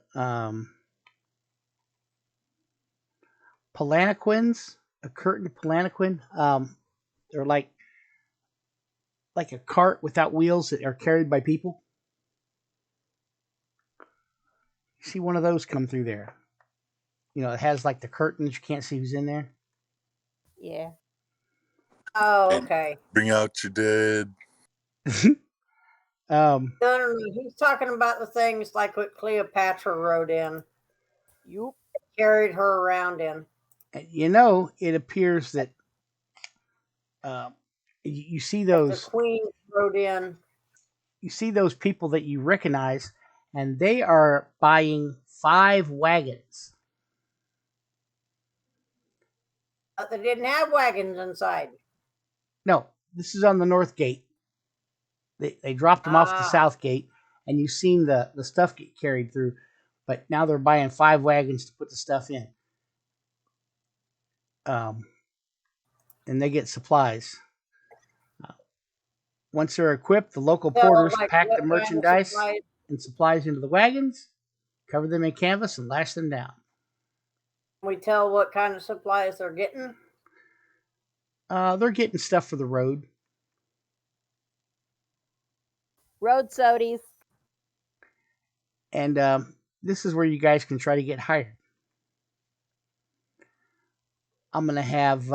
Palanquins, a curtained palanquin. They're like a cart without wheels that are carried by people. You see one of those come through there. You know, it has like the curtains. You can't see who's in there. Yeah. Oh, okay. Bring out your dead. No. He's talking about the things like what Cleopatra rode in. You carried her around in. You know, it appears that you see those. The queen rode in. You see those people that you recognize, and they are buying 5 wagons. They didn't have wagons inside. No, this is on the north gate. They dropped them off at the south gate, and you've seen the stuff get carried through. But now they're buying 5 wagons to put the stuff in. And they get supplies. Once they're equipped, the local porters pack the merchandise and supplies into the wagons, cover them in canvas, and lash them down. We tell what kind of supplies they're getting? They're getting stuff for the road. road sodies. And this is where you guys can try to get hired. I'm going to have,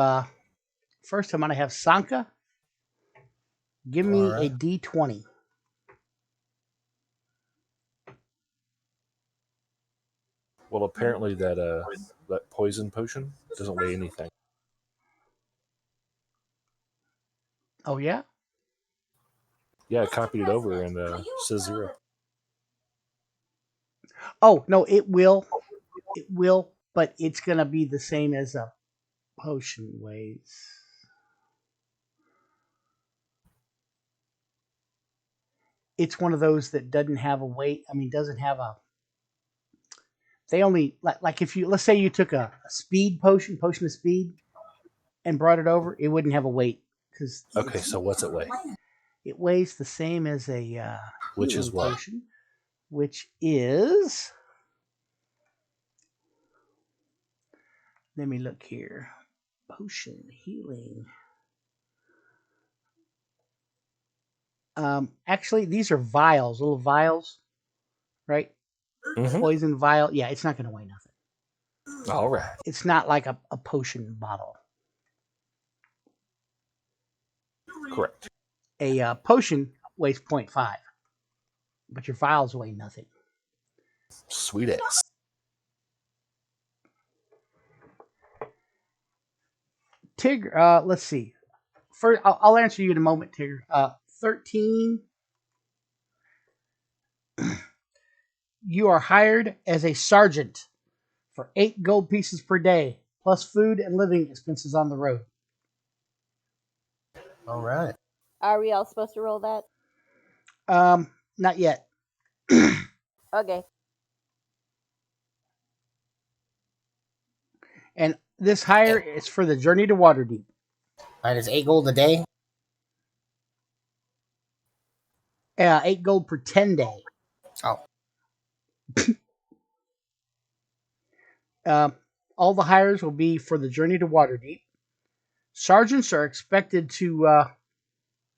first I'm going to have Sanka. Give me a D20. Well, apparently that poison potion doesn't weigh anything. Oh, yeah? Yeah, I copied it over and says 0. Oh, no, it will. It will, but it's going to be the same as a potion weighs. It's one of those that doesn't have a weight. I mean, doesn't have a. They only like if you, let's say you took a speed potion of speed, and brought it over, it wouldn't have a weight because. Okay, so what's it weigh? It weighs the same as a. Which is what? Potion, which is. Let me look here. Potion healing. Actually, these are vials, little vials, right? Mm-hmm. Poison vial. Yeah, it's not going to weigh nothing. All right. It's not like a potion bottle. Correct. A potion weighs 0.5, but your vials weigh nothing. Sweet ass. Tigger, let's see. First, I'll answer you in a moment, Tigger. 13. you are hired as a sergeant for 8 gold pieces per day, plus food and living expenses on the road. All right. Are we all supposed to roll that? Not yet. Okay. And this hire is for the journey to Waterdeep. All right, it's 8 gold a day. 8 gold per 10 day. Oh. All the hires will be for the journey to Waterdeep. Sergeants are expected to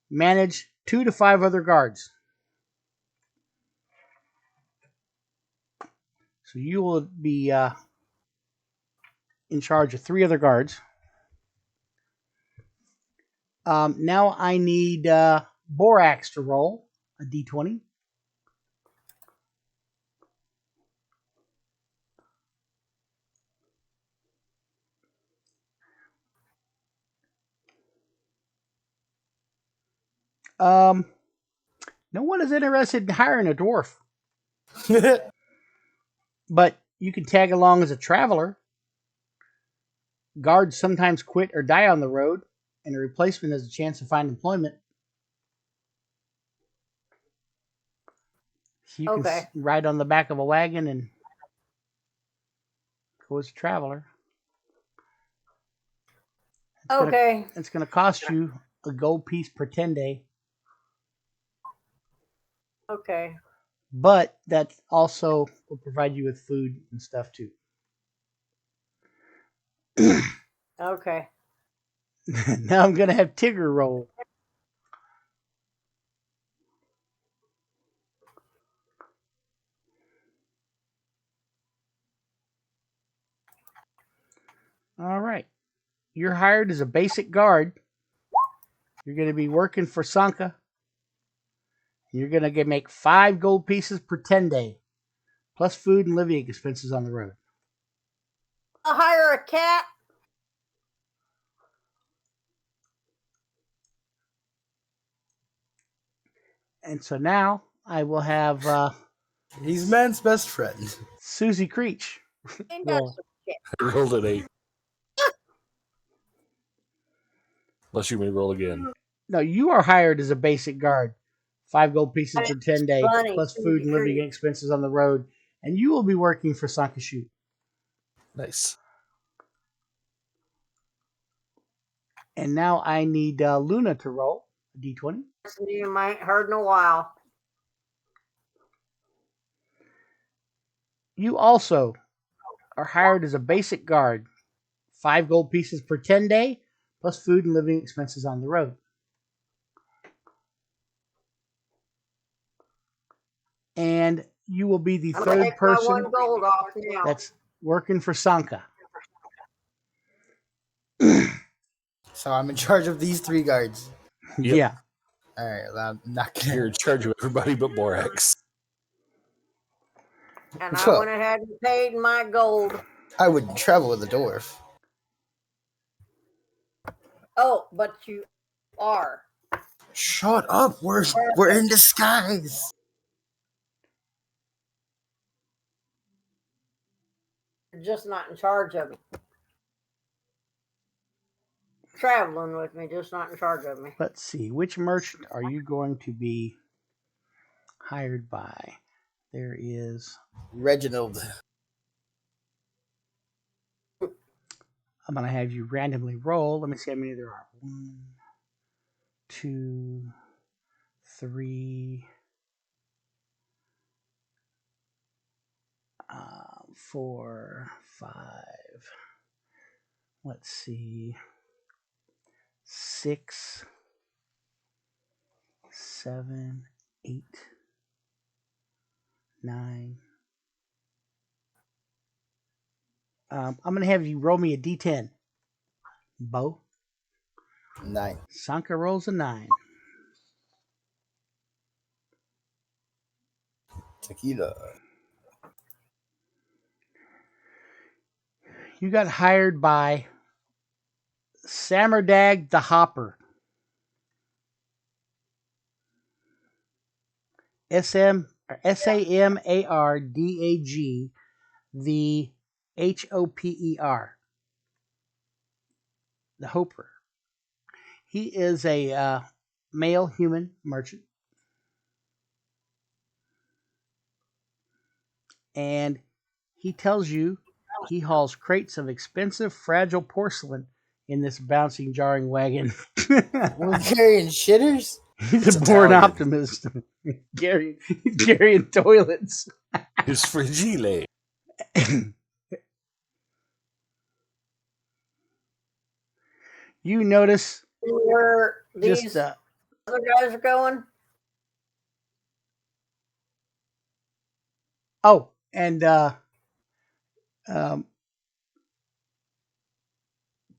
manage 2 to 5 other guards. So you will be in charge of 3 other guards. Now I need Borax to roll a d20. No one is interested in hiring a dwarf, but you can tag along as a traveler. Guards sometimes quit or die on the road, and a replacement has a chance to find employment. So you can ride on the back of a wagon and go as a traveler. It's going to cost you a gold piece per 10 day. Okay. But that also will provide you with food and stuff too. Okay. Now I'm going to have Tigger roll. All right. You're hired as a basic guard. You're going to be working for Sanka. You're going to make 5 gold pieces per 10 day, plus food and living expenses on the road. I'll hire a cat. And so now I will have He's man's best friend. Susie Creech roll. I rolled an 8. Unless you may roll again. No, you are hired as a basic guard. 5 gold pieces per 10 day, plus food and living expenses on the road. And you will be working for Sanka Shoot. Nice. And now I need Luna to roll a d20. You might heard in a while. You also are hired as a basic guard. 5 gold pieces per 10 day, plus food and living expenses on the road. And you will be the third person that's working for Sanka. So I'm in charge of these 3 guards. Yep. Yeah. All right, well, I'm not gonna. You're in charge of everybody but Borax. And I went ahead and paid my gold. I wouldn't travel with a dwarf. Oh, but you are. Shut up. We're in disguise. You're just not in charge of it. Traveling with me, just not in charge of me. Let's see. Which merchant are you going to be hired by? There is Reginald. I'm going to have you randomly roll. Let me see how many there are. 1, 2, 3, 4, 5. Let's see. 6, 7, 8, 9. I'm going to have you roll me a d10. Bo. 9. Sanka rolls a 9. Tequila. You got hired by Samerdag the Hopper. Samardag, the Hoper, the Hoper. He is a male human merchant, and he tells you he hauls crates of expensive, fragile porcelain in this bouncing, jarring wagon. We're carrying shitters. He's It's a born Italian. optimist. Carrying toilets. It's fragile. You notice Where these just other guys are going? oh, and um,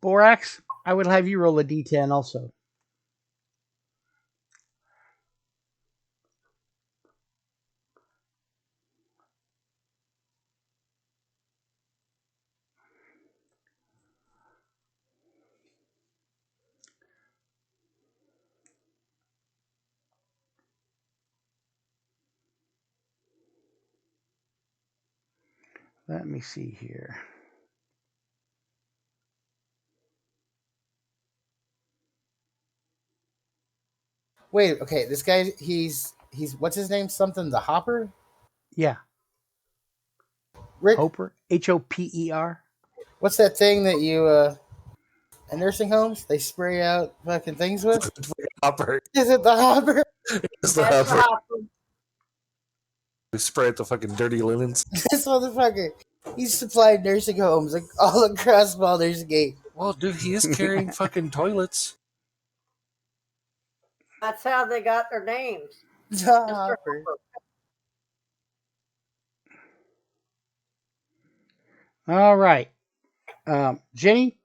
Borax, I would have you roll a d10 also. Let me see here. Wait, okay, this guy, he's what's his name? Something the Hopper? Yeah, Rick, Hoper, Hoper. what's that thing that you in nursing homes they spray out fucking things with? Hopper. Is it the Hopper? It's the That's hopper. Hopper. We spray at the fucking dirty linens. This motherfucker. He's supplied nursing homes like all across Baldur's Gate. Well, dude, he is carrying fucking toilets. That's how they got their names. The Mr. Hopper. Hopper. All right, Jenny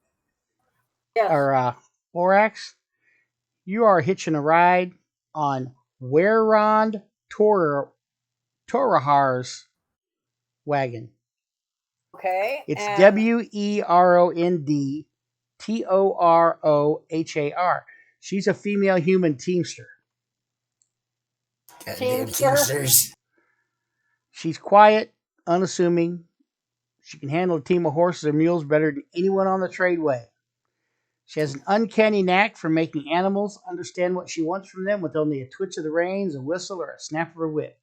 Yes. or Borax, you are hitching a ride on Werrond Torahar's wagon. Okay. It's and Werond Torohar. She's a female human teamster. Goddamn Teamster. Teamsters. She's quiet, unassuming. She can handle a team of horses or mules better than anyone on the tradeway. She has an uncanny knack for making animals understand what she wants from them with only a twitch of the reins, a whistle, or a snap of her whip.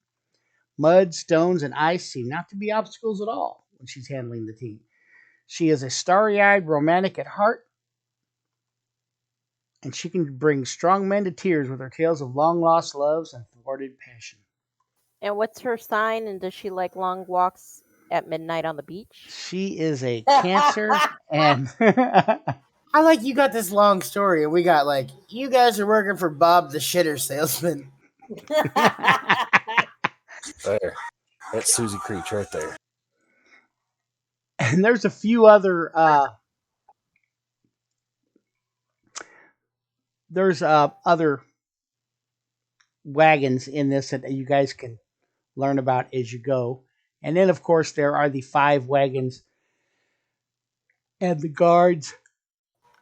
Mud, stones, and ice seem not to be obstacles at all when she's handling the team. She is a starry-eyed romantic at heart, and she can bring strong men to tears with her tales of long-lost loves and thwarted passion. And what's her sign? And does she like long walks at midnight on the beach? She is a Cancer, and I like you got this long story, and we got like you guys are working for Bob the shitter salesman. There. That's Susie Creech right there. and there's a few other other wagons in this that you guys can learn about as you go. And then, of course, there are the 5 wagons and the guards.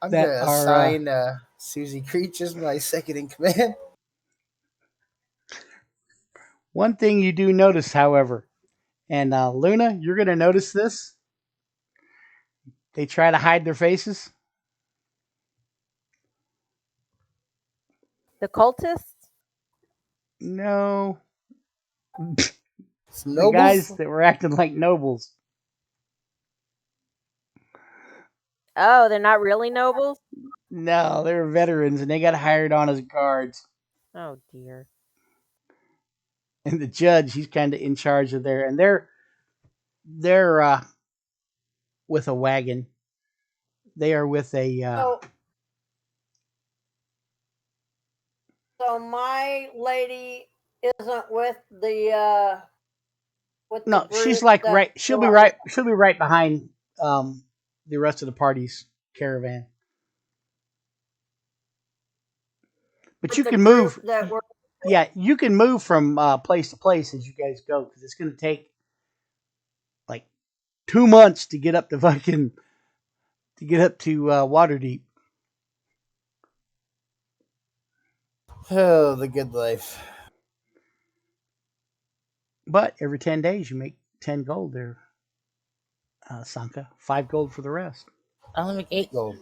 I'm That gonna are, assign Susie Creech as my second in command. One thing you do notice, however, and Luna, you're going to notice this. They try to hide their faces. The cultists? No. Some The nobles. guys that were acting like nobles. Oh, they're not really nobles? No, they're veterans and they got hired on as guards. Oh dear. And the judge, he's kind of in charge of and they're with a wagon. They are with a so my lady isn't with the no, group she's like that- right. She'll be right behind the rest of the party's caravan. But with you the can group move. that were Yeah, you can move from place to place as you guys go because it's going to take like 2 months to get up to Waterdeep. Oh, the good life. But every 10 days you make 10 gold there, Sanka. 5 gold for the rest. I only make 8 gold.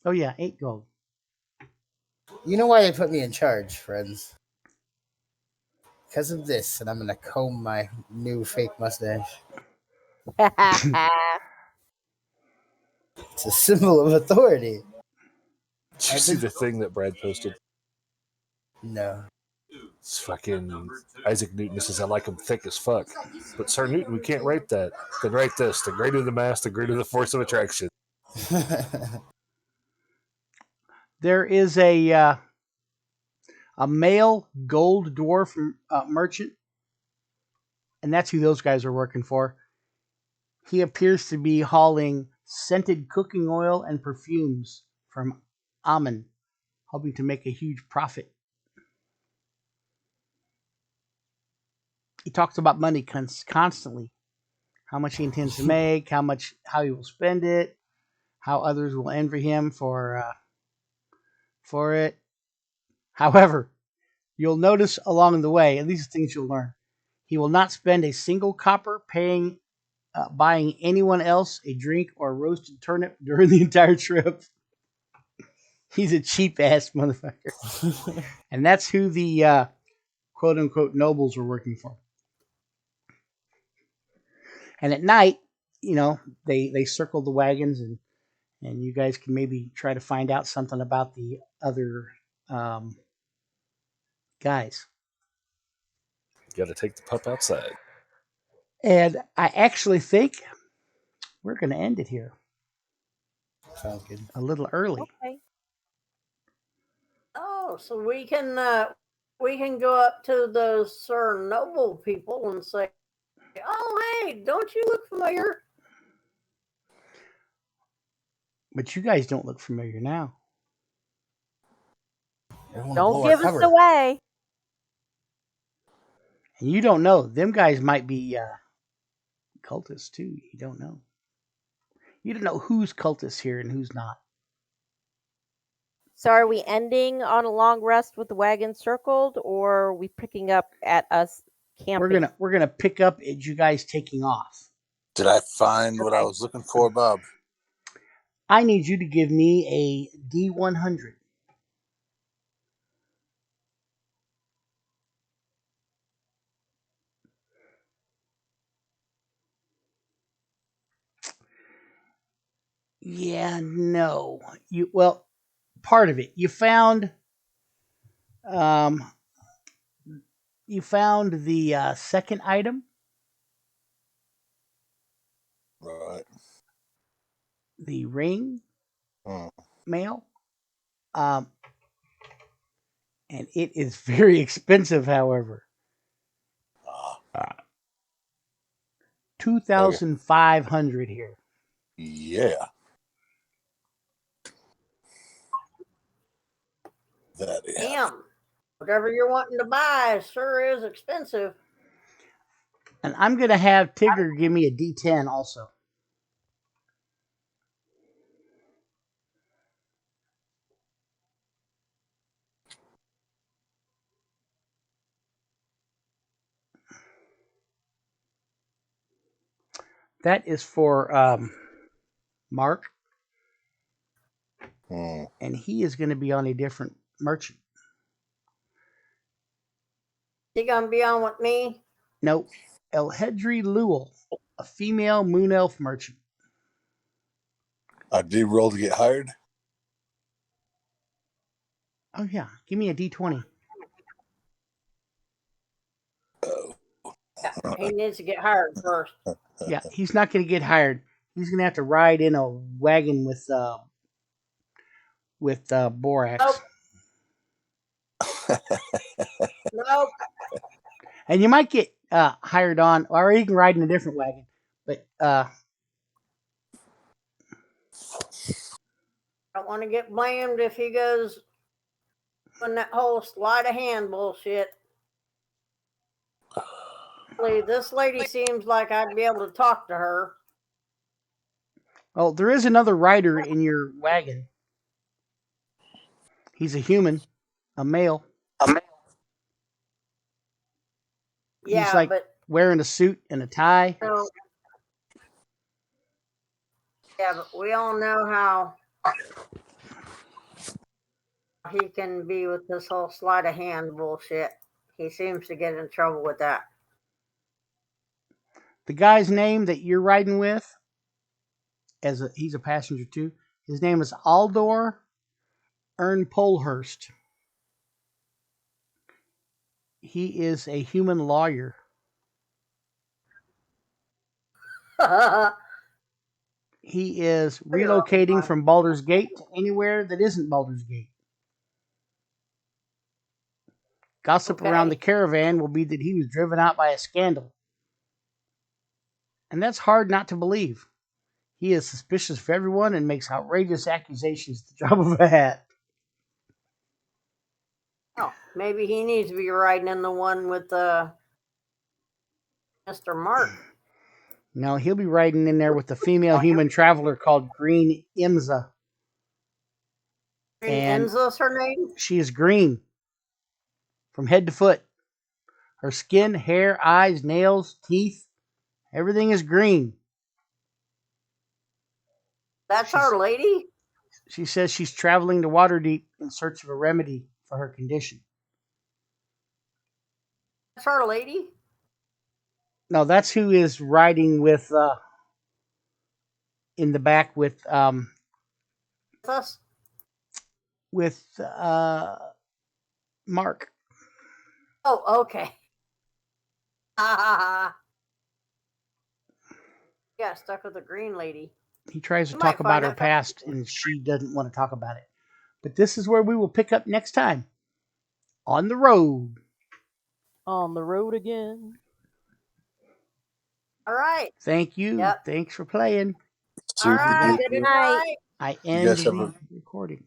Oh, yeah, 8 gold. You know why they put me in charge, friends? Because of this, and I'm going to comb my new fake mustache. It's a symbol of authority. Did you see the thing that Brad posted? No. It's fucking Isaac Newton says, I like him thick as fuck. But Sir Newton, we can't write that. Then write this. The greater the mass, the greater the force of attraction. There is a male gold dwarf merchant, and that's who those guys are working for. He appears to be hauling scented cooking oil and perfumes from Ammon, hoping to make a huge profit. He talks about money constantly, how much he intends to make, how he will spend it, how others will envy him for it. However, you'll notice along the way, and these are things you'll learn, he will not spend a single copper buying anyone else a drink or roasted turnip during the entire trip. He's a cheap ass motherfucker. And that's who the quote unquote nobles are working for. And at night, they circle the wagons, and you guys can maybe try to find out something about the other guys. You got to take the pup outside. And I actually think we're going to end it here. Sounds good. A little early. Okay. Oh, so we can go up to those Sir Noble people and say, "Oh, hey, don't you look familiar?" But you guys don't look familiar now. Don't give us away. And you don't know. Them guys might be cultists too. You don't know. You don't know who's cultists here and who's not. So are we ending on a long rest with the wagon circled, or are we picking up at us camping? We're gonna pick up at you guys taking off. Did I find what I was looking for, Bob? I need you to give me a D100. Yeah, no. Part of it. You found the second item. Right. The ring mail. And it is very expensive, however. 2,500 here. Yeah. That is. Damn. Whatever you're wanting to buy sure is expensive. And I'm going to have Tigger give me a D10 also. That is for Mark. And he is going to be on a different merchant. You gonna be on with me? Nope. Elhedry Lewell, a female moon elf merchant. I did roll to get hired. Oh, yeah. Give me a D20. He needs to get hired first. Yeah, he's not going to get hired. He's going to have to ride in a wagon with Borax. Nope. And you might get hired on, or he can ride in a different wagon. But don't want to get blamed if he goes on that whole sleight of hand bullshit. This lady seems like I'd be able to talk to her. Oh, there is another rider in your wagon. He's a human, a male. Yeah, He's like but wearing a suit and a tie. So, yeah, but we all know how he can be with this whole sleight of hand bullshit. He seems to get in trouble with that. The guy's name that you're riding with, he's a passenger too. His name is Aldor Ernpolhurst. He is a human lawyer. He is relocating from Baldur's Gate to anywhere that isn't Baldur's Gate. Gossip around the caravan will be that he was driven out by a scandal. And that's hard not to believe. He is suspicious of everyone and makes outrageous accusations at the drop of a hat. Oh, maybe he needs to be riding in the one with Mr. Mark. No, he'll be riding in there with the female human traveler called Green Imza. Green Imza's her name? She is green from head to foot. Her skin, hair, eyes, nails, teeth, everything is green. That's Our Lady? She says she's traveling to Waterdeep in search of a remedy for her condition. That's Our Lady? No, that's who is riding with in the back with us? With Mark. Oh, okay. Yeah, stuck with the green lady. He tries to talk about her past, and she doesn't want to talk about it. But this is where we will pick up next time. On the road. On the road again. All right. Thank you. Yep. Thanks for playing. All right. Good night. I end the recording.